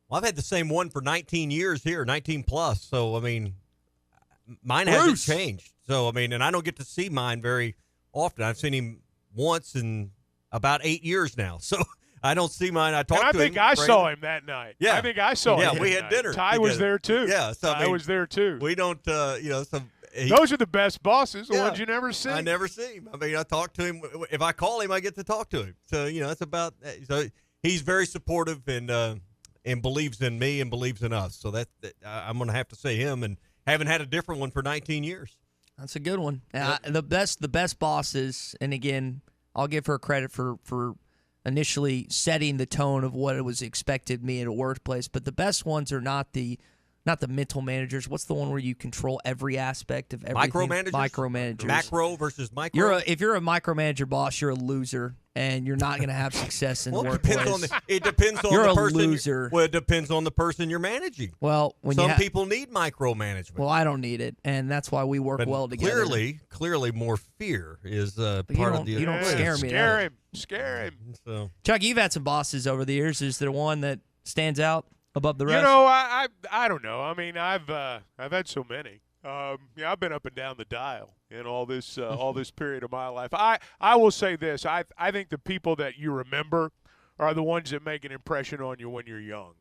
Well, I've had the same one for 19 years here, 19 plus. So, I mean, mine hasn't changed. So, I mean, and I don't get to see mine very often. I've seen him once in about 8 years now. So I don't see mine. I talked to him. I think I saw him that night. Yeah. I think I saw him. Yeah, we had dinner. Ty was there too. Yeah. So, I was there too. We don't, those are the best bosses, the ones you never see. I never see him. I mean, I talk to him. If I call him, I get to talk to him. So, it's about, so he's very supportive and believes in me and believes in us. So that I'm going to have to say him, and haven't had a different one for 19 years. That's a good one. The best bosses, and again, I'll give her credit for initially setting the tone of what it was expected me at a workplace. But the best ones are not the mental managers. What's the one where you control every aspect of everything? Micromanagers. Macro versus micro. If you're a micromanager boss, you're a loser, and you're not going to have success in the workplace. It depends on you're the a person. Loser. Well, it depends on the person you're managing. Well, some people need micromanagement. Well, I don't need it, and that's why we work well together. Clearly, more fear is part of the. You don't scare me. Scare him. So, Chuck, you've had some bosses over the years. Is there one that stands out above the rest? You know, I don't know. I mean, I've had so many. I've been up and down the dial in all this period of my life. I will say this. I think the people that you remember are the ones that make an impression on you when you're young.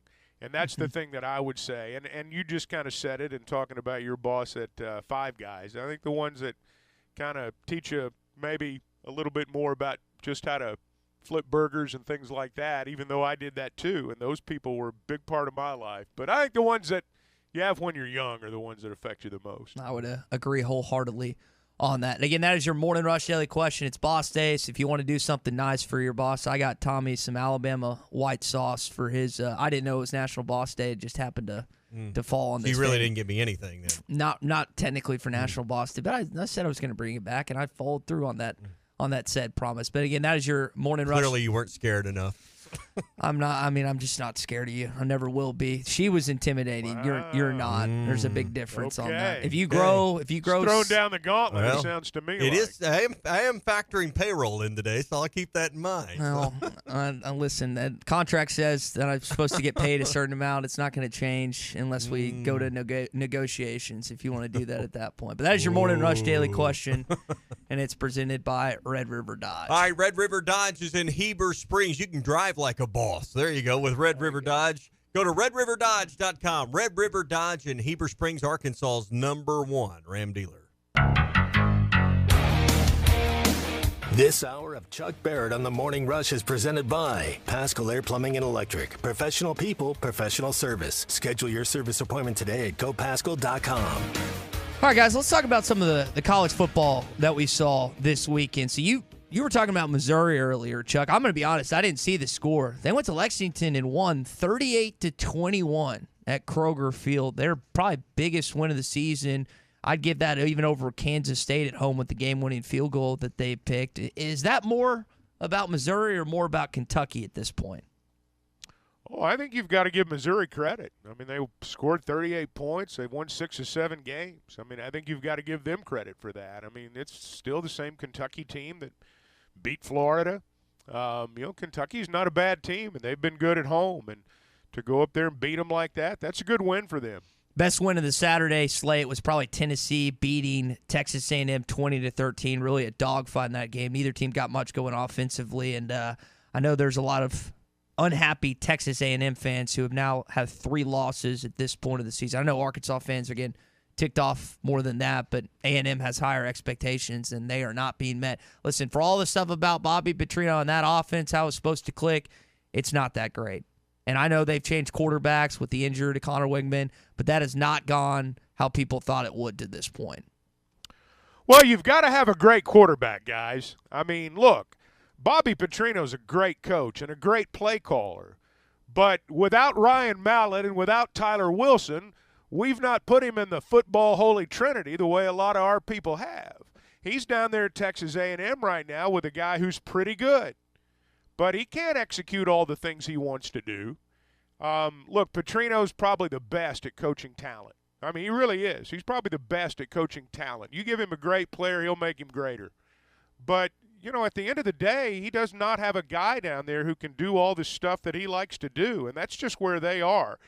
And that's the thing that I would say. And you just kind of said it in talking about your boss at Five Guys. I think the ones that kind of teach you maybe a little bit more about just how to flip burgers and things like that, even though I did that too, and those people were a big part of my life. But I think the ones that you have when you're young are the ones that affect you the most. I would agree wholeheartedly on that. And again, that is your Morning Rush Daily Question. It's Boss Day, so if you want to do something nice for your boss, I got Tommy some Alabama white sauce for his I didn't know it was National Boss Day. It just happened to fall on this You really day. didn't give me anything then. Not technically for National Boss Day, but I said I was going to bring it back, and I followed through on that said promise. But again, that is your Morning Rush. Clearly you weren't scared enough. I'm not. I mean, I'm just not scared of you. I never will be. She was intimidating. Wow. You're not. There's a big difference on that. Okay. If you grow, Just throwing down the gauntlet, it sounds to me It like. is. I am factoring payroll in today, so I'll keep that in mind. Well, listen, that contract says that I'm supposed to get paid a certain amount. It's not going to change unless we go to negotiations, if you want to do that at that point. But that is your Morning Rush Daily Question, and it's presented by Red River Dodge. All right, Red River Dodge is in Heber Springs. You can drive like a boss. There you go with Red River Dodge. Go to redriverdodge.com. Red River Dodge in Heber Springs, Arkansas's #1 Ram dealer. This hour of Chuck Barrett on the Morning Rush is presented by Pascal Air Plumbing and Electric. Professional people, professional service. Schedule your service appointment today at gopascal.com. All right, guys, let's talk about some of the college football that we saw this weekend. So you were talking about Missouri earlier, Chuck. I'm going to be honest, I didn't see the score. They went to Lexington and won 38-21 at Kroger Field. Their probably biggest win of the season. I'd give that even over Kansas State at home with the game-winning field goal that they picked. Is that more about Missouri or more about Kentucky at this point? Oh, I think you've got to give Missouri credit. I mean, they scored 38 points. They've won 6 or 7 games. I mean, I think you've got to give them credit for that. I mean, it's still the same Kentucky team that beat Florida. Kentucky's not a bad team, and they've been good at home. And to go up there and beat them like that, that's a good win for them. Best win of the Saturday slate was probably Tennessee beating Texas A&M 20-13. Really a dogfight in that game. Neither team got much going offensively, and I know there's a lot of unhappy Texas A&M fans who have 3 losses at this point of the season. I know Arkansas fans are getting ticked off more than that, but A&M has higher expectations, and they are not being met. Listen, for all the stuff about Bobby Petrino and that offense, how it's supposed to click, it's not that great. And I know they've changed quarterbacks with the injury to Connor Wigman, but that has not gone how people thought it would to this point. Well, you've got to have a great quarterback, guys. I mean, look, Bobby Petrino's a great coach and a great play caller. But without Ryan Mallett and without Tyler Wilson, we've not put him in the football holy trinity the way a lot of our people have. He's down there at Texas A&M right now with a guy who's pretty good. But he can't execute all the things he wants to do. Look, Petrino's probably the best at coaching talent. I mean, he really is. He's probably the best at coaching talent. You give him a great player, he'll make him greater. But, at the end of the day, he does not have a guy down there who can do all the stuff that he likes to do, and that's just where they are.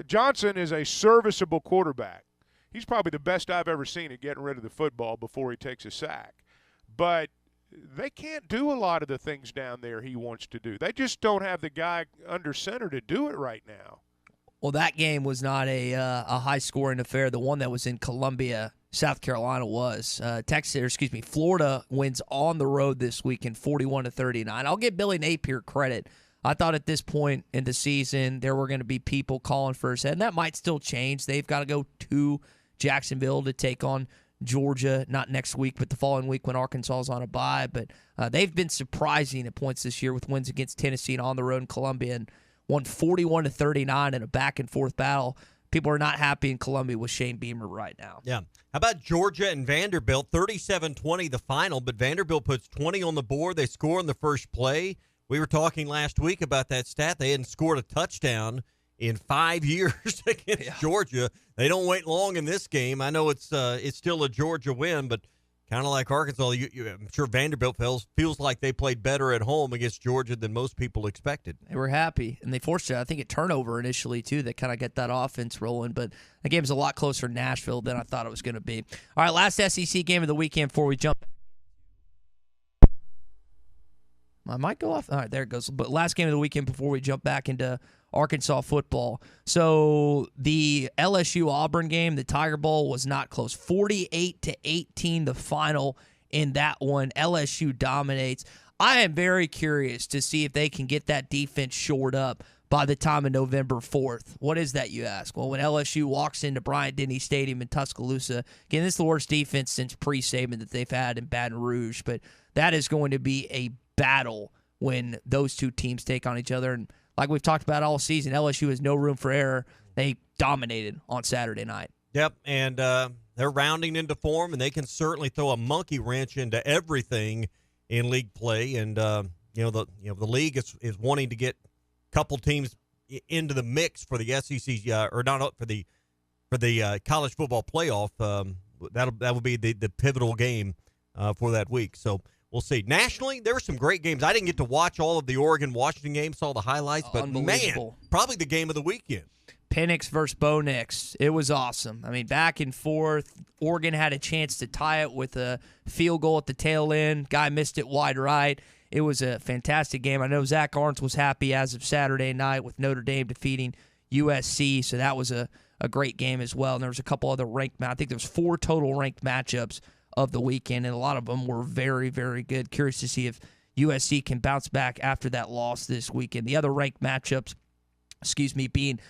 Johnson is a serviceable quarterback. He's probably the best I've ever seen at getting rid of the football before he takes a sack. But they can't do a lot of the things down there he wants to do. They just don't have the guy under center to do it right now. Well, that game was not a high-scoring affair. The one that was in Columbia, South Carolina was. Florida wins on the road this weekend, 41-39. I'll give Billy Napier credit. I thought at this point in the season there were going to be people calling for his head, and that might still change. They've got to go to Jacksonville to take on Georgia, not next week, but the following week when Arkansas is on a bye. But they've been surprising at points this year with wins against Tennessee and on the road in Columbia, and won 41-39 in a back-and-forth battle. People are not happy in Columbia with Shane Beamer right now. Yeah. How about Georgia and Vanderbilt? 37-20 the final, but Vanderbilt puts 20 on the board. They score in the first play. We were talking last week about that stat. They hadn't scored a touchdown in 5 years against Georgia. They don't wait long in this game. I know it's still a Georgia win, but kind of like Arkansas, I'm sure Vanderbilt feels like they played better at home against Georgia than most people expected. They were happy, and they forced it, I think, a turnover initially, too, that kind of get that offense rolling. But the game was a lot closer in Nashville than I thought it was going to be. All right, last SEC game of the weekend before we jump. I might go off. All right, there it goes. But last game of the weekend before we jump back into Arkansas football. So the LSU-Auburn game, the Tiger Bowl, was not close. 48-18 the final in that one. LSU dominates. I am very curious to see if they can get that defense shored up by the time of November 4th. What is that, you ask? Well, when LSU walks into Bryant-Denny Stadium in Tuscaloosa, again, this is the worst defense since pre-Saban that they've had in Baton Rouge, but that is going to be a battle when those two teams take on each other. And like we've talked about all season, LSU has no room for error. They dominated on Saturday night. Yep, and they're rounding into form, and they can certainly throw a monkey wrench into everything in league play. And the league is wanting to get a couple teams into the mix for the SEC or not for the college football playoff. That will be the pivotal game for that week. So we'll see. Nationally, there were some great games. I didn't get to watch all of the Oregon-Washington games, saw the highlights, but man, probably the game of the weekend. Penix versus Bo Nix. It was awesome. I mean, back and forth. Oregon had a chance to tie it with a field goal at the tail end. Guy missed it wide right. It was a fantastic game. I know Zach Arntz was happy as of Saturday night with Notre Dame defeating USC, so that was a great game as well. And there was a couple other ranked I think there was 4 total ranked matchups of the weekend, and a lot of them were very, very good. Curious to see if USC can bounce back after that loss this weekend. The other ranked matchups, being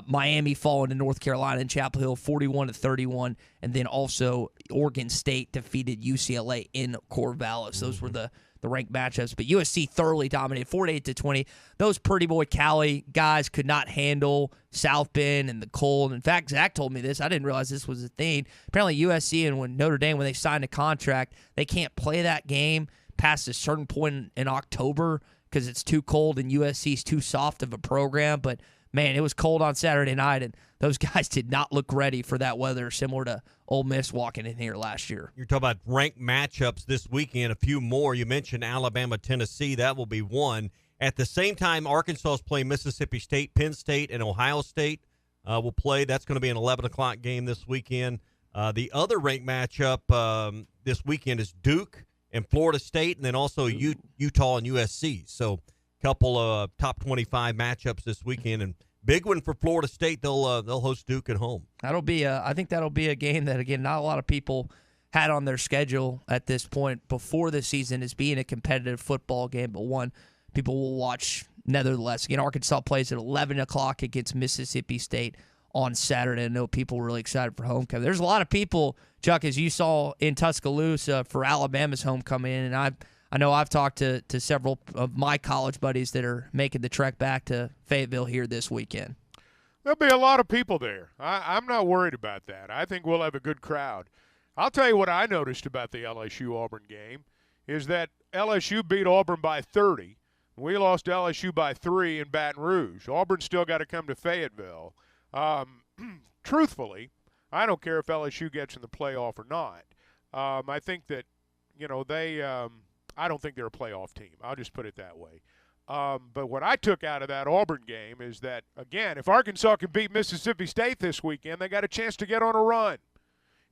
Miami falling to North Carolina in Chapel Hill 41-31, and then also Oregon State defeated UCLA in Corvallis. Those were the ranked matchups, but USC thoroughly dominated 48-20. Those Purdy Boy Cali guys could not handle South Bend and the cold. In fact, Zach told me this. I didn't realize this was a thing. Apparently USC and when Notre Dame, when they signed a contract, they can't play that game past a certain point in October because it's too cold and USC's too soft of a program. But man, it was cold on Saturday night, and those guys did not look ready for that weather, similar to Ole Miss walking in here last year. You're talking about ranked matchups this weekend, a few more. You mentioned Alabama, Tennessee. That will be one. At the same time, Arkansas is playing Mississippi State, Penn State, and Ohio State will play. That's going to be an 11 o'clock game this weekend. The other ranked matchup this weekend is Duke and Florida State, and then also Utah and USC. So a couple of top 25 matchups this weekend, and big one for Florida State. They'll host Duke at home. I think that'll be a game that, again, not a lot of people had on their schedule at this point before the season as being a competitive football game, but one people will watch nevertheless. Again, Arkansas plays at 11 o'clock against Mississippi State on Saturday. I know people were really excited for homecoming. There's a lot of people, Chuck, as you saw in Tuscaloosa for Alabama's homecoming, and I know I've talked to several of my college buddies that are making the trek back to Fayetteville here this weekend. There'll be a lot of people there. I'm not worried about that. I think we'll have a good crowd. I'll tell you what I noticed about the LSU-Auburn game is that LSU beat Auburn by 30. We lost LSU by 3 in Baton Rouge. Auburn still got to come to Fayetteville. Truthfully, I don't care if LSU gets in the playoff or not. I think that, I don't think they're a playoff team. I'll just put it that way. But what I took out of that Auburn game is that, again, if Arkansas can beat Mississippi State this weekend, they got a chance to get on a run.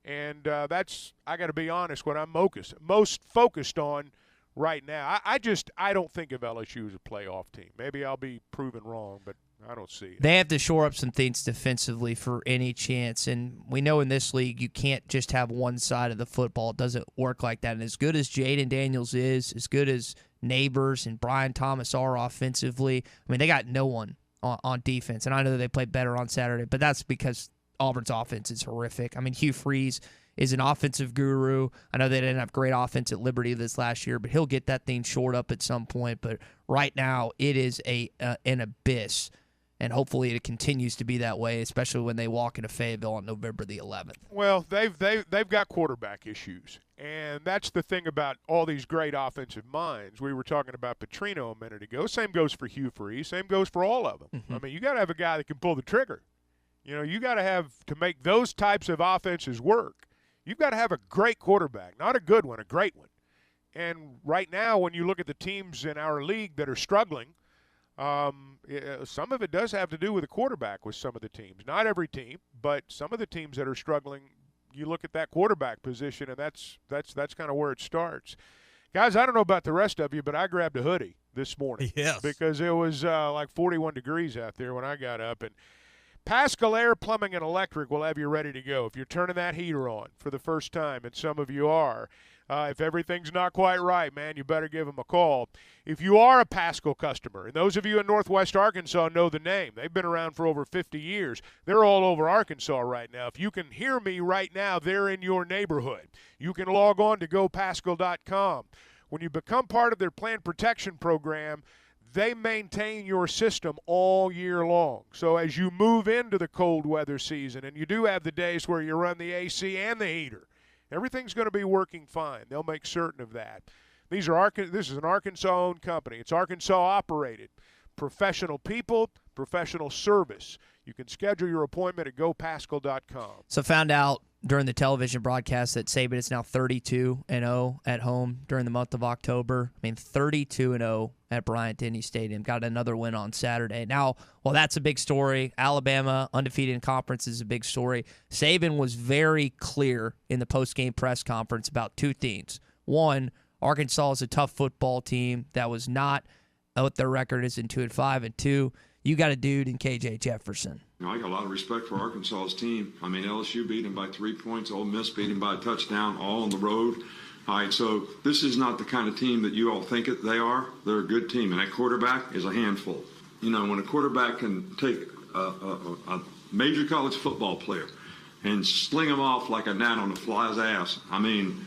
And that's, I got to be honest, what I'm most focused on right now. I don't think of LSU as a playoff team. Maybe I'll be proven wrong, but I don't see it. They have to shore up some things defensively for any chance. And we know in this league you can't just have one side of the football. It doesn't work like that. And as good as Jaden Daniels is, as good as Neighbors and Brian Thomas are offensively, I mean, they got no one on defense. And I know that they played better on Saturday, but that's because Auburn's offense is horrific. I mean, Hugh Freeze is an offensive guru. I know they didn't have great offense at Liberty this last year, but he'll get that thing shored up at some point. But right now, it is an abyss, and hopefully it continues to be that way, especially when they walk into Fayetteville on November the 11th. Well, they've got quarterback issues, and that's the thing about all these great offensive minds. We were talking about Petrino a minute ago. Same goes for Hugh Freeze. Same goes for all of them. Mm-hmm. I mean, you got to have a guy that can pull the trigger. You know, you got to have to make those types of offenses work. You've got to have a great quarterback, not a good one, a great one. And right now, when you look at the teams in our league that are struggling, some of it does have to do with the quarterback with some of the teams. Not every team, but some of the teams that are struggling, you look at that quarterback position, and that's kind of where it starts. Guys, I don't know about the rest of you, but I grabbed a hoodie this morning. Yes. Because it was like 41 degrees out there when I got up. And Paschal Air Plumbing and Electric will have you ready to go. If you're turning that heater on for the first time, and some of you are, if everything's not quite right, man, you better give them a call. If you are a Paschal customer, and those of you in Northwest Arkansas know the name, they've been around for over 50 years. They're all over Arkansas right now. If you can hear me right now, they're in your neighborhood. You can log on to gopaschal.com. When you become part of their plant protection program, they maintain your system all year long. So as you move into the cold weather season, and you do have the days where you run the AC and the heater, everything's going to be working fine. They'll make certain of that. This is an Arkansas-owned company. It's Arkansas-operated. Professional people, professional service. You can schedule your appointment at gopaschal.com. So found out during the television broadcast that Saban is now 32-0 at home during the month of October. I mean, 32-0 at Bryant-Denny Stadium. Got another win on Saturday. Now, well, that's a big story. Alabama, undefeated in conference, is a big story. Saban was very clear in the post-game press conference about two things. One, Arkansas is a tough football team that was not what their record is in 2-5. And two, you got a dude in KJ Jefferson. I got a lot of respect for Arkansas's team. I mean, LSU beat him by 3 points. Ole Miss beat him by a touchdown, all on the road. All right, so this is not the kind of team that you all think they are. They're a good team, and that quarterback is a handful. You know, when a quarterback can take a major college football player and sling him off like a gnat on a fly's ass, I mean,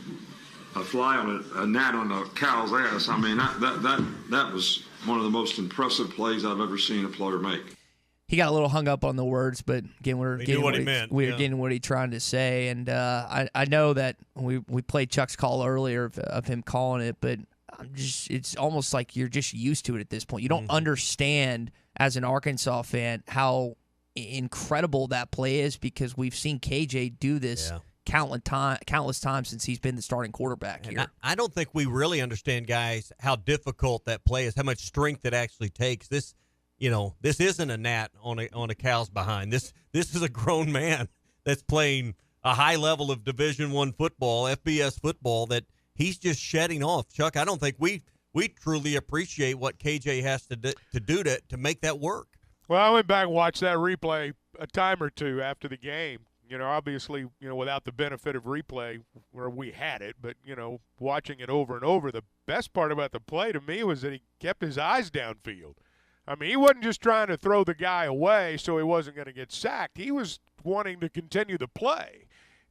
a fly on a gnat on a cow's ass, I mean, that was one of the most impressive plays I've ever seen a player make. He got a little hung up on the words, but again, we're getting what he meant. We're yeah. getting what he's trying to say, and I know that we played Chuck's call earlier of him calling it, but it's almost like you're just used to it at this point. You don't understand as an Arkansas fan how incredible that play is, because we've seen KJ do this countless times since he's been the starting quarterback here. I don't think we really understand, guys, how difficult that play is, how much strength it actually takes. This isn't a gnat on a cow's behind. This is a grown man that's playing a high level of Division I football, FBS football, that he's just shedding off. Chuck, I don't think we truly appreciate what KJ has to do to make that work. Well, I went back and watched that replay a time or two after the game. You know, obviously, without the benefit of replay where we had it, but, watching it over and over, the best part about the play to me was that he kept his eyes downfield. I mean, he wasn't just trying to throw the guy away so he wasn't going to get sacked. He was wanting to continue the play.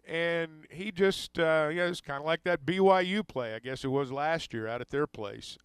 And he just, it's kind of like that BYU play, I guess it was last year out at their place.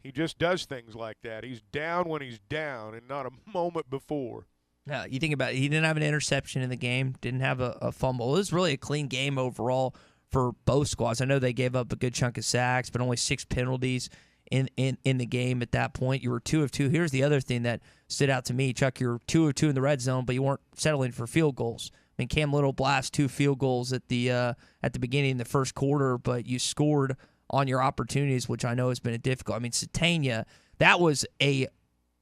He just does things like that. He's down when he's down and not a moment before. Yeah, you think about it, he didn't have an interception in the game, didn't have a fumble. It was really a clean game overall for both squads. I know they gave up a good chunk of sacks, but only 6 penalties in the game at that point. You were 2 of 2. Here's the other thing that stood out to me, Chuck. You were 2 of 2 in the red zone, but you weren't settling for field goals. I mean, Cam Little blasted 2 field goals at the beginning of the first quarter, but you scored on your opportunities, which I know has been difficult. I mean, Satania, that was a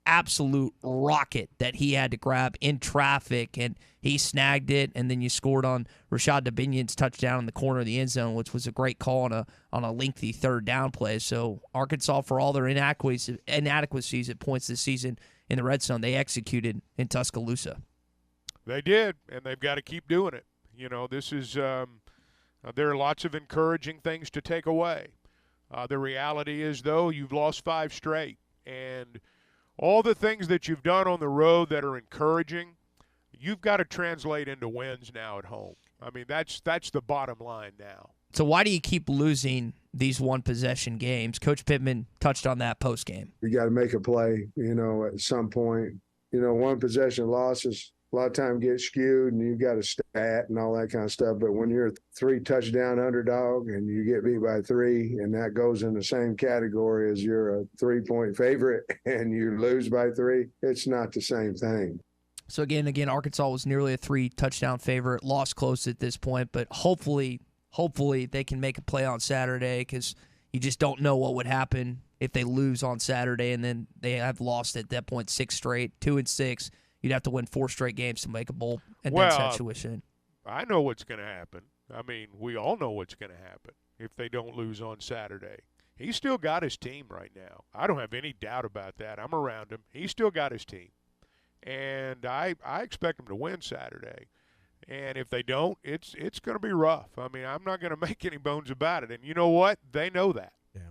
absolute rocket that he had to grab in traffic, and he snagged it, and then you scored on Rashad Dubinion's touchdown in the corner of the end zone, which was a great call on a lengthy third down play. So Arkansas, for all their inadequacies at points this season in the red zone, they executed in Tuscaloosa. They did, and they've got to keep doing it. This is there are lots of encouraging things to take away. The reality is, though, you've lost 5 straight, and all the things that you've done on the road that are encouraging, you've got to translate into wins now at home. I mean, that's the bottom line now. So why do you keep losing these one-possession games? Coach Pittman touched on that post-game. You got to make a play, at some point. One-possession losses a lot of time get skewed, and you've got a stat and all that kind of stuff. But when you're a 3-touchdown underdog and you get beat by 3, and that goes in the same category as you're a 3-point favorite and you lose by 3, it's not the same thing. So again, Arkansas was nearly a 3-touchdown favorite, lost close at this point, but hopefully they can make a play on Saturday, because you just don't know what would happen if they lose on Saturday and then they have lost at that point 6 straight, 2-6. You'd have to win 4 straight games to make a bowl situation. I know what's going to happen. I mean, we all know what's going to happen if they don't lose on Saturday. He's still got his team right now. I don't have any doubt about that. I'm around him. He's still got his team. And I expect them to win Saturday. And if they don't, it's going to be rough. I mean, I'm not going to make any bones about it. And you know what? They know that. Yeah.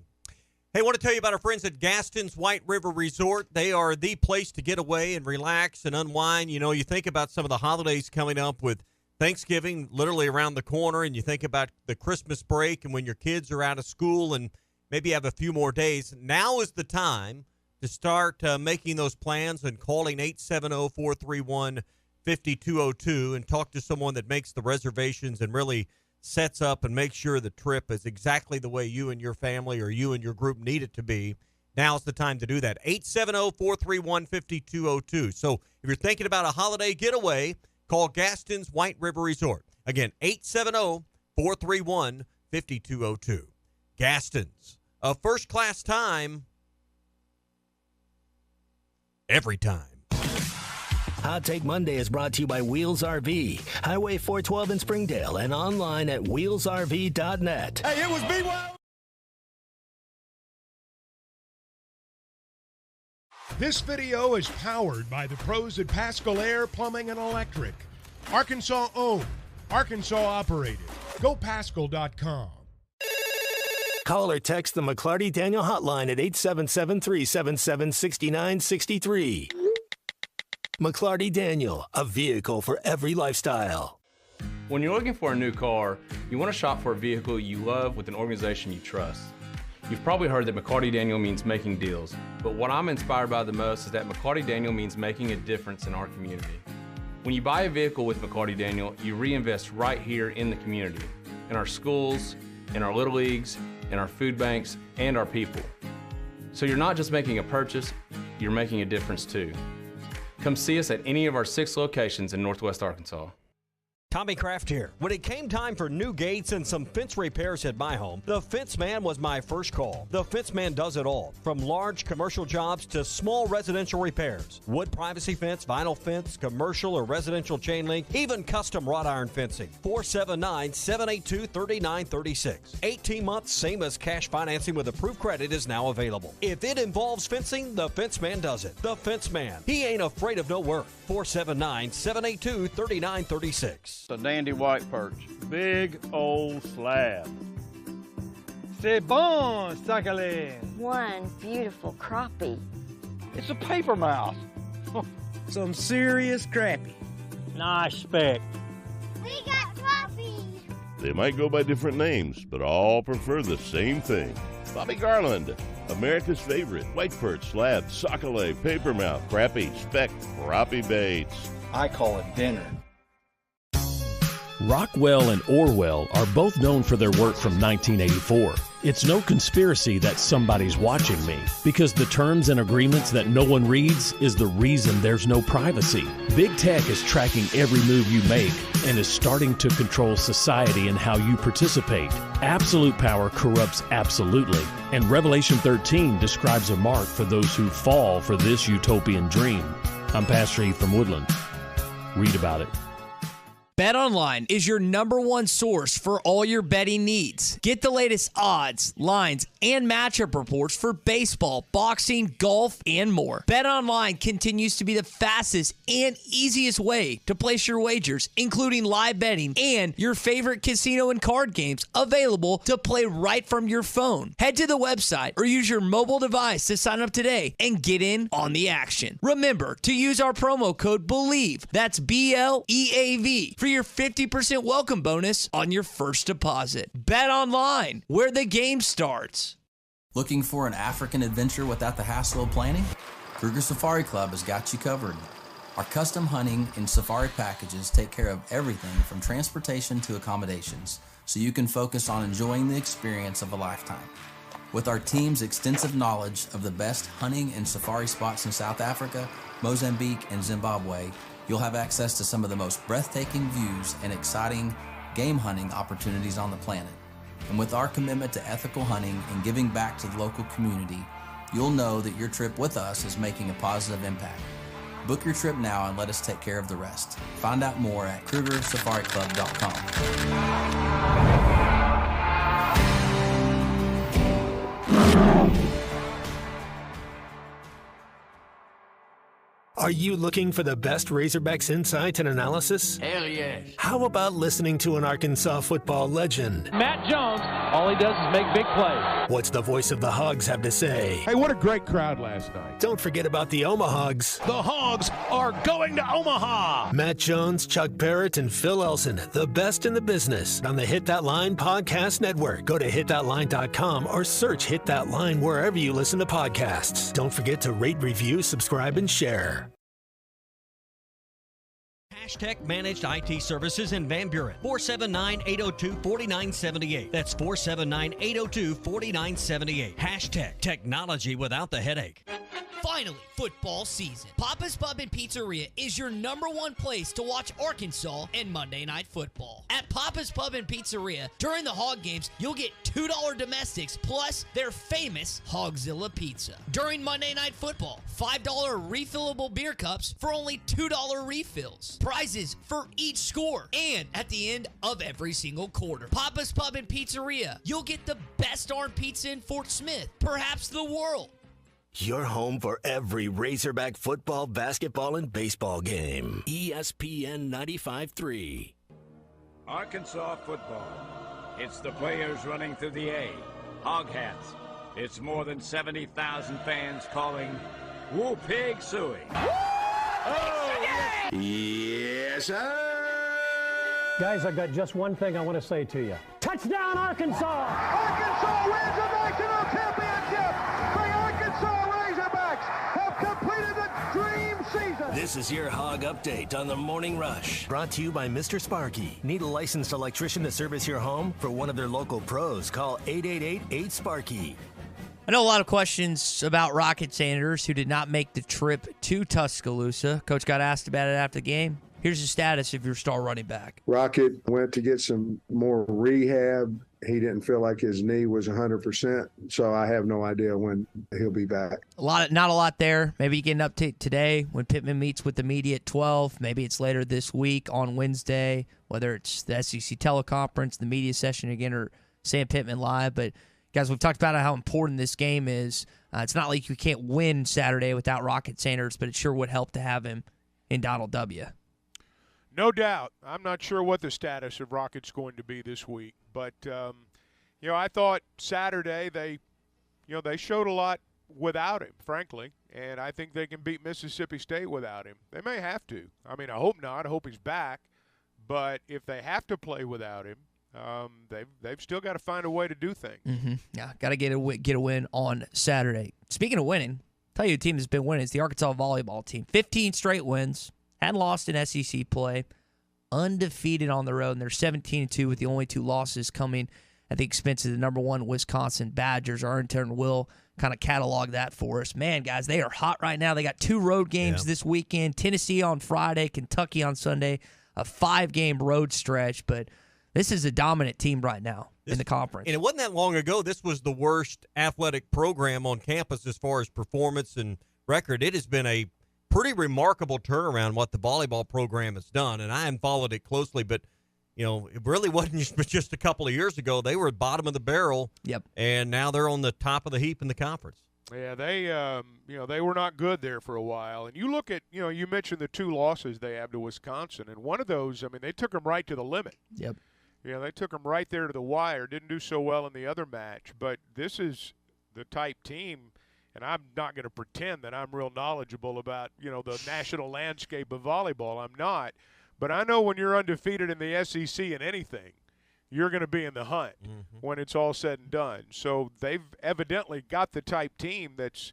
Hey, I want to tell you about our friends at Gaston's White River Resort. They are the place to get away and relax and unwind. You think about some of the holidays coming up with Thanksgiving literally around the corner, and you think about the Christmas break and when your kids are out of school and maybe have a few more days. Now is the time to start making those plans and calling 870-431-5202 and talk to someone that makes the reservations and really sets up and makes sure the trip is exactly the way you and your family or you and your group need it to be. Now's the time to do that. 870-431-5202. So if you're thinking about a holiday getaway, call Gaston's White River Resort. Again, 870-431-5202. Gaston's, a first-class time every time. Hot Take Monday is brought to you by Wheels RV, Highway 412 in Springdale, and online at wheelsrv.net. Hey, it was BYO. This video is powered by the pros at Pascal Air Plumbing and Electric. Arkansas owned, Arkansas operated. GoPascal.com. Call or text the McClarty Daniel hotline at 877-377-6963. McClarty Daniel, a vehicle for every lifestyle. When you're looking for a new car, you want to shop for a vehicle you love with an organization you trust. You've probably heard that McClarty Daniel means making deals, but what I'm inspired by the most is that McClarty Daniel means making a difference in our community. When you buy a vehicle with McClarty Daniel, you reinvest right here in the community, in our schools, in our little leagues, in our food banks, and our people. So you're not just making a purchase, you're making a difference too. Come see us at any of our 6 locations in Northwest Arkansas. Tommy Kraft here. When it came time for new gates and some fence repairs at my home, the Fence Man was my first call. The Fence Man does it all, from large commercial jobs to small residential repairs. Wood privacy fence, vinyl fence, commercial or residential chain link, even custom wrought iron fencing. 479-782-3936. 18 months, same as cash financing with approved credit is now available. If it involves fencing, the Fence Man does it. The Fence Man. He ain't afraid of no work. 479-782-3936. A dandy white perch. Big old slab. C'est bon, Sakhalin. One beautiful crappie. It's a paper mouse. Some serious crappie. Nice speck. We got crappies. They might go by different names, but all prefer the same thing. Bobby Garland, America's favorite white perch, slab, sockeye, papermouth, crappie, speck, crappie baits. I call it dinner. Rockwell and Orwell are both known for their work from 1984. It's no conspiracy that somebody's watching me, because the terms and agreements that no one reads is the reason there's no privacy. Big Tech is tracking every move you make and is starting to control society and how you participate. Absolute power corrupts absolutely, and Revelation 13 describes a mark for those who fall for this utopian dream. I'm Pastor Eve from Woodland. Read about it. BetOnline is your #1 source for all your betting needs. Get the latest odds, lines, and matchup reports for baseball, boxing, golf, and more. BetOnline continues to be the fastest and easiest way to place your wagers, including live betting and your favorite casino and card games available to play right from your phone. Head to the website or use your mobile device to sign up today and get in on the action. Remember to use our promo code BELIEVE, that's BLEAV, for your 50% welcome bonus on your first deposit. Bet online, where the game starts. Looking for an African adventure without the hassle of planning? Kruger Safari Club has got you covered. Our custom hunting and safari packages take care of everything from transportation to accommodations, so you can focus on enjoying the experience of a lifetime. With our team's extensive knowledge of the best hunting and safari spots in South Africa, Mozambique, and Zimbabwe, you'll have access to some of the most breathtaking views and exciting game hunting opportunities on the planet. And with our commitment to ethical hunting and giving back to the local community, you'll know that your trip with us is making a positive impact. Book your trip now and let us take care of the rest. Find out more at KrugerSafariClub.com. Are you looking for the best Razorbacks insight and analysis? Hell yes. How about listening to an Arkansas football legend? Matt Jones, all he does is make big plays. What's the voice of the Hogs have to say? Hey, what a great crowd last night. Don't forget about the Omahogs. The Hogs are going to Omaha. Matt Jones, Chuck Barrett, and Phil Elson, the best in the business on the Hit That Line Podcast Network. Go to hitthatline.com or search Hit That Line wherever you listen to podcasts. Don't forget to rate, review, subscribe, and share. Hashtag Managed IT Services in Van Buren. 479-802-4978. That's 479-802-4978. Hashtag technology without the headache. Finally, football season. Papa's Pub and Pizzeria is your #1 place to watch Arkansas and Monday Night Football. At Papa's Pub and Pizzeria, during the Hog games, you'll get $2 domestics plus their famous Hogzilla pizza. During Monday Night Football, $5 refillable beer cups for only $2 refills. Prizes for each score and at the end of every single quarter. Papa's Pub and Pizzeria, you'll get the best darn pizza in Fort Smith, perhaps the world. Your home for every Razorback football, basketball, and baseball game. ESPN 95.3. Arkansas football. It's the players running through the A. Hog hats. It's more than 70,000 fans calling Woo Pig Suey. Yes, sir. Guys, I've got just one thing I want to say to you. Touchdown, Arkansas! Arkansas wins the national championship! The Arkansas Razorbacks have completed the dream season! This is your Hog Update on the Morning Rush. Brought to you by Mr. Sparky. Need a licensed electrician to service your home? For one of their local pros, call 888-8-SPARKY. I know a lot of questions about Rocket Sanders, who did not make the trip to Tuscaloosa. Coach got asked about it after the game. Here's the status of your star running back. Rocket went to get some more rehab. He didn't feel like his knee was 100%, so I have no idea when he'll be back. Not a lot there. Maybe you get an update today when Pittman meets with the media at 12. Maybe it's later this week on Wednesday, whether it's the SEC teleconference, the media session again, or Sam Pittman live. But, guys, we've talked about how important this game is. It's not like you can't win Saturday without Rocket Sanders, but it sure would help to have him in Donald W. No doubt. I'm not sure what the status of Rocket's going to be this week, but I thought Saturday they showed a lot without him, frankly, and I think they can beat Mississippi State without him. They may have to. I mean, I hope not. I hope he's back, but if they have to play without him, they've still got to find a way to do things. Mm-hmm. Yeah, got to get a win on Saturday. Speaking of winning, I'll tell you a team that's been winning is the Arkansas volleyball team. 15 straight wins. Hadn't lost in SEC play. Undefeated on the road, and they're 17-2 with the only 2 losses coming at the expense of the #1 Wisconsin Badgers. Our intern will kind of catalog that for us. Man, guys, they are hot right now. They got 2 road games this weekend. Tennessee on Friday, Kentucky on Sunday. A 5-game road stretch, but this is a dominant team right now in the conference. And it wasn't that long ago. This was the worst athletic program on campus as far as performance and record. It has been a pretty remarkable turnaround what the volleyball program has done, and I haven't followed it closely, but it really wasn't just a couple of years ago. They were at bottom of the barrel. Yep. And now they're on the top of the heap in the conference. Yeah, they were not good there for a while. And you look at, you mentioned the 2 losses they have to Wisconsin, and one of those, they took them right to the limit. Yep. They took them right there to the wire. Didn't do so well in the other match, but this is the type team, and I'm not going to pretend that I'm real knowledgeable about, the national landscape of volleyball. I'm not. But I know when you're undefeated in the SEC in anything, you're going to be in the hunt when it's all said and done. So they've evidently got the type team that's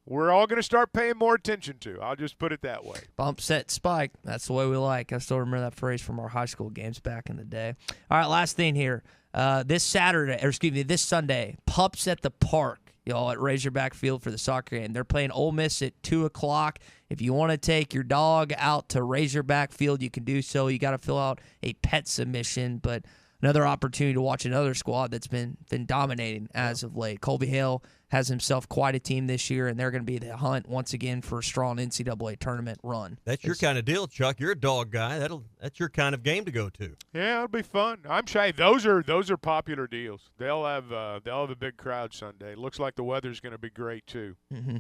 we're all going to start paying more attention to. I'll just put it that way. Bump, set, spike. That's the way we like. I still remember that phrase from our high school games back in the day. All right, last thing here. This Sunday, Pups at the Park. Y'all at Razorback Field for the soccer game. They're playing Ole Miss at 2 o'clock. If you want to take your dog out to Razorback Field, you can do so. You got to fill out a pet submission, but another opportunity to watch another squad that's been dominating as of late. Colby Hale has himself quite a team this year, and they're going to be the hunt once again for a strong NCAA tournament run. That's your kind of deal, Chuck. You're a dog guy. That's your kind of game to go to. Yeah, it'll be fun. I'm sure those are popular deals. They'll have a big crowd Sunday. Looks like the weather's going to be great too. Mm-hmm.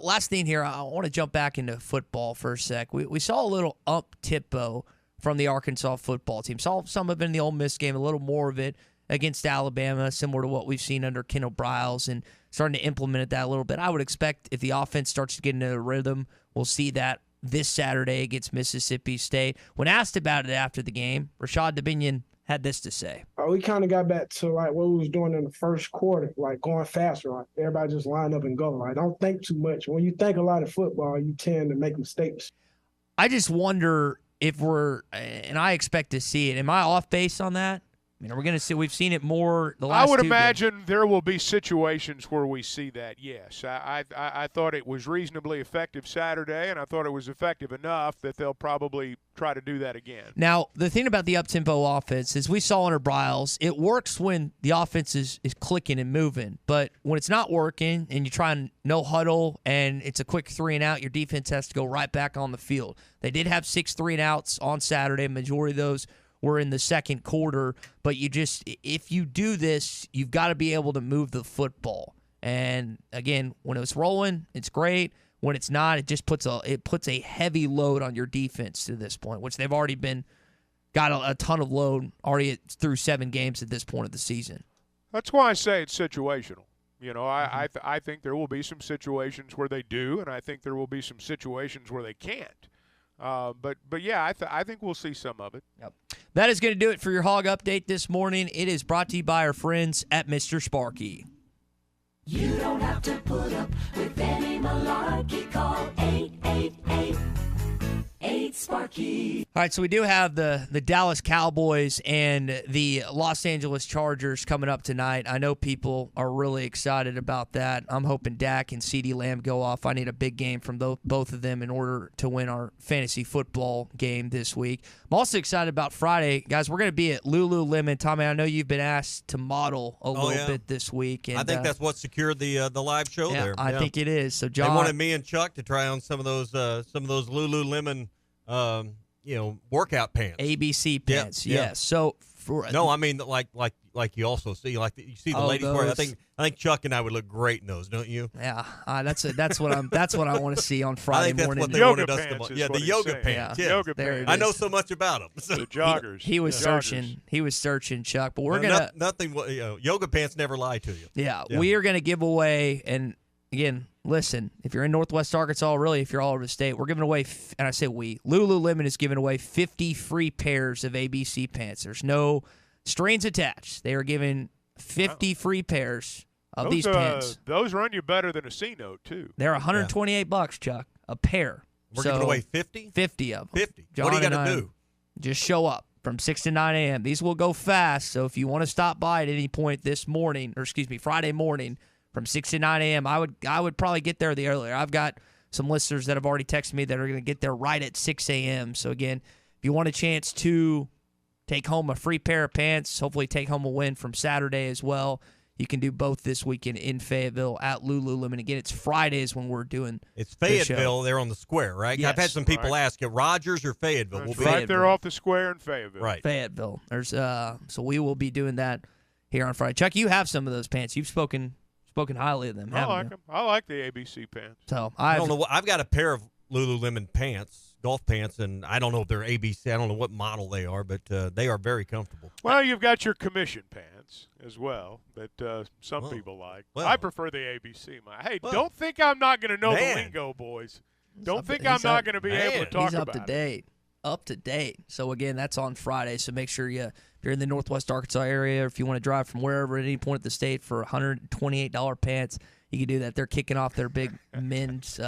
Last thing here, I want to jump back into football for a sec. We saw a little up-tempo from the Arkansas football team. Saw some of it in the Ole Miss game, a little more of it against Alabama, similar to what we've seen under Kendall Briles, and starting to implement that a little bit. I would expect if the offense starts to get into a rhythm, we'll see that this Saturday against Mississippi State. When asked about it after the game, Rashad Dominion had this to say. We kind of got back to like what we was doing in the first quarter, like going faster. Like everybody just line up and go. Like don't think too much. When you think a lot of football, you tend to make mistakes. I just wonder if and I expect to see it. Am I off base on that? I mean, are we going to see? We've seen it more the last. I would 2 imagine games. There will be situations where we see that. Yes, I thought it was reasonably effective Saturday, and I thought it was effective enough that they'll probably try to do that again. Now, the thing about the up-tempo offense is we saw under Briles, it works when the offense is clicking and moving, but when it's not working and you try and no huddle and it's a quick 3-and-out, your defense has to go right back on the field. They did have 6 3-and-outs on Saturday. Majority of those were in the second quarter, but if you do this, you've got to be able to move the football. And again, when it's rolling, it's great. When it's not, it just puts a heavy load on your defense to this point, which they've already got a ton of load already through 7 games at this point of the season. That's why I say it's situational. I think there will be some situations where they do, and I think there will be some situations where they can't. But yeah, I think we'll see some of it. Yep. That is going to do it for your Hog Update this morning. It is brought to you by our friends at Mr. Sparky. You don't have to put up with any malarkey. Call 888-8-SPARKY. All right, so we do have the Dallas Cowboys and the Los Angeles Chargers coming up tonight. I know people are really excited about that. I'm hoping Dak and CeeDee Lamb go off. I need a big game from both of them in order to win our fantasy football game this week. I'm also excited about Friday. Guys, we're going to be at Lululemon. Tommy, I know you've been asked to model a little bit this week. And, I think that's what secured the live show there. I think it is. So John, they wanted me and Chuck to try on some of those Lululemon workout pants. ABC pants, yes. So I mean like you also see you see the ladies wear. I think Chuck and I would look great in those, don't you? Yeah, that's what I want to see on Friday morning. I think that's what they wanted us to. Yeah, the yoga pants. Yeah, yoga pants. I know so much about them. So. The joggers. He was searching. He was searching, Chuck. But we're gonna yoga pants never lie to you. Yeah, we are gonna give away. And again, listen, if you're in Northwest Arkansas, really, if you're all over the state, we're giving away. And I say Lululemon is giving away 50 free pairs of ABC pants. There's no strings attached. They are giving 50 free pairs of these pants. Those run you better than a C-note, too. They're $128, Chuck, a pair. We're giving away 50? 50 of them. 50. John, what do you got to do? Just show up from 6 to 9 a.m. These will go fast, so if you want to stop by at any point this morning, Friday morning from 6 to 9 a.m., I would probably get there the earlier. I've got some listeners that have already texted me that are going to get there right at 6 a.m. So, again, if you want a chance to take home a free pair of pants, hopefully take home a win from Saturday as well, You can do both this weekend in Fayetteville at Lululemon. Again, it's Fridays when we're doing It's Fayetteville. They're on the square, right? Yes. I've had some people ask it. Rogers or Fayetteville? That's right there off the square in Fayetteville. Right. Fayetteville. There's so we will be doing that here on Friday. Chuck, you have some of those pants. You've spoken highly of them. I haven't like you? them. I like the ABC pants. So I don't know. I've got a pair of Lululemon pants, golf pants, and I don't know if they're ABC. I don't know what model they are, but they are very comfortable. Well, you've got your commission pants as well that some people like. well. I prefer the ABC. Hey, don't think I'm not going to know Man. the lingo, boys. Don't think I'm not going to be able to talk He's up about to it. date. Up to date. So again, that's on Friday. So make sure if you're in the Northwest Arkansas area, or if you want to drive from wherever at any point of the state for $128 pants, you can do that. They're kicking off their big men's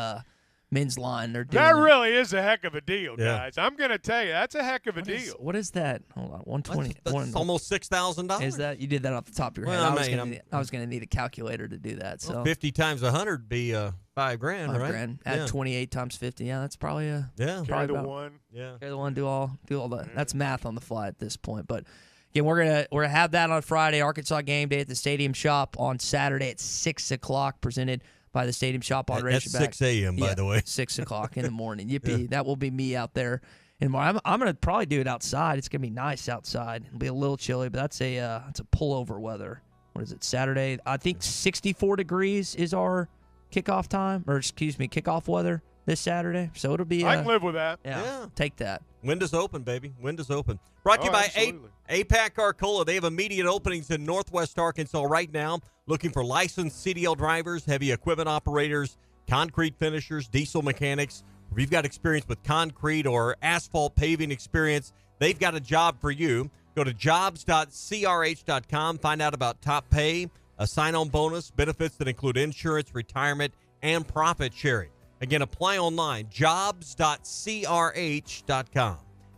line. They're doing That really is a heck of a deal, Yeah. guys. I'm going to tell you, that's a heck of a deal. What is that? Hold on, 120. That's almost $6,000. Is that you did that off the top of your Well, head? I mean, I was going to need a calculator to do that. So 50 times 100 would be $5,000, right? $5,000. Add 28 times 50. Yeah, that's probably Yeah. probably Carry the about- one. Yeah. Carry the one. Do all that. That's math on the fly at this point. But again, we're gonna have that on Friday. Arkansas game day at the Stadium Shop on Saturday at 6:00, presented by the Stadium Shop on That's Razorback. 6 a.m., by the way. 6:00 in the morning. Yippee! That will be me out there. And I'm gonna probably do it outside. It's gonna be nice outside. It'll be a little chilly, but that's a pullover weather. What is it? Saturday? I think 64 degrees is our kickoff time, or excuse me, kickoff weather this Saturday. So it'll be. I can live with that. Yeah, take that. Windows open, baby. Windows open. Brought to you by absolutely. APAC Arcola. They have immediate openings in Northwest Arkansas right now. Looking for licensed CDL drivers, heavy equipment operators, concrete finishers, diesel mechanics. If you've got experience with concrete or asphalt paving experience, they've got a job for you. Go to jobs.crh.com. Find out about top pay, a sign-on bonus, benefits that include insurance, retirement, and profit sharing. Again, apply online, jobs.crh.com.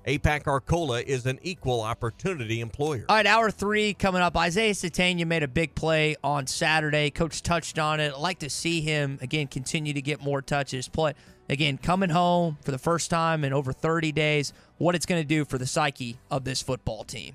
APAC Arcola is an equal opportunity employer. All right, hour 3 coming up. Isaiah Satania made a big play on Saturday. Coach touched on it. I'd like to see him, again, continue to get more touches. Play again, coming home for the first time in over 30 days, what it's going to do for the psyche of this football team.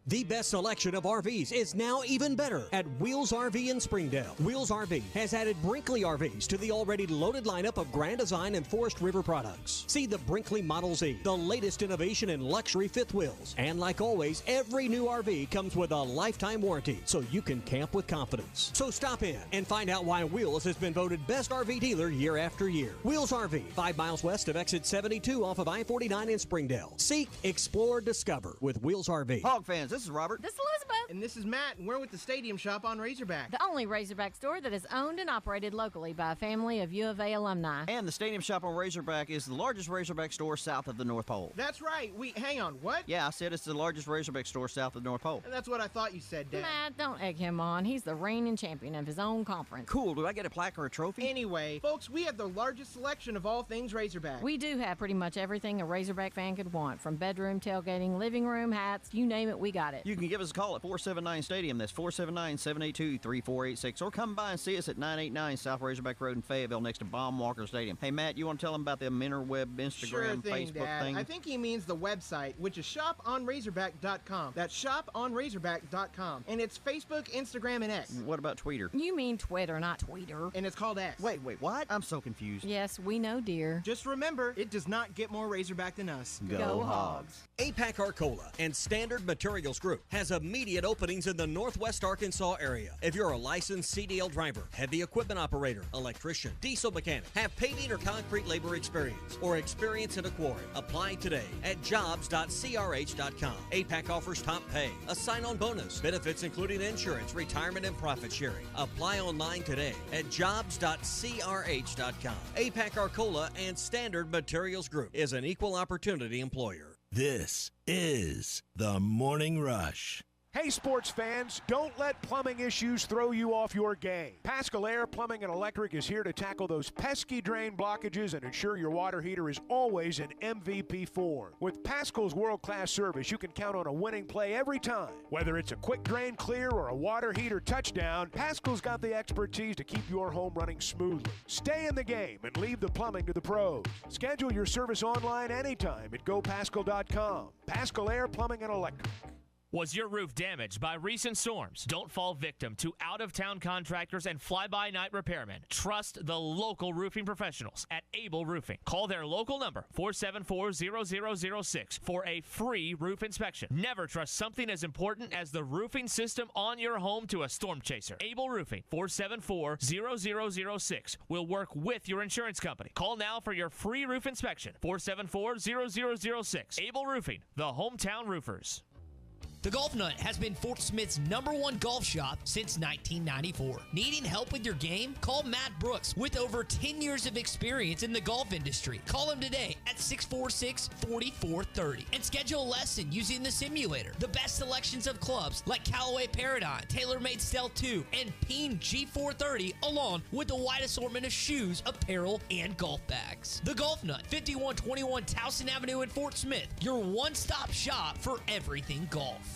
The best selection of RVs is now even better at Wheels RV in Springdale. Wheels RV has added Brinkley RVs to the already loaded lineup of Grand Design and Forest River products. See the Brinkley Model Z, the latest innovation in luxury fifth wheels. And like always, every new RV comes with a lifetime warranty, so you can camp with confidence. So stop in and find out why Wheels has been voted best RV dealer year after year. Wheels RV, 5 miles west of exit 72 off of I-49 in Springdale. Seek, explore, discover with Wheels RV. Hog fans, this is Robert. This is Elizabeth. And this is Matt, and we're with the Stadium Shop on Razorback. The only Razorback store that is owned and operated locally by a family of U of A alumni. And the Stadium Shop on Razorback is the largest Razorback store south of the North Pole. That's right. Hang on, what? Yeah, I said it's the largest Razorback store south of the North Pole. That's what I thought you said, Dad. Matt, don't egg him on. He's the reigning champion of his own conference. Cool. Do I get a plaque or a trophy? Anyway, folks, we have the largest selection of all things Razorback. We do have pretty much everything a Razorback fan could want, from bedroom, tailgating, living room, hats, you name it, we got it. You can give us a call at 479 Stadium. That's 479-782-3486. Or come by and see us at 989 South Razorback Road in Fayetteville next to Baum Walker Stadium. Hey, Matt, you want to tell them about the Interweb, Instagram, Facebook thing? I think he means the website, which is shoponrazorback.com. That's shoponrazorback.com. And it's Facebook, Instagram, and X. What about Twitter? You mean Twitter, not Tweeter. And it's called X. Wait, what? I'm so confused. Yes, we know, dear. Just remember, it does not get more Razorback than us. Go Hogs. APAC Arcola and Standard Materials Group has immediate openings in the Northwest Arkansas area. If you're a licensed CDL driver, heavy equipment operator, electrician, diesel mechanic, have paving or concrete labor experience, or experience in a quarry, apply today at jobs.crh.com. APAC offers top pay, a sign-on bonus, benefits including insurance, retirement, and profit sharing. Apply online today at jobs.crh.com. APAC Arcola and Standard Materials Group is an equal opportunity employer. This is The Morning Rush. Hey, sports fans, don't let plumbing issues throw you off your game. Paschal Air Plumbing and Electric is here to tackle those pesky drain blockages and ensure your water heater is always in MVP form. With Paschal's world-class service, you can count on a winning play every time. Whether it's a quick drain clear or a water heater touchdown, Paschal's got the expertise to keep your home running smoothly. Stay in the game and leave the plumbing to the pros. Schedule your service online anytime at gopaschal.com. Paschal Air Plumbing and Electric. Was your roof damaged by recent storms? Don't fall victim to out-of-town contractors and fly-by-night repairmen. Trust the local roofing professionals at Able Roofing. Call their local number, 474-0006, for a free roof inspection. Never trust something as important as the roofing system on your home to a storm chaser. Able Roofing, 474-0006, will work with your insurance company. Call now for your free roof inspection, 474-0006. Able Roofing, the hometown roofers. The Golf Nut has been Fort Smith's #1 golf shop since 1994. Needing help with your game? Call Matt Brooks with over 10 years of experience in the golf industry. Call him today at 646-4430 and schedule a lesson using the simulator. The best selections of clubs like Callaway Paradigm, TaylorMade Stealth 2, and Peen G430, along with a wide assortment of shoes, apparel, and golf bags. The Golf Nut, 5121 Towson Avenue in Fort Smith, your one-stop shop for everything golf.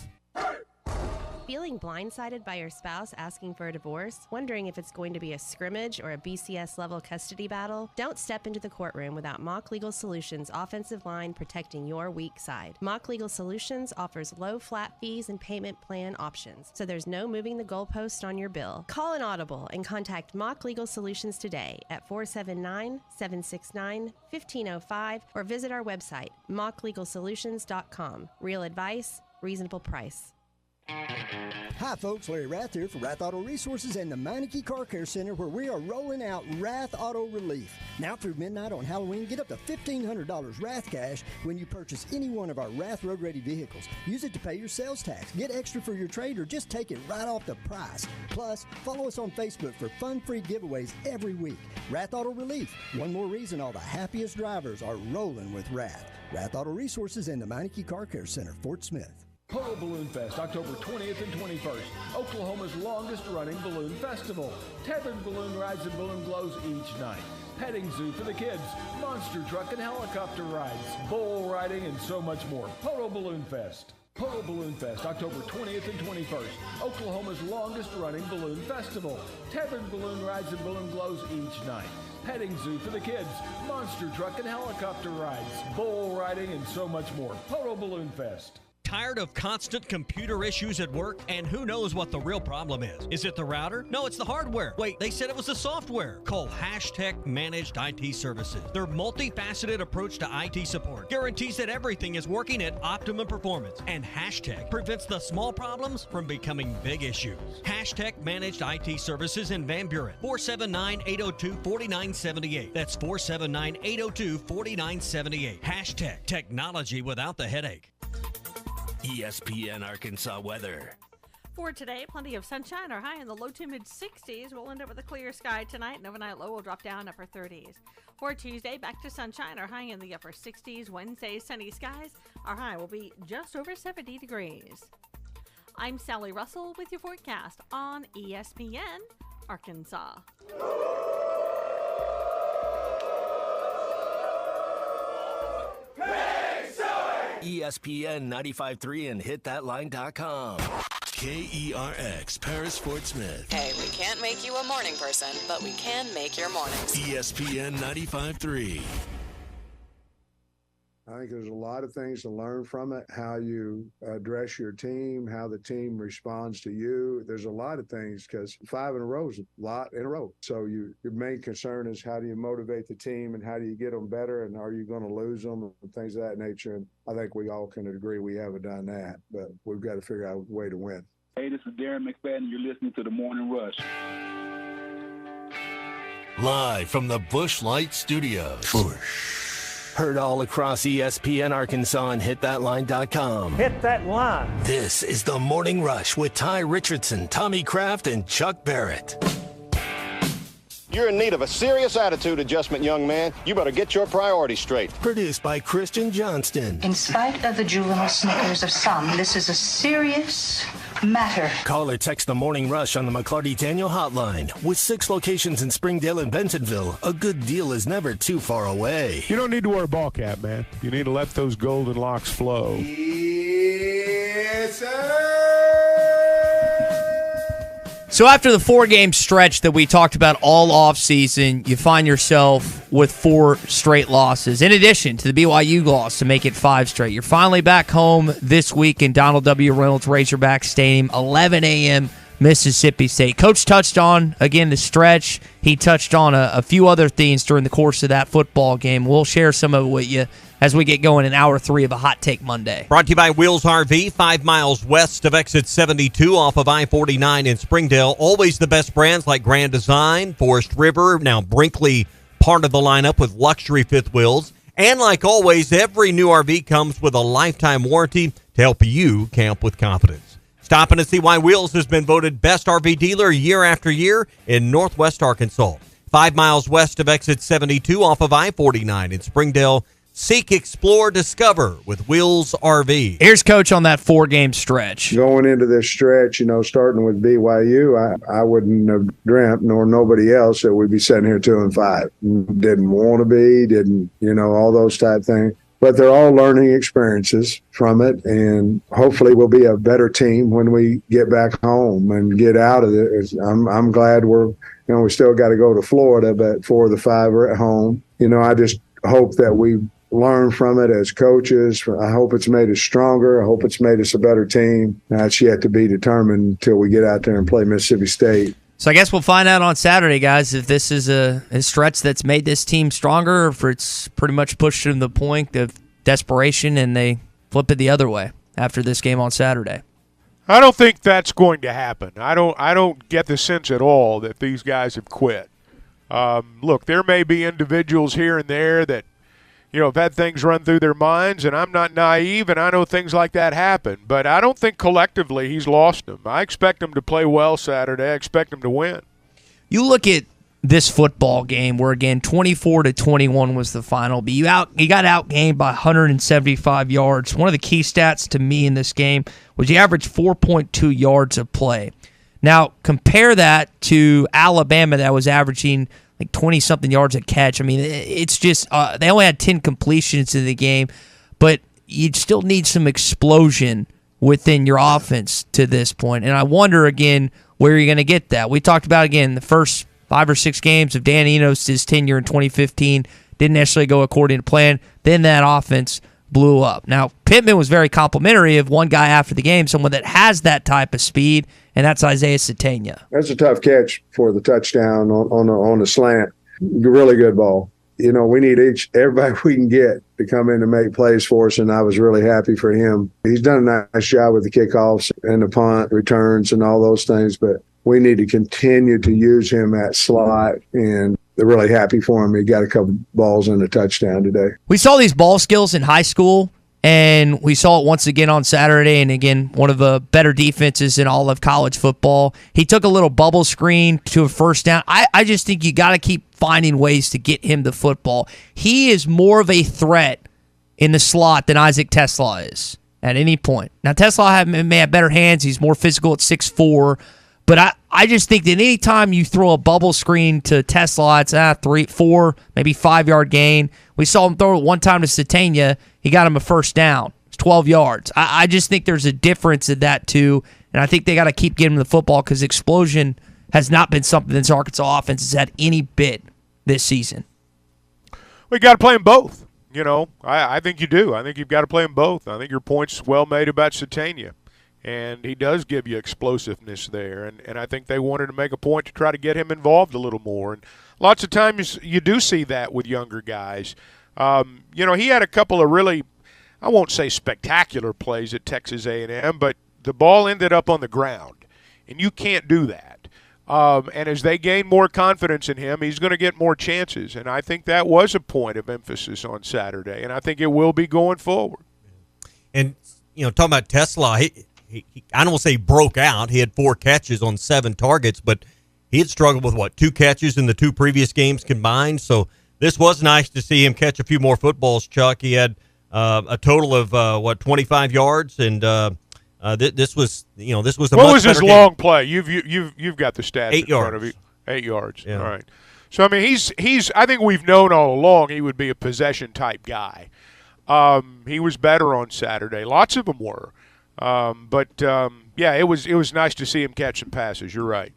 Feeling blindsided by your spouse asking for a divorce? Wondering if it's going to be a scrimmage or a BCS-level custody battle? Don't step into the courtroom without Mock Legal Solutions' offensive line protecting your weak side. Mock Legal Solutions offers low flat fees and payment plan options, so there's no moving the goalpost on your bill. Call an audible and contact Mock Legal Solutions today at 479-769-1505 or visit our website, mocklegalsolutions.com. Real advice, reasonable price. Hi folks, Larry Rath here for Rath Auto Resources and the Meineke Car Care Center, where we are rolling out Rath Auto Relief. Now through midnight on Halloween, get up to $1,500 Rath cash when you purchase any one of our Rath Road Ready vehicles. Use it to pay your sales tax, get extra for your trade, or just take it right off the price. Plus, follow us on Facebook for fun-free giveaways every week. Rath Auto Relief, one more reason all the happiest drivers are rolling with Rath. Rath Auto Resources and the Meineke Car Care Center, Fort Smith. Polo Balloon Fest, October 20th and 21st. Oklahoma's longest running balloon festival. Tethered balloon rides and balloon glows each night. Petting zoo for the kids. Monster truck and helicopter rides. Bull riding and so much more. Polo Balloon Fest. Polo Balloon Fest, October 20th and 21st. Oklahoma's longest running balloon festival. Tethered balloon rides and balloon glows each night. Petting zoo for the kids. Monster truck and helicopter rides. Bull riding and so much more. Polo Balloon Fest. Tired of constant computer issues at work? And who knows what the real problem is? Is it the router? No, it's the hardware. Wait, they said it was the software. Call Hashtech Managed IT Services. Their multifaceted approach to IT support guarantees that everything is working at optimum performance. And Hashtech prevents the small problems from becoming big issues. Hashtech Managed IT Services in Van Buren. 479-802-4978. That's 479-802-4978. Hashtech Technology without the headache. ESPN Arkansas weather. For today, plenty of sunshine. Our high in the low to mid 60s. We'll end up with a clear sky tonight. And overnight low will drop down upper 30s. For Tuesday, back to sunshine. Our high in the upper 60s. Wednesday, sunny skies. Our high will be just over 70 degrees. I'm Sally Russell with your forecast on ESPN Arkansas. ESPN 95.3 and hitthatline.com. KERX, Paris, Fort Smith. Hey, we can't make you a morning person, but we can make your mornings. ESPN 95.3. I think there's a lot of things to learn from it, how you address your team, how the team responds to you. There's a lot of things because 5 in a row is a lot in a row. So your main concern is how do you motivate the team and how do you get them better and are you going to lose them and things of that nature. And I think we all can agree we haven't done that, but we've got to figure out a way to win. Hey, this is Darren McFadden. You're listening to The Morning Rush. Live from the Busch Light Studios. Heard all across ESPN Arkansas and hitthatline.com. Hit that line. This is The Morning Rush with Ty Richardson, Tommy Kraft, and Chuck Barrett. You're in need of a serious attitude adjustment, young man. You better get your priorities straight. Produced by Christian Johnston. In spite of the juvenile snickers of some, this is a serious matter. Call or text The Morning Rush on the McLarty Daniel hotline. With 6 locations in Springdale and Bentonville, a good deal is never too far away. You don't need to wear a ball cap, man. You need to let those golden locks flow. Yes, sir. So after the 4-game stretch that we talked about all offseason, you find yourself with 4 straight losses, in addition to the BYU loss to make it 5 straight. You're finally back home this week in Donald W. Reynolds Razorback Stadium, 11 a.m., Mississippi State. Coach touched on, again, the stretch. He touched on a few other things during the course of that football game. We'll share some of it with you as we get going in hour 3 of a Hot Take Monday. Brought to you by Wheels RV, 5 miles west of exit 72 off of I-49 in Springdale. Always the best brands like Grand Design, Forest River, now Brinkley, part of the lineup with luxury fifth wheels. And like always, every new RV comes with a lifetime warranty to help you camp with confidence. Stop in to see why Wheels has been voted best RV dealer year after year in Northwest Arkansas. 5 miles west of exit 72 off of I-49 in Springdale. Seek, explore, discover with Wheels RV. Here's Coach on that 4-game stretch. Going into this stretch, starting with BYU, I wouldn't have dreamt, nor nobody else, that we'd be sitting here 2-5. Didn't want to be, didn't, all those type things. But they're all learning experiences from it, and hopefully we'll be a better team when we get back home and get out of it. I'm glad we still got to go to Florida, but 4 of the 5 are at home. I just hope that we learn from it as coaches. I hope it's made us stronger. I hope it's made us a better team. That's yet to be determined until we get out there and play Mississippi State. So I guess we'll find out on Saturday, guys, if this is a stretch that's made this team stronger or if it's pretty much pushed them to the point of desperation and they flip it the other way after this game on Saturday. I don't think that's going to happen. I don't get the sense at all that these guys have quit. Look, there may be individuals here and there that have had things run through their minds, and I'm not naive, and I know things like that happen. But I don't think collectively he's lost them. I expect him to play well Saturday. I expect him to win. You look at this football game where, again, 24-21 was the final, but you got outgained by 175 yards. One of the key stats to me in this game was you averaged 4.2 yards a play. Now, compare that to Alabama that was averaging like 20-something yards a catch. I mean, it's just they only had 10 completions in the game, but you'd still need some explosion within your offense to this point. And I wonder, again, where you're going to get that. We talked about, again, the first 5 or 6 games of Dan Enos' tenure in 2015 didn't necessarily go according to plan. Then that offense blew up. Now, Pittman was very complimentary of one guy after the game, someone that has that type of speed, and that's Isaiah Sategna. That's a tough catch for the touchdown on a slant. Really good ball. We need everybody we can get to come in and make plays for us, and I was really happy for him. He's done a nice job with the kickoffs and the punt returns and all those things, but we need to continue to use him at slot, and they're really happy for him. He got a couple balls and a touchdown today. We saw these ball skills in high school, and we saw it once again on Saturday, and again, one of the better defenses in all of college football. He took a little bubble screen to a first down. I just think you got to keep finding ways to get him the football. He is more of a threat in the slot than Isaac TeSlaa is at any point. Now, TeSlaa may have better hands. He's more physical at 6'4", but I just think that any time you throw a bubble screen to TeSlaa, it's 3, 4, maybe 5-yard gain. We saw him throw it one time to Sategna. He got him a first down. It's 12 yards. I just think there's a difference in that too, and I think they got to keep getting him the football because explosion has not been something this Arkansas offense has had any bit this season. We got to play them both. I think you do. I think you've got to play them both. I think your point's well made about Sategna. And he does give you explosiveness there. And I think they wanted to make a point to try to get him involved a little more. And lots of times you do see that with younger guys. He had a couple of really, I won't say spectacular plays at Texas A&M, but the ball ended up on the ground. And you can't do that. And as they gain more confidence in him, he's going to get more chances. And I think that was a point of emphasis on Saturday. And I think it will be going forward. And, talking about TeSlaa, I don't want to say broke out. He had 4 catches on 7 targets, but he had struggled with, 2 catches in the 2 previous games combined. So this was nice to see him catch a few more footballs, Chuck. He had a total of, 25 yards, and this was a what much was better his game. long play? You've got the stats 8 in front of yards. you. 8 yards. Yeah. All right. So, I mean, he's. I think we've known all along he would be a possession-type guy. He was better on Saturday. Lots of them were. But it was nice to see him catch some passes. You're right.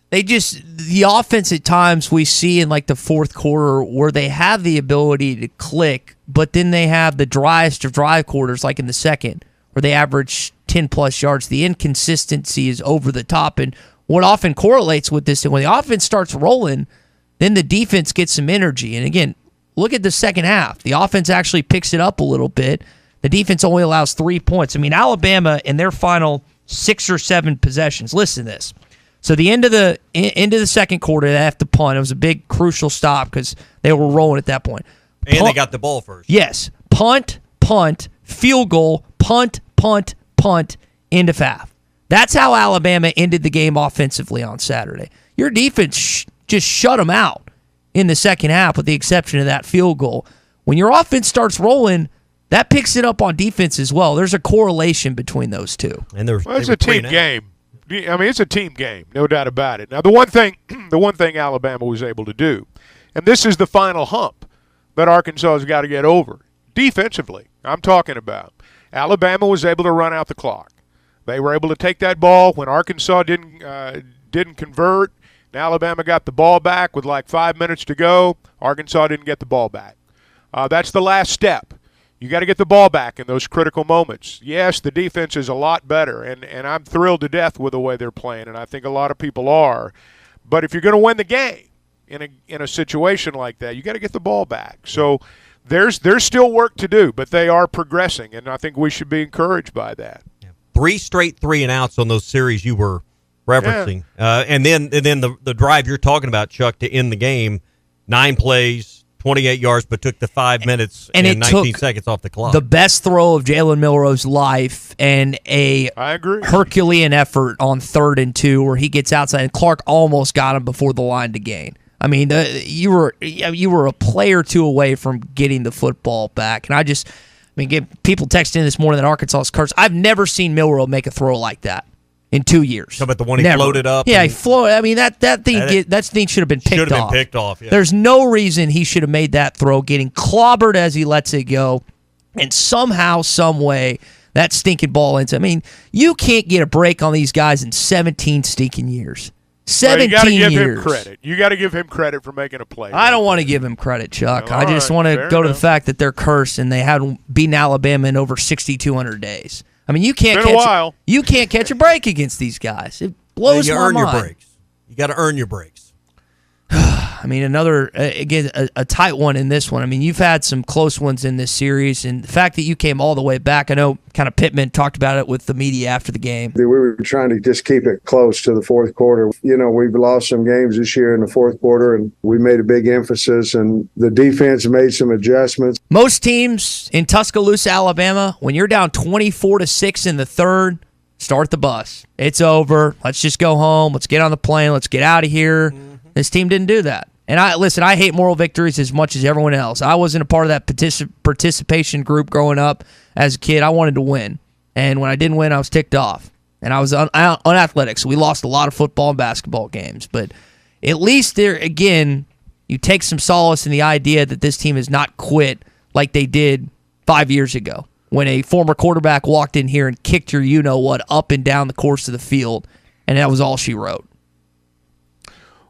the offense at times we see in like the fourth quarter where they have the ability to click, but then they have the driest of drive quarters like in the second where they average 10-plus yards. The inconsistency is over the top, and what often correlates with this, and when the offense starts rolling, then the defense gets some energy. And again, look at the second half. The offense actually picks it up a little bit. The defense only allows 3 points. I mean, Alabama in their final 6 or 7 possessions, listen to this. So the end of the second quarter, they have to punt. It was a big, crucial stop because they were rolling at that point. And they got the ball first. Yes. Punt, field goal, punt, end of half. That's how Alabama ended the game offensively on Saturday. Your defense just shut them out in the second half with the exception of that field goal. When your offense starts rolling, that picks it up on defense as well. There's a correlation between those two. And it's a team game. I mean, it's a team game, no doubt about it. Now, the one thing Alabama was able to do, and this is the final hump that Arkansas has got to get over, defensively, I'm talking about. Alabama was able to run out the clock. They were able to take that ball when Arkansas didn't convert. And Alabama got the ball back with like 5 minutes to go. Arkansas didn't get the ball back. That's the last step. You got to get the ball back in those critical moments. Yes, the defense is a lot better, and I'm thrilled to death with the way they're playing, and I think a lot of people are. But if you're going to win the game in a situation like that, you got to get the ball back. So there's still work to do, but they are progressing, and I think we should be encouraged by that. 3 straight 3-and-outs on those series you were referencing. Yeah. And then the drive you're talking about, Chuck, to end the game, 9 plays, 28 yards, but took the 5 minutes and 19 seconds off the clock. The best throw of Jalen Milroe's life and a Herculean effort on 3rd and 2 where he gets outside and Clark almost got him before the line to gain. I mean, you were a play or two away from getting the football back. And people texting this morning that Arkansas is cursed. I've never seen Milroe make a throw like that in 2 years. How about the one he floated up? Yeah, he floated. I mean, that thing should have been picked off. Should have been picked off, yeah. There's no reason he should have made that throw, getting clobbered as he lets it go, and somehow, some way, that stinking ball ends. I mean, you can't get a break on these guys in 17 stinking years. 17 years. You got to give years. him credit. You got to give him credit for making a play. I don't want to give him credit, Chuck. All I just right, want to go to the enough. fact that they're cursed and they haven't beaten Alabama in over 6,200 days. I mean, you can't Been a while. You can't catch a break against these guys. It blows you my earn mind. your breaks. You got to earn your breaks. I mean, another, again, a tight one in this one. I mean, you've had some close ones in this series, and the fact that you came all the way back, I know kind of Pittman talked about it with the media after the game. We were trying to just keep it close to the fourth quarter. You know, we've lost some games this year in the fourth quarter, and we made a big emphasis, and the defense made some adjustments. Most teams in Tuscaloosa, Alabama, when you're down 24-6 in the third, start the bus. It's over. Let's just go home. Let's get on the plane. Let's get out of here. This team didn't do that. And I hate moral victories as much as everyone else. I wasn't a part of that participation group growing up as a kid. I wanted to win. And when I didn't win, I was ticked off. And I was unathletic, so we lost a lot of football and basketball games. But at least there, again, you take some solace in the idea that this team has not quit like they did 5 years ago when a former quarterback walked in here and kicked your you-know-what up and down the course of the field, and that was all she wrote.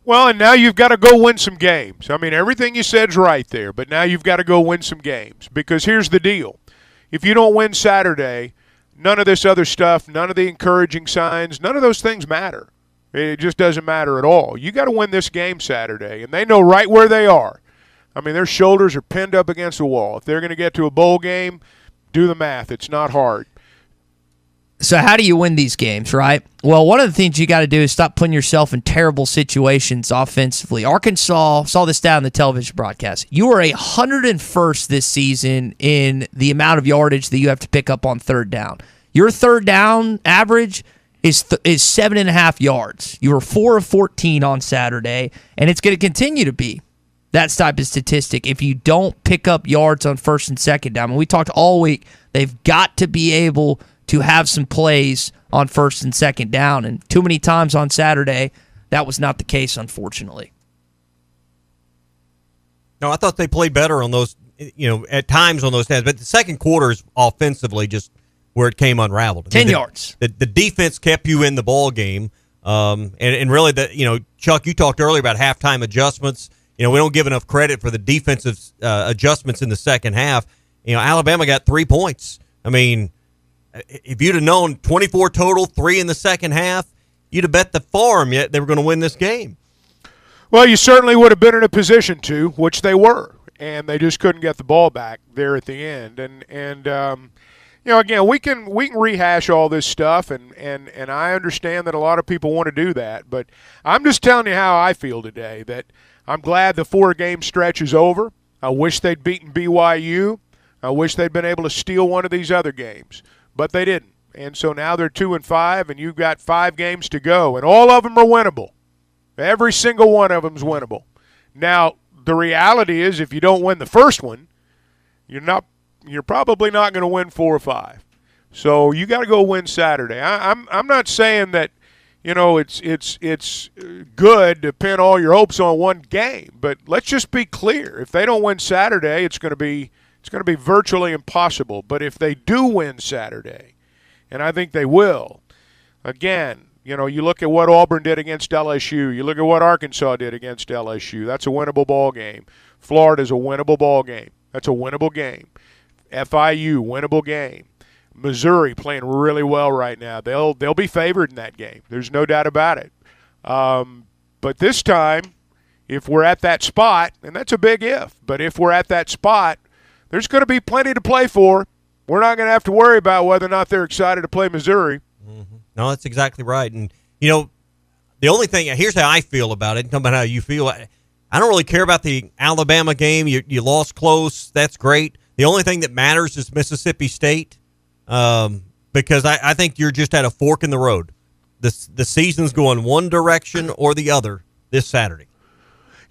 Well, and now you've got to go win some games. I mean, everything you said's right there, but now you've got to go win some games because here's the deal. If you don't win Saturday, none of this other stuff, none of the encouraging signs, none of those things matter. It just doesn't matter at all. You got to win this game Saturday, and they know right where they are. I mean, their shoulders are pinned up against the wall. If they're going to get to a bowl game, do the math. It's not hard. So how do you win these games, right? Well, one of the things you got to do is stop putting yourself in terrible situations offensively. Arkansas, saw this down in the television broadcast. You are 101st this season in the amount of yardage that you have to pick up on third down. Your third down average is 7.5 yards. You were 4 of 14 on Saturday, and it's going to continue to be that type of statistic if you don't pick up yards on first and second down. And we talked all week, they've got to be able to have some plays on first and second down. And too many times on Saturday, that was not the case, unfortunately. No, I thought they played better on those, at times on those times. But the second quarter is offensively just where it came unraveled. 10 yards. The defense kept you in the ball game. And really, Chuck, you talked earlier about halftime adjustments. We don't give enough credit for the defensive adjustments in the second half. Alabama got 3 points. I mean, if you'd have known 24 total, 3 in the second half, you'd have bet the farm yet they were going to win this game. Well, you certainly would have been in a position to, which they were, and they just couldn't get the ball back there at the end. And again, we can rehash all this stuff, and I understand that a lot of people want to do that, but I'm just telling you how I feel today, that I'm glad the 4-game stretch is over. I wish they'd beaten BYU. I wish they'd been able to steal one of these other games, but they didn't. And so now they're 2-5, and you've got 5 games to go, and all of them are winnable. Every single one of them is winnable. Now, the reality is if you don't win the first one, you're probably not going to win 4 or 5. So you got to go win Saturday. I'm not saying that it's good to pin all your hopes on one game, but let's just be clear. If they don't win Saturday, it's going to be virtually impossible. But if they do win Saturday, and I think they will, again, you look at what Auburn did against LSU. You look at what Arkansas did against LSU. That's a winnable ball game. Florida's a winnable ball game. That's a winnable game. FIU, winnable game. Missouri playing really well right now. They'll be favored in that game. There's no doubt about it. But this time, if we're at that spot, and that's a big if, but if we're at that spot, there's going to be plenty to play for. We're not going to have to worry about whether or not they're excited to play Missouri. No, that's exactly right. And, the only thing, here's how I feel about it. Talking about how you feel. I don't really care about the Alabama game. You lost close. That's great. The only thing that matters is Mississippi State, because I think you're just at a fork in the road. The season's going one direction or the other this Saturday.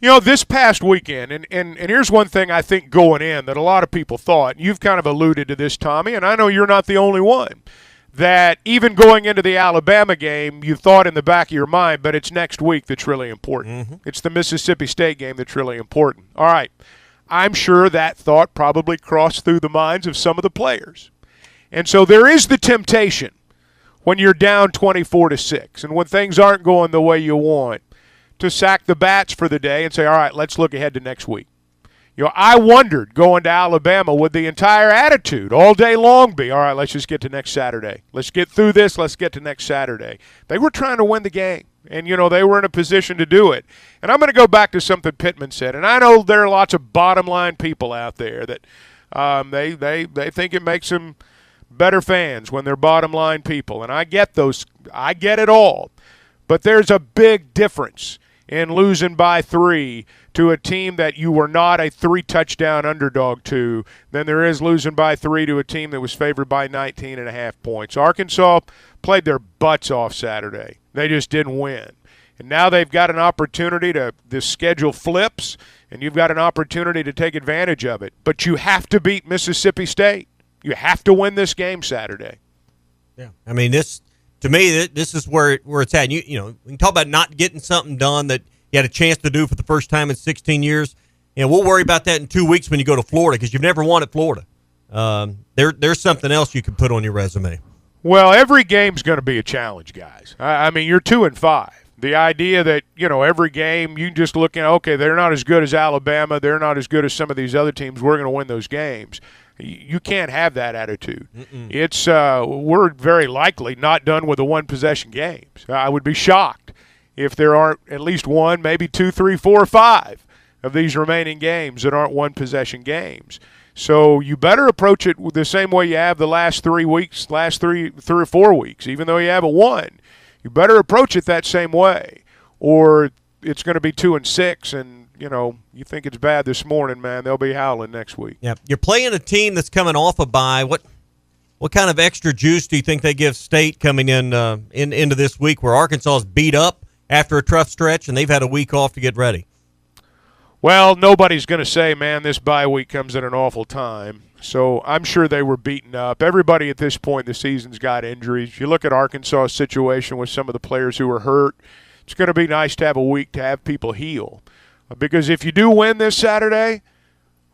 This past weekend, and here's one thing I think going in that a lot of people thought, you've kind of alluded to this, Tommy, and I know you're not the only one, that even going into the Alabama game, you thought in the back of your mind, but it's next week that's really important. Mm-hmm. It's the Mississippi State game that's really important. All right. I'm sure that thought probably crossed through the minds of some of the players. And so there is the temptation when you're down 24-6 and when things aren't going the way you want to sack the bats for the day and say, all right, let's look ahead to next week. I wondered going to Alabama, would the entire attitude all day long be, all right, let's just get to next Saturday. Let's get through this. Let's get to next Saturday. They were trying to win the game, and, they were in a position to do it. And I'm going to go back to something Pittman said, and I know there are lots of bottom-line people out there that they think it makes them better fans when they're bottom-line people, and I get those. I get it all. But there's a big difference in losing by 3 to a team that you were not a 3-touchdown underdog to than there is losing by 3 to a team that was favored by 19.5 points. Arkansas played their butts off Saturday. They just didn't win. And now they've got an opportunity the schedule flips, and you've got an opportunity to take advantage of it. But you have to beat Mississippi State. You have to win this game Saturday. Yeah. I mean, to me, this is where it's at. We can talk about not getting something done that you had a chance to do for the first time in 16 years. We'll worry about that in 2 weeks when you go to Florida because you've never won at Florida. There's something else you can put on your resume. Well, every game's going to be a challenge, guys. I mean, you're 2-5. The idea that, every game you just look at, okay, they're not as good as Alabama. They're not as good as some of these other teams. We're going to win those games. You can't have that attitude. Mm-mm. It's we're very likely not done with the one-possession games. I would be shocked if there aren't at least 1, maybe 2, 3, 4, 5 of these remaining games that aren't one-possession games. So you better approach it the same way you have the last 3 weeks, last three or 4 weeks, even though you haven't won. You better approach it that same way, or it's going to be 2-6 and you think it's bad this morning, man, they'll be howling next week. Yeah, you're playing a team that's coming off a bye. What kind of extra juice do you think they give State coming into this week where Arkansas is beat up after a tough stretch and they've had a week off to get ready? Well, nobody's going to say, man, this bye week comes at an awful time. So I'm sure they were beaten up. Everybody at this point in the season's got injuries. You look at Arkansas' situation with some of the players who were hurt. It's going to be nice to have a week to have people heal. Because if you do win this Saturday,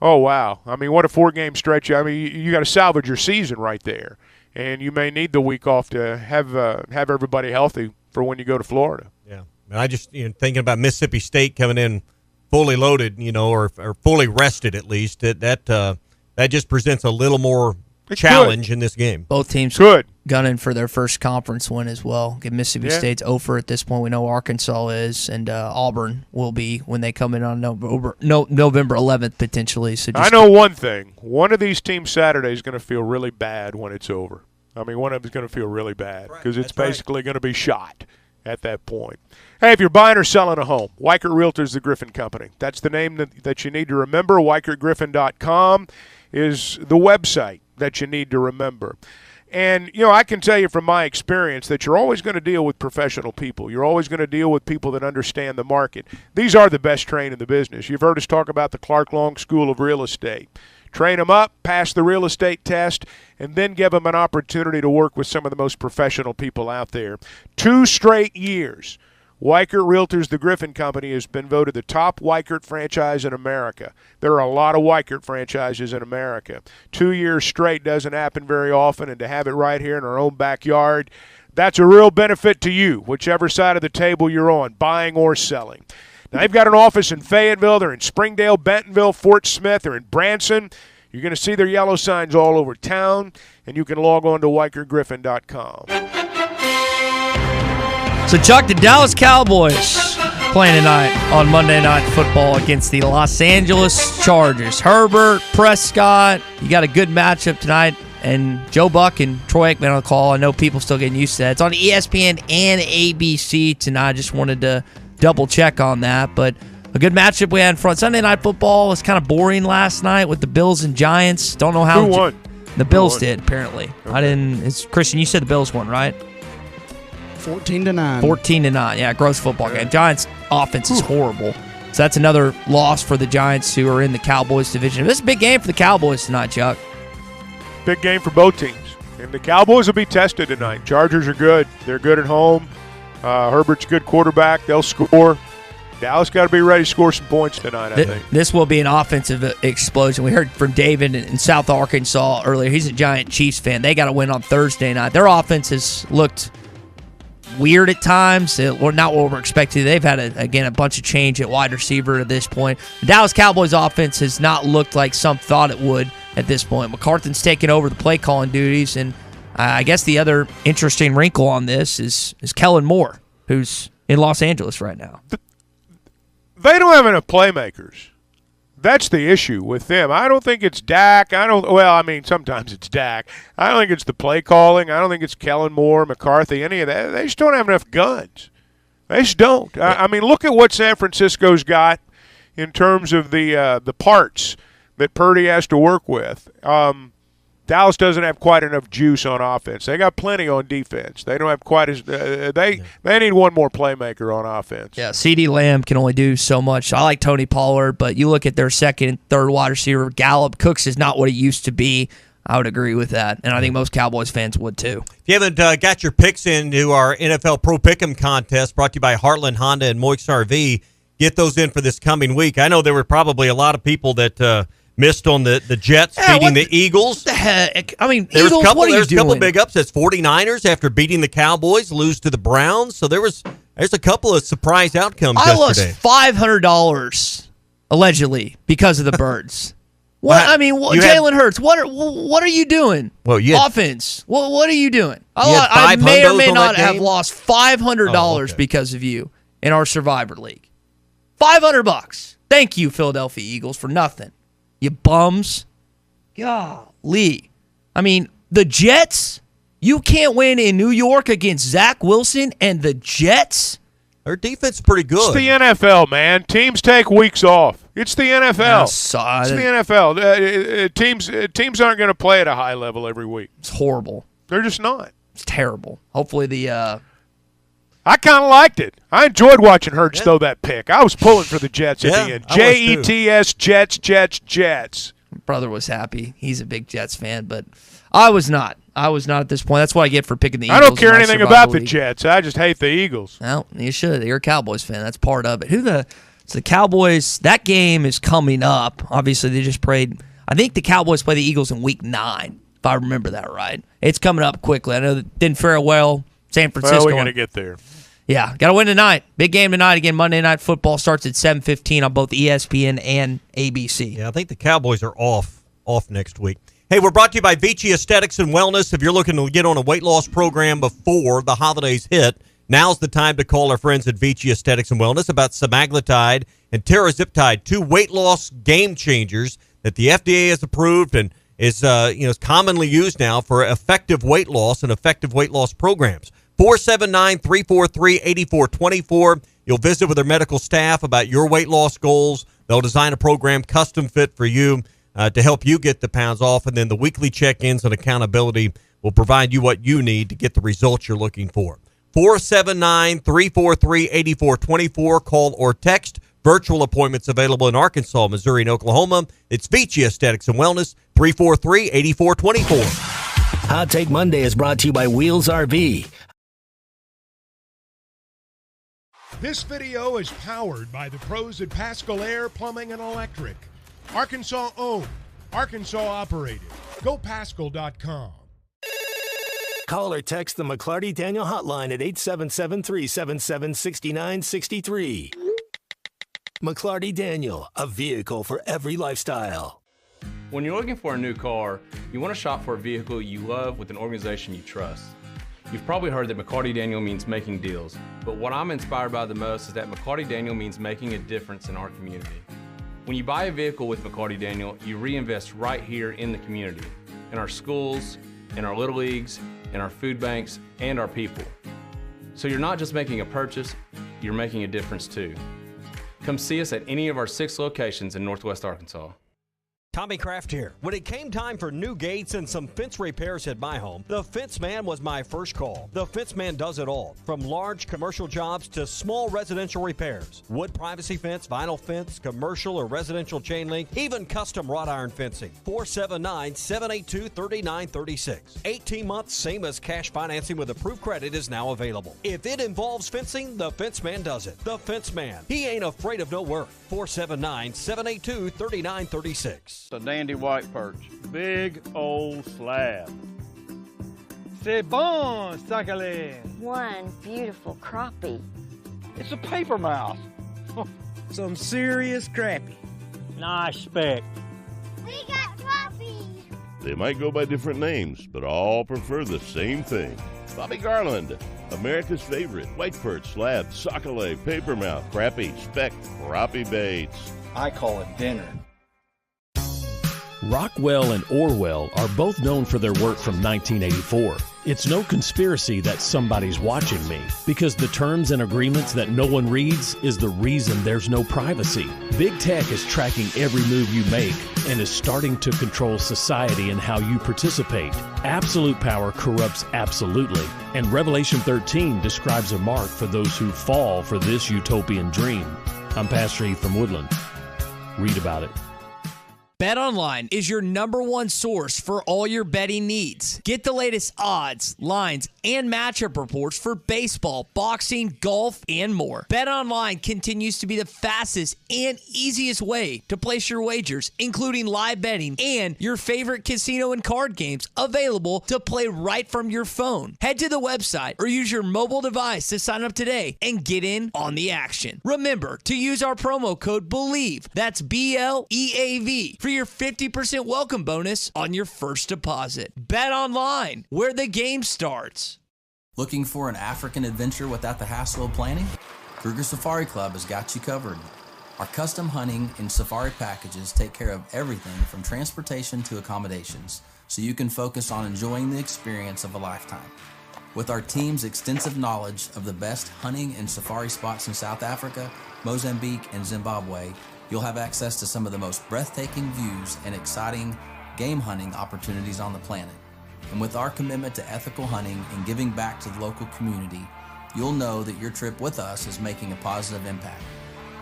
oh, wow. I mean, what a 4-game stretch. I mean, you got to salvage your season right there. And you may need the week off to have everybody healthy for when you go to Florida. Yeah, and I just thinking about Mississippi State coming in fully loaded, or fully rested at least. That just presents a little more challenge in this game. Both teams gunning for their first conference win as well. Mississippi State's over at this point. We know Arkansas is, and Auburn will be when they come in on November 11th potentially. So I know one thing. One of these teams Saturday is going to feel really bad when it's over. I mean, one of them is going to feel really bad because it's basically going to be shot at that point. Hey, if you're buying or selling a home, Weichert Realtors, the Griffin Company. That's the name that you need to remember. WeichertGriffin.com is the website that you need to remember. And, I can tell you from my experience that you're always going to deal with professional people. You're always going to deal with people that understand the market. These are the best trained in the business. You've heard us talk about the Clark Long School of Real Estate. Train them up, pass the real estate test, and then give them an opportunity to work with some of the most professional people out there. 2 straight years, Weichert Realtors, the Griffin Company, has been voted the top Weichert franchise in America. There are a lot of Weichert franchises in America. 2 years straight doesn't happen very often, and to have it right here in our own backyard, that's a real benefit to you, whichever side of the table you're on, buying or selling. Now, they've got an office in Fayetteville. They're in Springdale, Bentonville, Fort Smith. They're in Branson. You're going to see their yellow signs all over town, and you can log on to WeichertGriffin.com. So, Chuck, the Dallas Cowboys playing tonight on Monday Night Football against the Los Angeles Chargers. Herbert, Prescott, you got a good matchup tonight. And Joe Buck and Troy Aikman on the call. I know people still getting used to that. It's on ESPN and ABC tonight. I just wanted to double check on that, but a good matchup we had in front. Sunday Night Football was kind of boring last night with the Bills and Giants. Don't know how. Who won? The Bills did, apparently. Okay. I didn't. It's Christian. You said the Bills won, right? 14-9. 14-9. Yeah, gross football game. Giants' offense is horrible. So that's another loss for the Giants, who are in the Cowboys division. This is a big game for the Cowboys tonight, Chuck. Big game for both teams, and the Cowboys will be tested tonight. Chargers are good. They're good at home. Herbert's a good quarterback. They'll score. Dallas got to be ready to score some points tonight, I think. This will be an offensive explosion. We heard from David in South Arkansas earlier. He's a giant Chiefs fan. They got to win on Thursday night. Their offense has looked weird at times, or not what we're expecting. They've had, a bunch of change at wide receiver at this point. The Dallas Cowboys offense has not looked like some thought it would at this point. McCarthy's taken over the play calling duties, and I guess the other interesting wrinkle on this is Kellen Moore, who's in Los Angeles right now. They don't have enough playmakers. That's the issue with them. I don't think it's Dak. Sometimes it's Dak. I don't think it's the play calling. I don't think it's Kellen Moore, McCarthy, any of that. They just don't have enough guns. They just don't. I mean, look at what San Francisco's got in terms of the parts that Purdy has to work with. Dallas doesn't have quite enough juice on offense. They got plenty on defense. They don't have quite as they need one more playmaker on offense. Yeah, CeeDee Lamb can only do so much. I like Tony Pollard, but you look at their second and third wide receiver, Gallup. Cooks is not what he used to be. I would agree with that, and I think most Cowboys fans would too. If you haven't got your picks into our NFL Pro Pick'em contest brought to you by Heartland Honda and Moix RV, get those in for this coming week. I know there were probably a lot of people that missed on the Jets beating the Eagles. What the heck? I mean, there's Eagles, what are you doing? There's a couple big upsets. 49ers, after beating the Cowboys, lose to the Browns. So there's a couple of surprise outcomes yesterday. I lost $500, allegedly, because of the Birds. Jalen Hurts, what are you doing? Well, offense. What are you doing? I may or may not have lost $500 because of you in our Survivor League. $500. Thank you, Philadelphia Eagles, for nothing. You bums. Golly. I mean, the Jets, you can't win in New York against Zach Wilson and the Jets. Their defense is pretty good. It's the NFL, man. Teams take weeks off. It's the NFL. It's the NFL. Teams aren't going to play at a high level every week. It's horrible. They're just not. It's terrible. Hopefully I kind of liked it. I enjoyed watching Hurts throw that pick. I was pulling for the Jets at the end. Jets, Jets. My brother was happy. He's a big Jets fan, but I was not. I was not at this point. That's what I get for picking the Eagles. I don't care anything about the Jets. I just hate the Eagles. Well, you should. You're a Cowboys fan. That's part of it. It's the Cowboys. That game is coming up. Obviously, they just played. I think the Cowboys play the Eagles in Week 9, if I remember that right. It's coming up quickly. I know that didn't fare well San Francisco. Well, we got to get there. Yeah, got to win tonight. Big game tonight. Again, Monday Night Football starts at 7:15 on both ESPN and ABC. Yeah, I think the Cowboys are off next week. Hey, we're brought to you by Vici Aesthetics and Wellness. If you're looking to get on a weight loss program before the holidays hit, now's the time to call our friends at Vici Aesthetics and Wellness about semaglutide and Teraziptide, 2 weight loss game changers that the FDA has approved and is commonly used now for effective weight loss and effective weight loss programs. 479-343-8424. You'll visit with their medical staff about your weight loss goals. They'll design a program custom fit for you to help you get the pounds off, and then the weekly check-ins and accountability will provide you what you need to get the results you're looking for. 479-343-8424. Call or text. Virtual appointments available in Arkansas, Missouri, and Oklahoma. It's Vici Aesthetics and Wellness, 343-8424. Hot Take Monday is brought to you by Wheels RV. This video is powered by the pros at Pascal Air Plumbing and Electric. Arkansas owned, Arkansas operated. GoPascal.com. Call or text the McClarty Daniel hotline at 877-377-6963. McClarty Daniel, a vehicle for every lifestyle. When you're looking for a new car, you want to shop for a vehicle you love with an organization you trust. You've probably heard that McClarty Daniel means making deals, but what I'm inspired by the most is that McClarty Daniel means making a difference in our community. When you buy a vehicle with McClarty Daniel, you reinvest right here in the community, in our schools, in our little leagues, in our food banks, and our people. So you're not just making a purchase, you're making a difference too. Come see us at any of our 6 locations in Northwest Arkansas. Tommy Kraft here. When it came time for new gates and some fence repairs at my home, the Fence Man was my first call. The Fence Man does it all, from large commercial jobs to small residential repairs. Wood privacy fence, vinyl fence, commercial or residential chain link, even custom wrought iron fencing. 479-782-3936. 18 months, same as cash financing with approved credit is now available. If it involves fencing, the Fence Man does it. The Fence Man. He ain't afraid of no work. 479-782-3936. A dandy white perch. Big old slab. C'est bon, sacalé. One beautiful crappie. It's a paper mouse. Some serious crappie. Nice speck. We got crappie. They might go by different names, but all prefer the same thing. Bobby Garland, America's favorite white perch, slab, sockeye, papermouth, crappie, speck, crappie baits. I call it dinner. Rockwell and Orwell are both known for their work from 1984. It's no conspiracy that somebody's watching me, because the terms and agreements that no one reads is the reason there's no privacy. Big Tech is tracking every move you make and is starting to control society and how you participate. Absolute power corrupts absolutely, and Revelation 13 describes a mark for those who fall for this utopian dream. I'm Pastor Heath from Woodland. Read about it. BetOnline is your #1 source for all your betting needs. Get the latest odds, lines, and matchup reports for baseball, boxing, golf, and more. BetOnline continues to be the fastest and easiest way to place your wagers, including live betting and your favorite casino and card games available to play right from your phone. Head to the website or use your mobile device to sign up today and get in on the action. Remember to use our promo code BELIEVE, that's BLEAV, for your 50% welcome bonus on your first deposit. Bet online, where the game starts. Looking for an African adventure without the hassle of planning? Kruger Safari Club has got you covered. Our custom hunting and safari packages take care of everything from transportation to accommodations, so you can focus on enjoying the experience of a lifetime. With our team's extensive knowledge of the best hunting and safari spots in South Africa, Mozambique, and Zimbabwe, you'll have access to some of the most breathtaking views and exciting game hunting opportunities on the planet. And with our commitment to ethical hunting and giving back to the local community, you'll know that your trip with us is making a positive impact.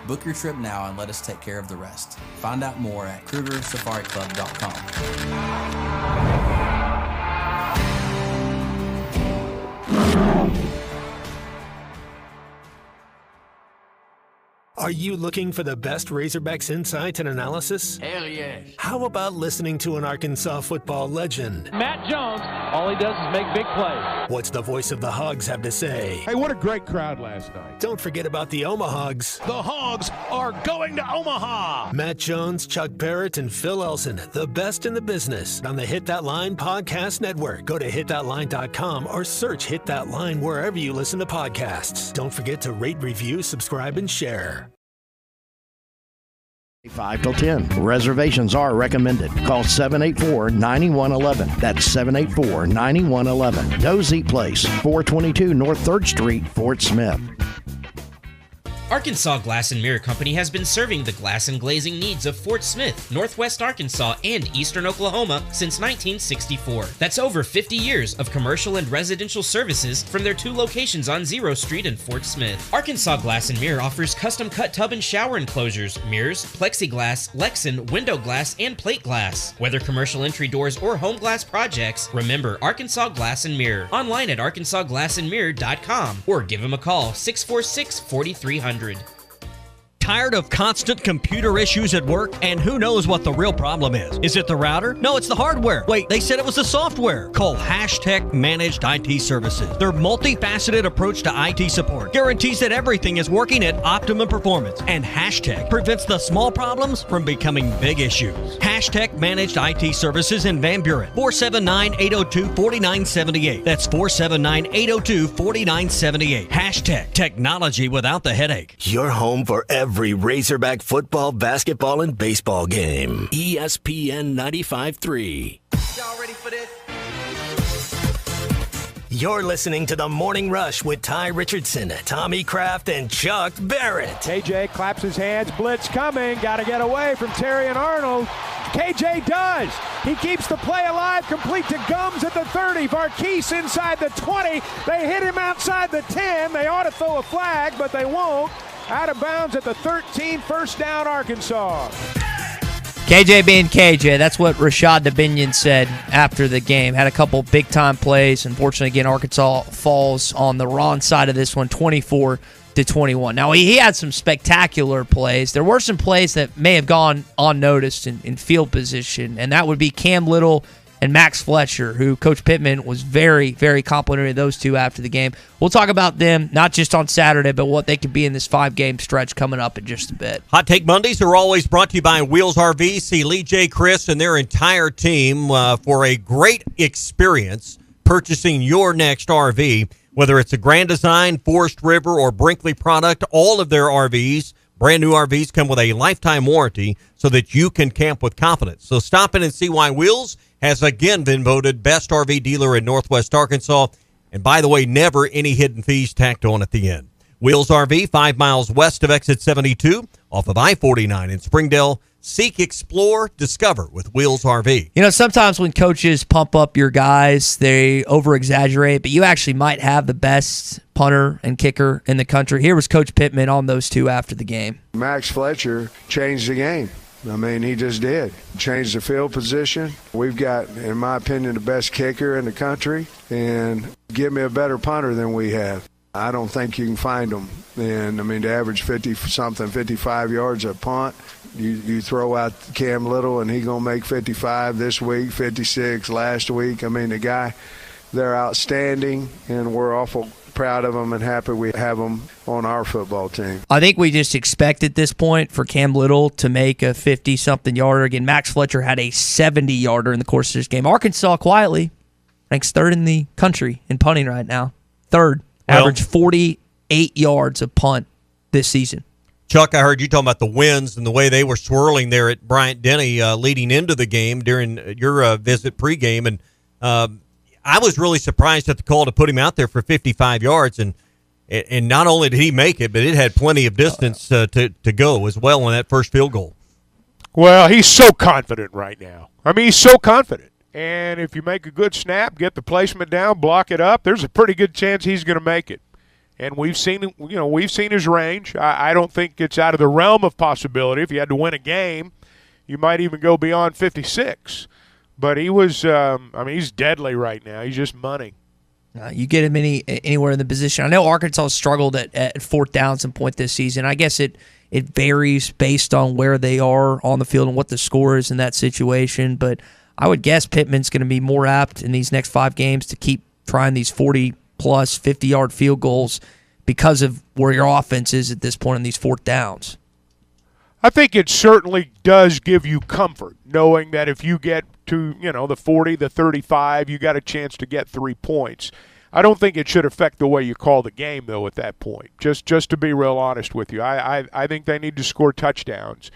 Book your trip now and let us take care of the rest. Find out more at KrugerSafariClub.com. Are you looking for the best Razorbacks insight and analysis? Hell yes. How about listening to an Arkansas football legend? Matt Jones, all he does is make big plays. What's the voice of the Hogs have to say? Hey, what a great crowd last night. Don't forget about the Omahogs. The Hogs are going to Omaha. Matt Jones, Chuck Barrett, and Phil Elson, the best in the business on the Hit That Line Podcast Network. Go to hitthatline.com or search Hit That Line wherever you listen to podcasts. Don't forget to rate, review, subscribe, and share. 5 till 10. Reservations are recommended. Call 784-9111. That's 784-9111. Doe's Eat Place, 422 North 3rd Street, Fort Smith. Arkansas Glass and Mirror Company has been serving the glass and glazing needs of Fort Smith, Northwest Arkansas, and Eastern Oklahoma since 1964. That's over 50 years of commercial and residential services from their 2 locations on Zero Street in Fort Smith. Arkansas Glass and Mirror offers custom-cut tub and shower enclosures, mirrors, plexiglass, Lexan, window glass, and plate glass. Whether commercial entry doors or home glass projects, remember Arkansas Glass and Mirror. Online at arkansasglassandmirror.com or give them a call, 646-4300. Tired of constant computer issues at work? And who knows what the real problem is? Is it the router? No, it's the hardware. Wait, they said it was the software. Call Hashtag Managed IT Services. Their multifaceted approach to IT support guarantees that everything is working at optimum performance. And Hashtag prevents the small problems from becoming big issues. Hashtag Managed IT Services in Van Buren. 479-802-4978. That's 479-802-4978. Hashtag technology without the headache. Your home for every Razorback football, basketball, and baseball game. ESPN 95.3. Y'all ready for this? You're listening to The Morning Rush with Ty Richardson, Tommy Kraft, and Chuck Barrett. KJ claps his hands. Blitz coming. Got to get away from Terry and Arnold. KJ does. He keeps the play alive. Complete to Gums at the 30. Varkey's inside the 20. They hit him outside the 10. They ought to throw a flag, but they won't. Out of bounds at the 13, first down, Arkansas. KJ being KJ, that's what Rashad Dubinion said after the game. Had a couple big-time plays. Unfortunately, again, Arkansas falls on the wrong side of this one, 24-21. Now, he had some spectacular plays. There were some plays that may have gone unnoticed in field position, and that would be Cam Little and Max Fletcher, who Coach Pittman was very, very complimentary of those two after the game. We'll talk about them, not just on Saturday, but what they could be in this 5-game stretch coming up in just a bit. Hot Take Mondays are always brought to you by Wheels RV. See Lee J. Chris and their entire team for a great experience purchasing your next RV. Whether it's a Grand Design, Forest River, or Brinkley product, all of their RVs, brand new RVs, come with a lifetime warranty so that you can camp with confidence. So stop in and see why Wheels has again been voted best RV dealer in Northwest Arkansas. And by the way, never any hidden fees tacked on at the end. Wheels RV, 5 miles west of exit 72 off of I-49 in Springdale. Seek, explore, discover with Wheels RV. You know, sometimes when coaches pump up your guys, they over-exaggerate, but you actually might have the best punter and kicker in the country. Here was Coach Pittman on those two after the game. Max Fletcher changed the game. I mean, he just did. Changed the field position. We've got, in my opinion, the best kicker in the country, and give me a better punter than we have. I don't think you can find them. And, I mean, to average 50-something, 55 yards a punt, you throw out Cam Little, and he's going to make 55 this week, 56 last week. I mean, the guy, they're outstanding, and we're awful proud of them and happy we have them on our football team. I think we just expect at this point for Cam Little to make a 50-something yarder. Again, Max Fletcher had a 70-yarder in the course of this game. Arkansas quietly ranks 3rd in the country in punting right now. 3rd. Average 48 yards of punt this season. Chuck, I heard you talking about the winds and the way they were swirling there at Bryant-Denny leading into the game during your visit pregame. And I was really surprised at the call to put him out there for 55 yards. And not only did he make it, but it had plenty of distance to go as well on that first field goal. Well, he's so confident right now. I mean, he's so confident. And if you make a good snap, get the placement down, block it up, there's a pretty good chance he's going to make it. And we've seen his range. I don't think it's out of the realm of possibility. If you had to win a game, you might even go beyond 56. But he was, he's deadly right now. He's just money. You get him anywhere in the position. I know Arkansas struggled at fourth down some point this season. I guess it varies based on where they are on the field and what the score is in that situation. But I would guess Pittman's going to be more apt in these next 5 games to keep trying these 40-plus, 50-yard field goals because of where your offense is at this point in these fourth downs. I think it certainly does give you comfort knowing that if you get to, the 40, the 35, you got a chance to get 3 points. I don't think it should affect the way you call the game, though, at that point. Just to be real honest with you, I think they need to score touchdowns,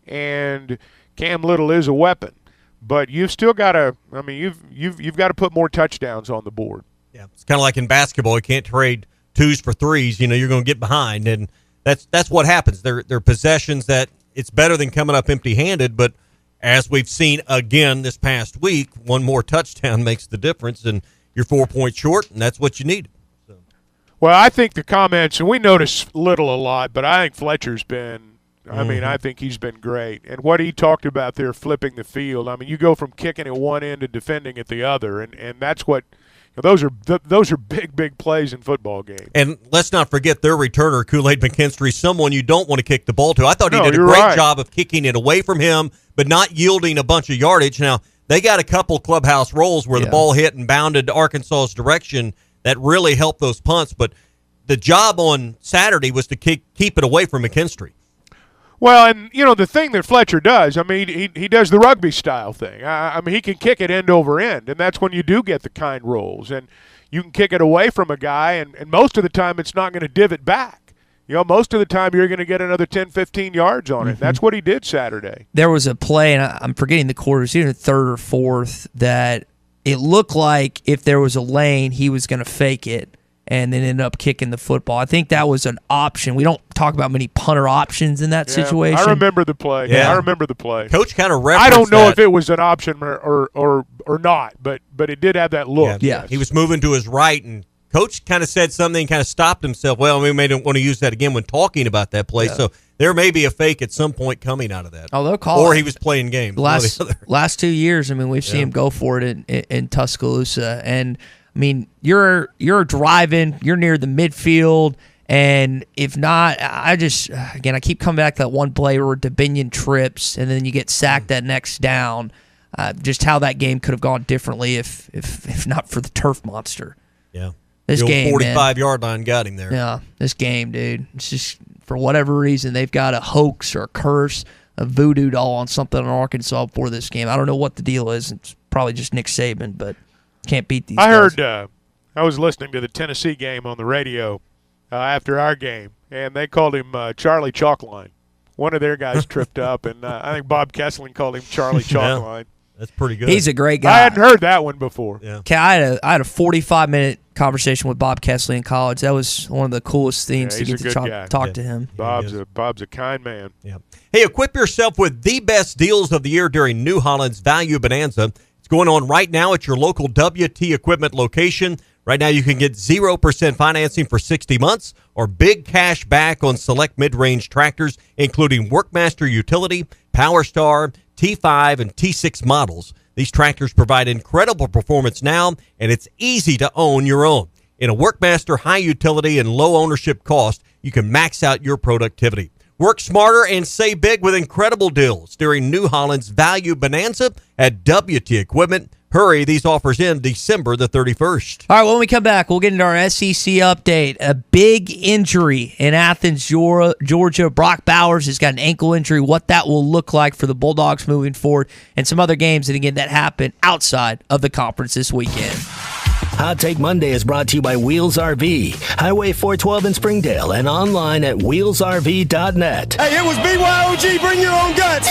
and Cam Little is a weapon, but you've still got to. I mean, you've got to put more touchdowns on the board. Yeah, it's kind of like in basketball. You can't trade 2s for 3s. You're going to get behind, and that's what happens. They're possessions that it's better than coming up empty-handed, but as we've seen again this past week, one more touchdown makes the difference, and you're 4 points short, and that's what you need. So. Well, I think the comments, and we notice Little a lot, but I think Fletcher's been, I think he's been great. And what he talked about there, flipping the field, you go from kicking at one end to defending at the other, and that's what those are big plays in football games. And let's not forget their returner, Kool-Aid McKinstry, someone you don't want to kick the ball to. I thought he did a great job of kicking it away from him, but not yielding a bunch of yardage. Now, they got a couple clubhouse rolls where the ball hit and bounded Arkansas's direction that really helped those punts, but the job on Saturday was to keep it away from McKinstry. Well, and, the thing that Fletcher does, he does the rugby style thing. He can kick it end over end, and that's when you do get the kind rolls. And you can kick it away from a guy, and most of the time it's not going to divot back. Most of the time you're going to get another 10, 15 yards on it. Mm-hmm. That's what he did Saturday. There was a play, and I'm forgetting the quarters, either third or fourth, that it looked like if there was a lane, he was going to fake it and then end up kicking the football. I think that was an option. We don't talk about many punter options in that situation. I remember the play. Yeah. I remember the play. Coach kind of referenced I don't know if it was an option or not, but it did have that look. Yeah. He was moving to his right, and Coach kind of said something, kind of stopped himself. Well, we may not want to use that again when talking about that play. Yeah. So there may be a fake at some point coming out of that. Oh, they'll call or it. He was playing games. Last 2 years, we've seen him go for it in Tuscaloosa. And, you're driving, you're near the midfield, and if not, I keep coming back to that one play where DeBinion trips, and then you get sacked that next down. Just how that game could have gone differently if not for the turf monster. Yeah. This game, 45-yard line got him there. Yeah, this game, dude. It's just, for whatever reason, they've got a hoax or a curse, a voodoo doll on something in Arkansas before this game. I don't know what the deal is. It's probably just Nick Saban, but can't beat these guys. I heard, I was listening to the Tennessee game on the radio after our game, and they called him Charlie Chalkline. One of their guys tripped up, and I think Bob Kessling called him Charlie Chalkline. That's pretty good. He's a great guy. I hadn't heard that one before. Yeah. I had a 45-minute conversation with Bob Kessling in college. That was one of the coolest things to get to talk to him. Bob's a kind man. Yeah. Hey, equip yourself with the best deals of the year during New Holland's Value Bonanza. It's going on right now at your local WT Equipment location. Right now you can get 0% financing for 60 months or big cash back on select mid-range tractors, including Workmaster Utility, PowerStar, T5, and T6 models. These tractors provide incredible performance now, and it's easy to own your own. In a Workmaster high utility and low ownership cost, you can max out your productivity. Work smarter and save big with incredible deals during New Holland's Value Bonanza at WT Equipment. Hurry, these offers end December the 31st. All right, when we come back, we'll get into our SEC update. A big injury in Athens, Georgia. Brock Bowers has got an ankle injury, what that will look like for the Bulldogs moving forward, and some other games, and again, that happen outside of the conference this weekend. Hot Take Monday is brought to you by Wheels RV, Highway 412 in Springdale, and online at wheelsrv.net. Hey, it was BYOG, bring your own guts.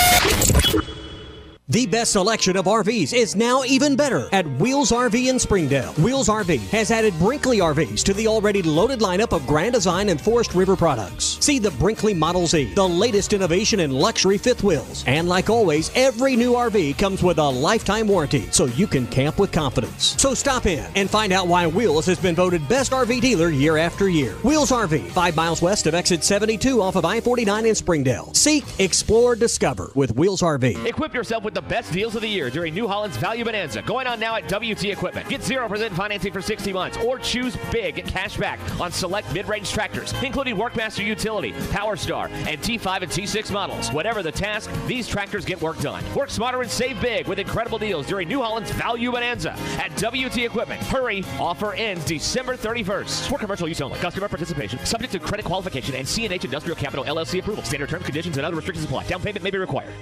The best selection of RVs is now even better at Wheels RV in Springdale. Wheels RV has added Brinkley RVs to the already loaded lineup of Grand Design and Forest River products. See the Brinkley Model Z, the latest innovation in luxury fifth wheels. And like always, every new RV comes with a lifetime warranty, so you can camp with confidence. So stop in and find out why Wheels has been voted best RV dealer year after year. Wheels RV, 5 miles west of exit 72 off of I-49 in Springdale. Seek, explore, discover with Wheels RV. Equip yourself with the best deals of the year during New Holland's Value Bonanza, going on now at WT Equipment. Get 0% financing for 60 months, or choose big cash back on select mid-range tractors, including Workmaster Utility, Power Star, and T5 and T6 models. Whatever the task, these tractors get work done. Work smarter and save big with incredible deals during New Holland's Value Bonanza at WT Equipment. Hurry, offer ends December 31st. For commercial use only. Customer participation subject to credit qualification and C&H Industrial Capital LLC approval. Standard terms, conditions, and other restrictions apply. Down payment may be required.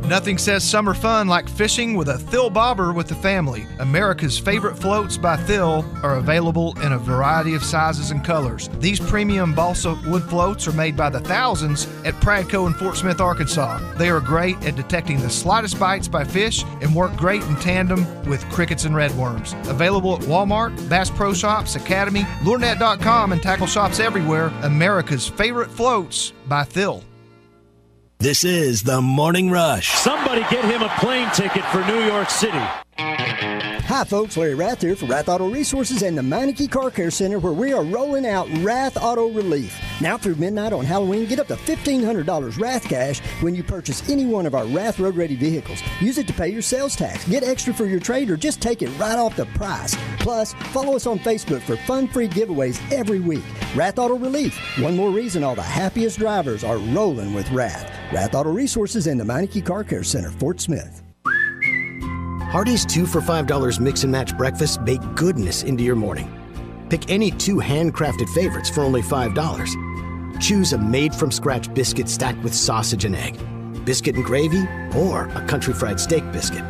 Nothing says summer fun like fishing with a Thill Bobber with the family. America's favorite floats by Thill are available in a variety of sizes and colors. These premium balsa wood floats are made by the thousands at Pradco in Fort Smith, Arkansas. They are great at detecting the slightest bites by fish and work great in tandem with crickets and redworms. Available at Walmart, Bass Pro Shops, Academy, LureNet.com, and tackle shops everywhere. America's favorite floats by Thill. This is the Morning Rush. Somebody get him a plane ticket for New York City. Hi folks, Larry Rath here for Rath Auto Resources and the Meineke Car Care Center, where we are rolling out Rath Auto Relief. Now through midnight on Halloween, get up to $1,500 Rath cash when you purchase any one of our Rath Road Ready vehicles. Use it to pay your sales tax, get extra for your trade, or just take it right off the price. Plus, follow us on Facebook for fun-free giveaways every week. Rath Auto Relief. One more reason all the happiest drivers are rolling with Rath. Rath Auto Resources and the Meineke Car Care Center, Fort Smith. Hardee's 2 for $5 mix and match breakfast bake goodness into your morning. Pick any 2 handcrafted favorites for only $5. Choose a made-from-scratch biscuit stacked with sausage and egg, biscuit and gravy, or a country fried steak biscuit.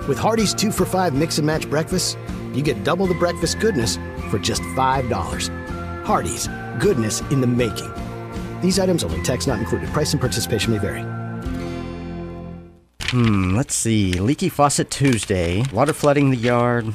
With Hardee's 2 for $5 mix and match breakfast, you get double the breakfast goodness for just $5. Hardee's, goodness in the making. These items only, tax not included. Price and participation may vary. Let's see. Leaky faucet Tuesday. Water flooding the yard.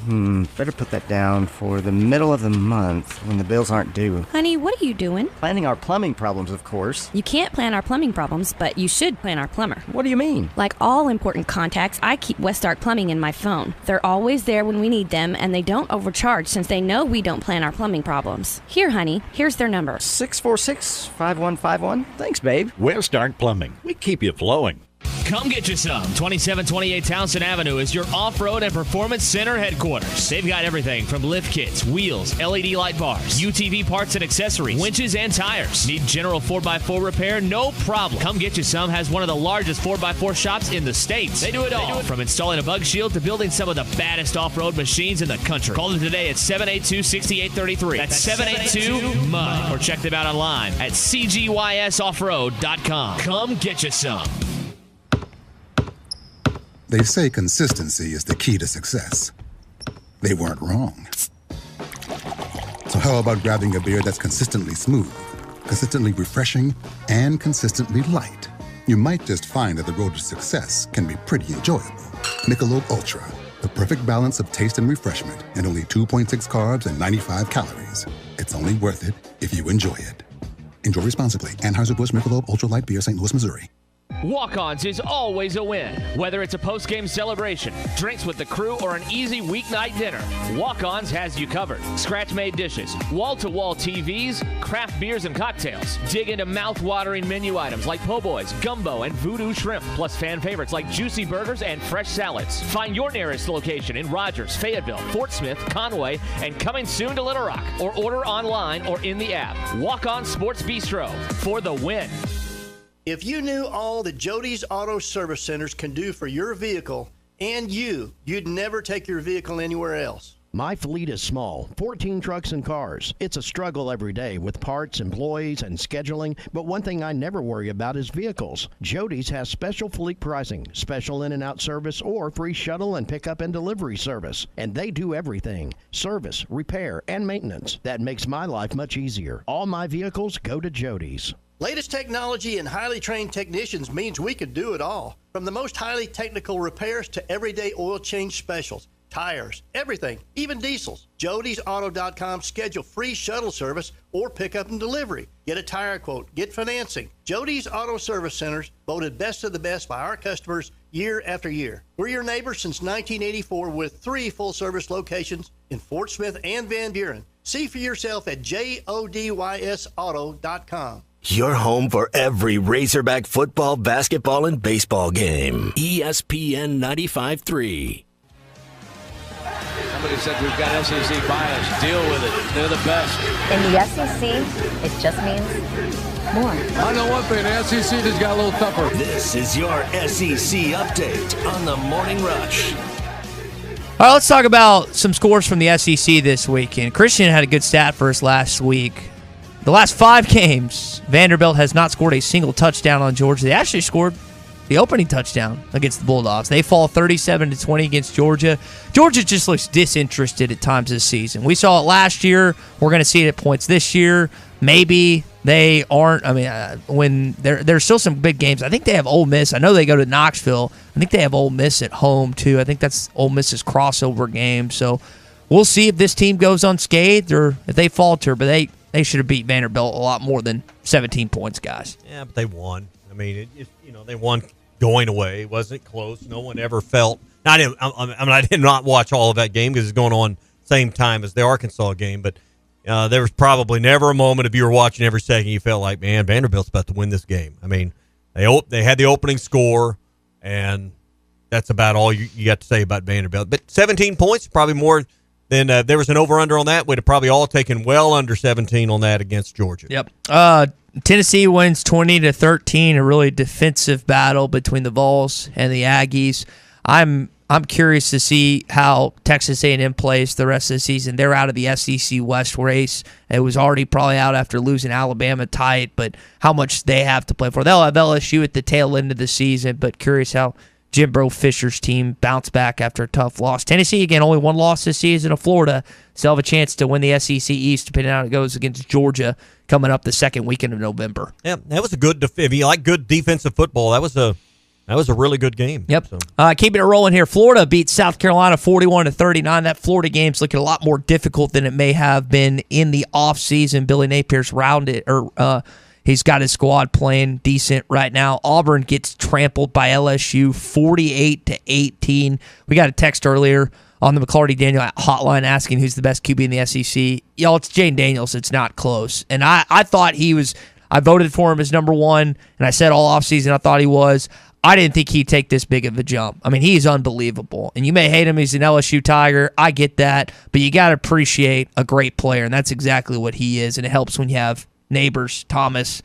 Better put that down for the middle of the month when the bills aren't due. Honey, what are you doing? Planning our plumbing problems, of course. You can't plan our plumbing problems, but you should plan our plumber. What do you mean? Like all important contacts, I keep Westark Plumbing in my phone. They're always there when we need them, and they don't overcharge since they know we don't plan our plumbing problems. Here, honey, here's their number. 646-5151. Thanks, babe. Westark Plumbing. We keep you flowing. Come get you some. 2728 Townsend Avenue is your off-road and performance center headquarters. They've got everything from lift kits, wheels, LED light bars, UTV parts and accessories, winches and tires. Need general 4x4 repair? No problem. Come Get You Some has one of the largest 4x4 shops in the States. They do it all, from installing a bug shield to building some of the baddest off-road machines in the country. Call them today at 782-6833. That's 782-MUD. Or check them out online at cgysoffroad.com. Come get you some. They say consistency is the key to success. They weren't wrong. So how about grabbing a beer that's consistently smooth, consistently refreshing, and consistently light? You might just find that the road to success can be pretty enjoyable. Michelob Ultra, the perfect balance of taste and refreshment, and only 2.6 carbs and 95 calories. It's only worth it if you enjoy it. Enjoy responsibly. Anheuser-Busch Michelob Ultra Light Beer, St. Louis, Missouri. Walk-Ons is always a win. Whether it's a post-game celebration, drinks with the crew, or an easy weeknight dinner, Walk-Ons has you covered. Scratch-made dishes, wall-to-wall TVs, craft beers and cocktails. Dig into mouth-watering menu items like po' boys, gumbo, and voodoo shrimp, plus fan favorites like juicy burgers and fresh salads. Find your nearest location in Rogers, Fayetteville, Fort Smith, Conway, and coming soon to Little Rock, or order online or in the app. Walk-On Sports Bistro for the win. If you knew all that Jody's Auto Service Centers can do for your vehicle and you'd never take your vehicle anywhere else. My fleet is small, 14 trucks and cars. It's a struggle every day with parts, employees, and scheduling, but one thing I never worry about is vehicles. Jody's has special fleet pricing, special in and out service, or free shuttle and pickup and delivery service. And they do everything, service, repair, and maintenance. That makes my life much easier. All my vehicles go to Jody's. Latest technology and highly trained technicians means we can do it all. From the most highly technical repairs to everyday oil change specials, tires, everything, even diesels. Jody'sAuto.com. Schedule free shuttle service or pickup and delivery. Get a tire quote. Get financing. Jody's Auto Service Centers, voted best of the best by our customers year after year. We're your neighbors since 1984 with 3 full-service locations in Fort Smith and Van Buren. See for yourself at JODYSAuto.com. Your home for every Razorback football, basketball, and baseball game. ESPN 95.3. Somebody said we've got SEC bias. Deal with it. They're the best. In the SEC, it just means more. I know one thing. The SEC just got a little tougher. This is your SEC update on the Morning Rush. All right, let's talk about some scores from the SEC this weekend. Christian had a good stat for us last week. The last 5 games, Vanderbilt has not scored a single touchdown on Georgia. They actually scored the opening touchdown against the Bulldogs. They fall 37-20 against Georgia. Georgia just looks disinterested at times this season. We saw it last year. We're going to see it at points this year. Maybe they aren't. I mean, when there's still some big games. I think they have Ole Miss. I know they go to Knoxville. I think they have Ole Miss at home, too. I think that's Ole Miss's crossover game. So we'll see if this team goes unscathed or if they falter. But they should have beat Vanderbilt a lot more than 17 points, guys. Yeah, but they won. I mean, they won going away. It wasn't close. No one ever felt. I did not watch all of that game because it's going on same time as the Arkansas game. But there was probably never a moment if you were watching every second you felt like, man, Vanderbilt's about to win this game. I mean, they had the opening score, and that's about all you got to say about Vanderbilt. But 17 points, probably more. Then there was an over-under on that. We'd have probably all taken well under 17 on that against Georgia. Yep. Tennessee wins 20-13, a really defensive battle between the Vols and the Aggies. I'm curious to see how Texas A&M plays the rest of the season. They're out of the SEC West race. It was already probably out after losing Alabama tight, but how much they have to play for. They'll have LSU at the tail end of the season, but curious how Jimbo Fisher's team bounced back after a tough loss. Tennessee, again, only one loss this season to Florida. Still have a chance to win the SEC East, depending on how it goes against Georgia coming up the second weekend of November. Yeah, that was a good. If you like good defensive football, that was a really good game. Yep. So. Keeping it rolling here. Florida beat South Carolina 41-39. That Florida game's looking a lot more difficult than it may have been in the offseason. Billy Napier's he's got his squad playing decent right now. Auburn gets trampled by LSU 48-18. We got a text earlier on the McClarty Daniel hotline asking who's the best QB in the SEC. Y'all, it's Jane Daniels. It's not close. And I thought he was. I voted for him as number one, and I said all offseason I thought he was. I didn't think he'd take this big of a jump. I mean, he's unbelievable. And you may hate him. He's an LSU Tiger. I get that. But you got to appreciate a great player, and that's exactly what he is. And it helps when you have Neighbors, Thomas,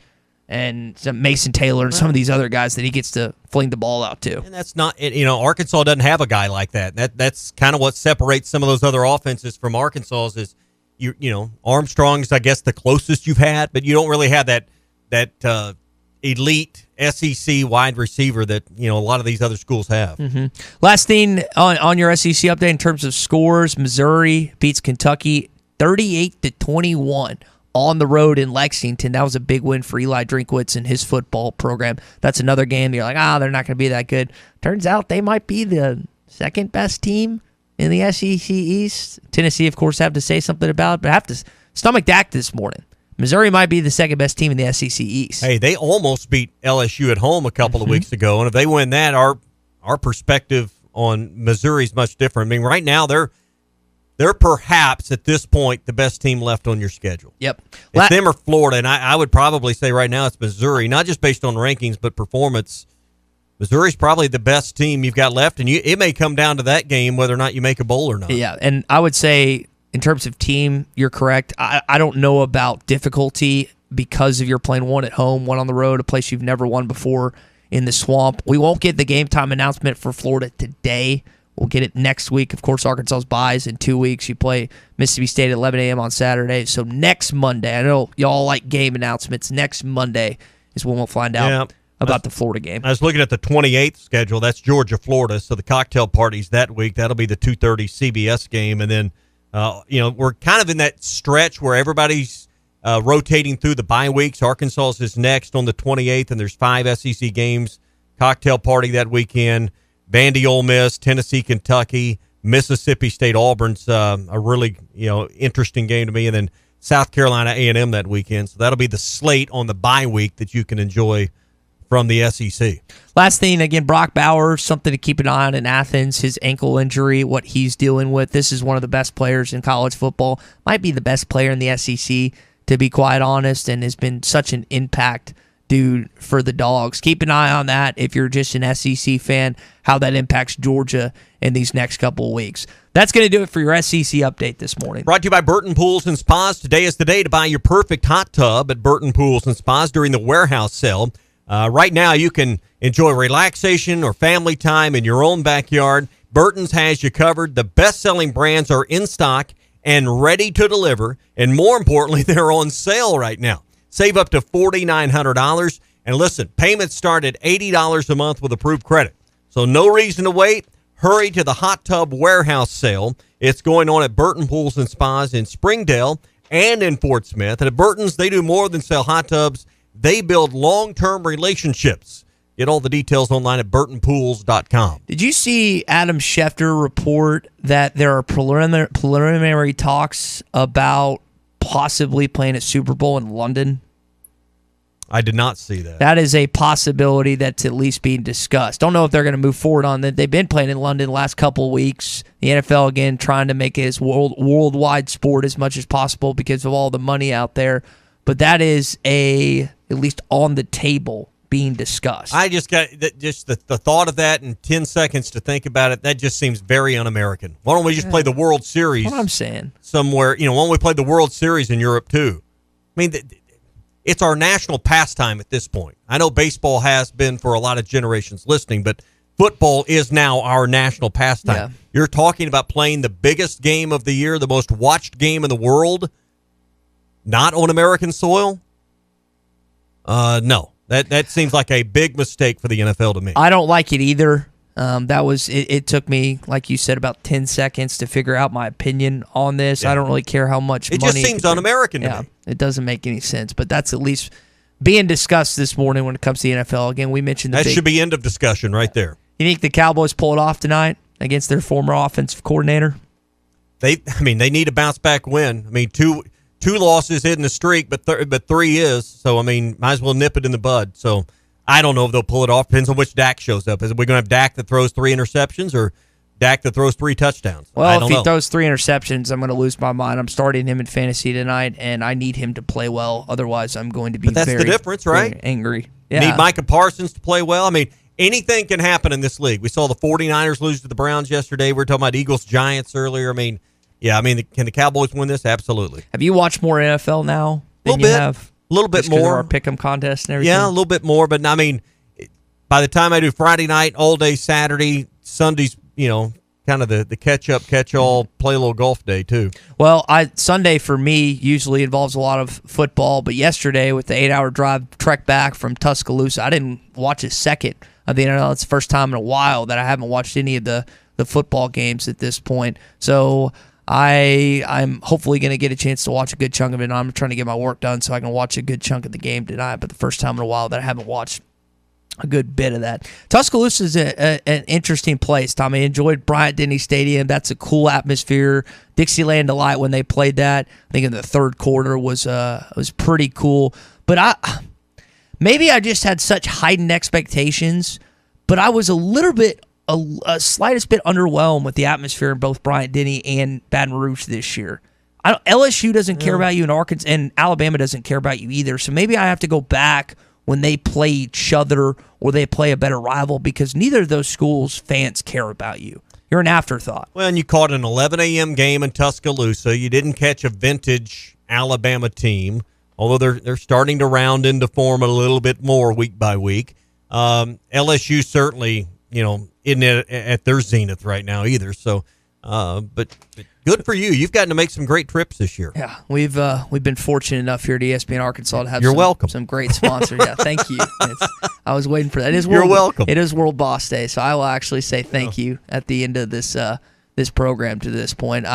and some Mason Taylor, and some of these other guys that he gets to fling the ball out to. And that's not, Arkansas doesn't have a guy like that. That's kind of what separates some of those other offenses from Arkansas's is, Armstrong's, I guess, the closest you've had, but you don't really have that elite SEC wide receiver that, a lot of these other schools have. Mm-hmm. Last thing on your SEC update in terms of scores, Missouri beats Kentucky 38-21. On the road in Lexington. That was a big win for Eli Drinkwitz and his football program. That's another game you're like, they're not going to be that good. Turns out they might be the second best team in the SEC East. Tennessee, of course, have to say something about it, but I have to stomach Dak this morning. Missouri might be the second best team in the SEC East. Hey, they almost beat LSU at home a couple of weeks ago, and if they win that, our perspective on Missouri is much different. I mean, right now they're perhaps, at this point, the best team left on your schedule. Yep. It's them or Florida, and I would probably say right now it's Missouri, not just based on rankings, but performance. Missouri's probably the best team you've got left, and it may come down to that game whether or not you make a bowl or not. Yeah, and I would say in terms of team, you're correct. I don't know about difficulty because of you're playing one at home, one on the road, a place you've never won before in the Swamp. We won't get the game time announcement for Florida today. We'll get it next week. Of course, Arkansas's buys in 2 weeks. You play Mississippi State at 11 a.m. on Saturday. So next Monday, I know y'all like game announcements. Next Monday is when we'll find out about the Florida game. I was looking at the 28th schedule. That's Georgia, Florida. So the cocktail parties that week. That'll be the 2:30 CBS game. And then, we're kind of in that stretch where everybody's rotating through the bye weeks. Arkansas is next on the 28th, and there's 5 SEC games. Cocktail party that weekend. Vandy, Ole Miss, Tennessee, Kentucky, Mississippi State, Auburn's a really interesting game to me, and then South Carolina A&M that weekend. So that'll be the slate on the bye week that you can enjoy from the SEC. Last thing, again, Brock Bowers, something to keep an eye on in Athens, his ankle injury, what he's dealing with. This is one of the best players in college football, might be the best player in the SEC. to be quite honest, and has been such an impact dude for the Dogs. Keep an eye on that if you're just an SEC fan, how that impacts Georgia in these next couple of weeks. That's going to do it for your SEC update this morning. Brought to you by Burton Pools and Spas. Today is the day to buy your perfect hot tub at Burton Pools and Spas during the warehouse sale. Right now, you can enjoy relaxation or family time in your own backyard. Burton's has you covered. The best-selling brands are in stock and ready to deliver. And more importantly, they're on sale right now. Save up to $4,900. And listen, payments start at $80 a month with approved credit. So no reason to wait. Hurry to the hot tub warehouse sale. It's going on at Burton Pools and Spas in Springdale and in Fort Smith. And at Burton's, they do more than sell hot tubs. They build long-term relationships. Get all the details online at burtonpools.com. Did you see Adam Schefter report that there are preliminary talks about possibly playing a Super Bowl in London? I did not see that. That is a possibility that's at least being discussed. Don't know if they're going to move forward on that. They've been playing in London the last couple of weeks. The NFL, again, trying to make it as worldwide sport as much as possible because of all the money out there. But that is at least on the table being discussed. I just got just the thought of that in 10 seconds to think about it. That just seems very un-American. Why don't we just play the World Series? That's what I'm saying. Somewhere, why don't we play the World Series in Europe too? I mean, it's our national pastime at this point. I know baseball has been for a lot of generations listening, but football is now our national pastime. Yeah. You're talking about playing the biggest game of the year, the most watched game in the world, not on American soil? No. That seems like a big mistake for the NFL to me. I don't like it either. It took me, like you said, about 10 seconds to figure out my opinion on this. Yeah. I don't really care how much money. It just seems un-American to me. It doesn't make any sense, but that's at least being discussed this morning when it comes to the NFL. Again, we mentioned that should be end of discussion right there. You think the Cowboys pull it off tonight against their former offensive coordinator? They need a bounce back win. I mean, two losses in the streak, but three is. So, I mean, might as well nip it in the bud. So, I don't know if they'll pull it off. Depends on which Dak shows up. Is we going to have Dak that throws 3 interceptions or Dak that throws 3 touchdowns? Well, if he throws 3 interceptions, I'm going to lose my mind. I'm starting him in fantasy tonight, and I need him to play well. Otherwise, I'm going to be the difference, right? Angry. Yeah. Need Micah Parsons to play well. I mean, anything can happen in this league. We saw the 49ers lose to the Browns yesterday. We were talking about Eagles-Giants earlier. I mean, can the Cowboys win this? Absolutely. Have you watched more NFL now than you have? A little bit more. Our pick'em contest and everything? Yeah, a little bit more. But, I mean, by the time I do Friday night, all day Saturday, Sunday's, kind of the catch-up, catch-all, play a little golf day, too. Well, Sunday for me usually involves a lot of football. But yesterday with the 8-hour drive trek back from Tuscaloosa, I didn't watch a second of the NFL. It's the first time in a while that I haven't watched any of the football games at this point. So I'm hopefully going to get a chance to watch a good chunk of it. I'm trying to get my work done so I can watch a good chunk of the game tonight, but the first time in a while that I haven't watched a good bit of that. Tuscaloosa is an interesting place, Tommy. I enjoyed Bryant-Denny Stadium. That's a cool atmosphere. Dixieland Delight, when they played that, I think in the third quarter, was pretty cool. But maybe I just had such heightened expectations, but I was a slightest bit underwhelmed with the atmosphere in both Bryant-Denny and Baton Rouge this year. LSU doesn't care about you, and Arkansas and Alabama doesn't care about you either. So maybe I have to go back when they play each other or they play a better rival because neither of those schools' fans care about you. You're an afterthought. Well, and you caught an 11 a.m. game in Tuscaloosa. You didn't catch a vintage Alabama team, although they're starting to round into form a little bit more week by week. LSU certainly, isn't at their zenith right now either. So, but good for you. You've gotten to make some great trips this year. Yeah, we've been fortunate enough here at ESPN Arkansas to have some great sponsors. Yeah, thank you. I was waiting for that. You're welcome. It is World Boss Day, so I will actually say thank you at the end of this program to this point.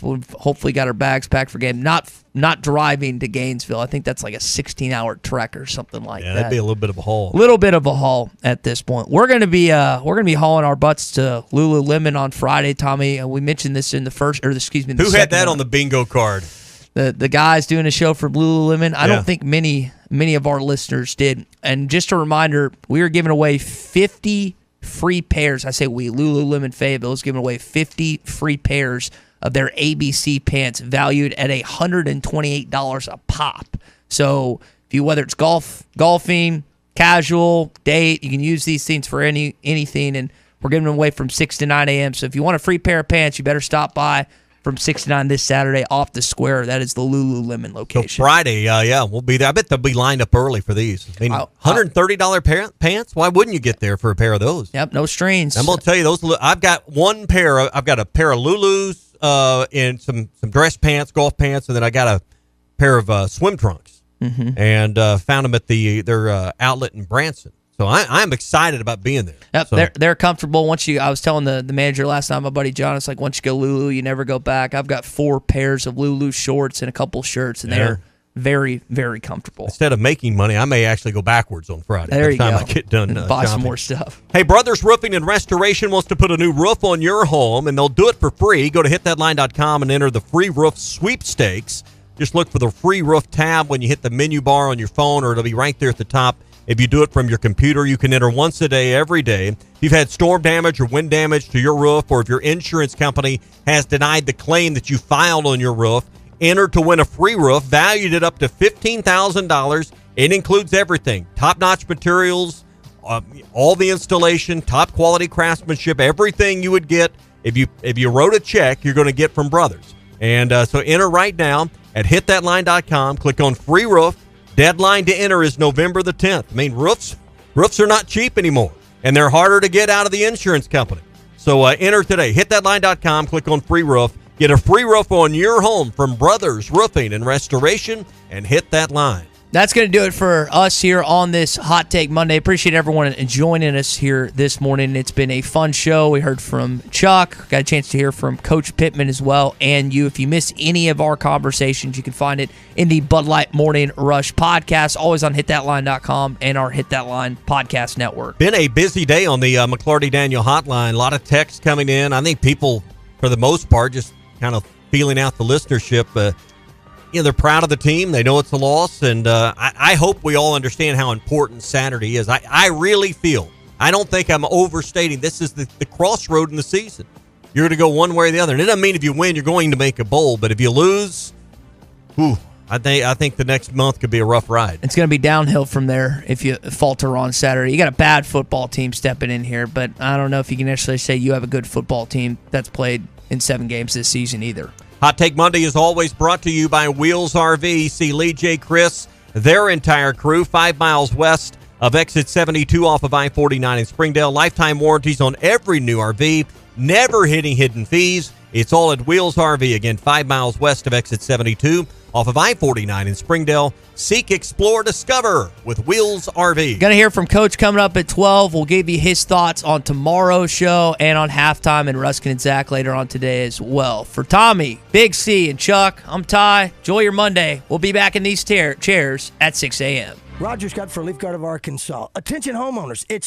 We've hopefully got our bags packed for game. Not driving to Gainesville. I think that's like a 16-hour trek or something like that. Yeah, that'd be a little bit of a haul. Little bit of a haul at this point. We're gonna be hauling our butts to Lululemon on Friday, Tommy. We mentioned this in the Who had that on the bingo card? The guys doing a show for Lululemon. I don't think many of our listeners did. And just a reminder, we are giving away 50 free pairs. I say we, Lululemon Fayetteville is giving away 50 free pairs of their ABC pants valued at $128 a pop. So whether it's golfing, casual, date, you can use these things for anything, and we're giving them away from 6 to 9 a.m. So if you want a free pair of pants, you better stop by from 6 to 9 this Saturday off the square. That is the Lululemon location. So Friday, we'll be there. I bet they'll be lined up early for these. I mean, $130 pants? Why wouldn't you get there for a pair of those? Yep, no strings. I'm going to tell you, those. I've got I've got a pair of Lulus and some dress pants, golf pants, and then I got a pair of swim trunks. Mm-hmm. And found them at their outlet in Branson. So I'm excited about being there. Yep, so. They're comfortable. I was telling the manager last night, my buddy John, it's like once you go Lulu, you never go back. I've got 4 pairs of Lulu shorts and a couple shirts, and they're very, very comfortable. Instead of making money, I may actually go backwards on Friday. There you go. By the time I get done and buy shopping. some more stuff. Hey, Brothers Roofing and Restoration wants to put a new roof on your home, and they'll do it for free. Go to hitthatline.com and enter the free roof sweepstakes. Just look for the free roof tab when you hit the menu bar on your phone, or it'll be right there at the top. If you do it from your computer, you can enter once a day, every day. If you've had storm damage or wind damage to your roof, or if your insurance company has denied the claim that you filed on your roof, enter to win a free roof valued at up to $15,000. It includes everything. Top-notch materials, all the installation, top-quality craftsmanship, everything you would get if you wrote a check, you're going to get from Brothers. And so enter right now at hitthatline.com. Click on free roof. Deadline to enter is November the 10th. I mean, roofs are not cheap anymore, and they're harder to get out of the insurance company. So enter today. Hitthatline.com. Click on free roof. Get a free roof on your home from Brothers Roofing and Restoration, and hit that line. That's going to do it for us here on this Hot Take Monday. Appreciate everyone joining us here this morning. It's been a fun show. We heard from Chuck. Got a chance to hear from Coach Pittman as well. And you, if you miss any of our conversations, you can find it in the Bud Light Morning Rush podcast, always on hitthatline.com and our Hit That Line podcast network. Been a busy day on the McClarty Daniel hotline. A lot of texts coming in. I think people, for the most part, just kind of feeling out the listenership. They're proud of the team. They know it's a loss, and I hope we all understand how important Saturday is. I really feel, I don't think I'm overstating, this is the crossroad in the season. You're going to go one way or the other. And it doesn't mean if you win, you're going to make a bowl, but if you lose, I think the next month could be a rough ride. It's going to be downhill from there if you falter on Saturday. You got a bad football team stepping in here, but I don't know if you can actually say you have a good football team that's played in 7 games this season either. Hot Take Monday is always brought to you by Wheels RV. See Lee J. Chris, their entire crew, 5 miles west of exit 72 off of I-49 in Springdale. Lifetime warranties on every new RV, never hitting hidden fees. It's all at Wheels RV. Again, 5 miles west of exit 72 off of I-49 in Springdale. Seek, explore, discover with Wheels RV. Going to hear from Coach coming up at 12. We'll give you his thoughts on tomorrow's show and on halftime, and Ruskin and Zach later on today as well. For Tommy, Big C, and Chuck, I'm Ty. Enjoy your Monday. We'll be back in these chairs at 6 a.m. Roger Scott for Leaf Guard of Arkansas. Attention homeowners, it's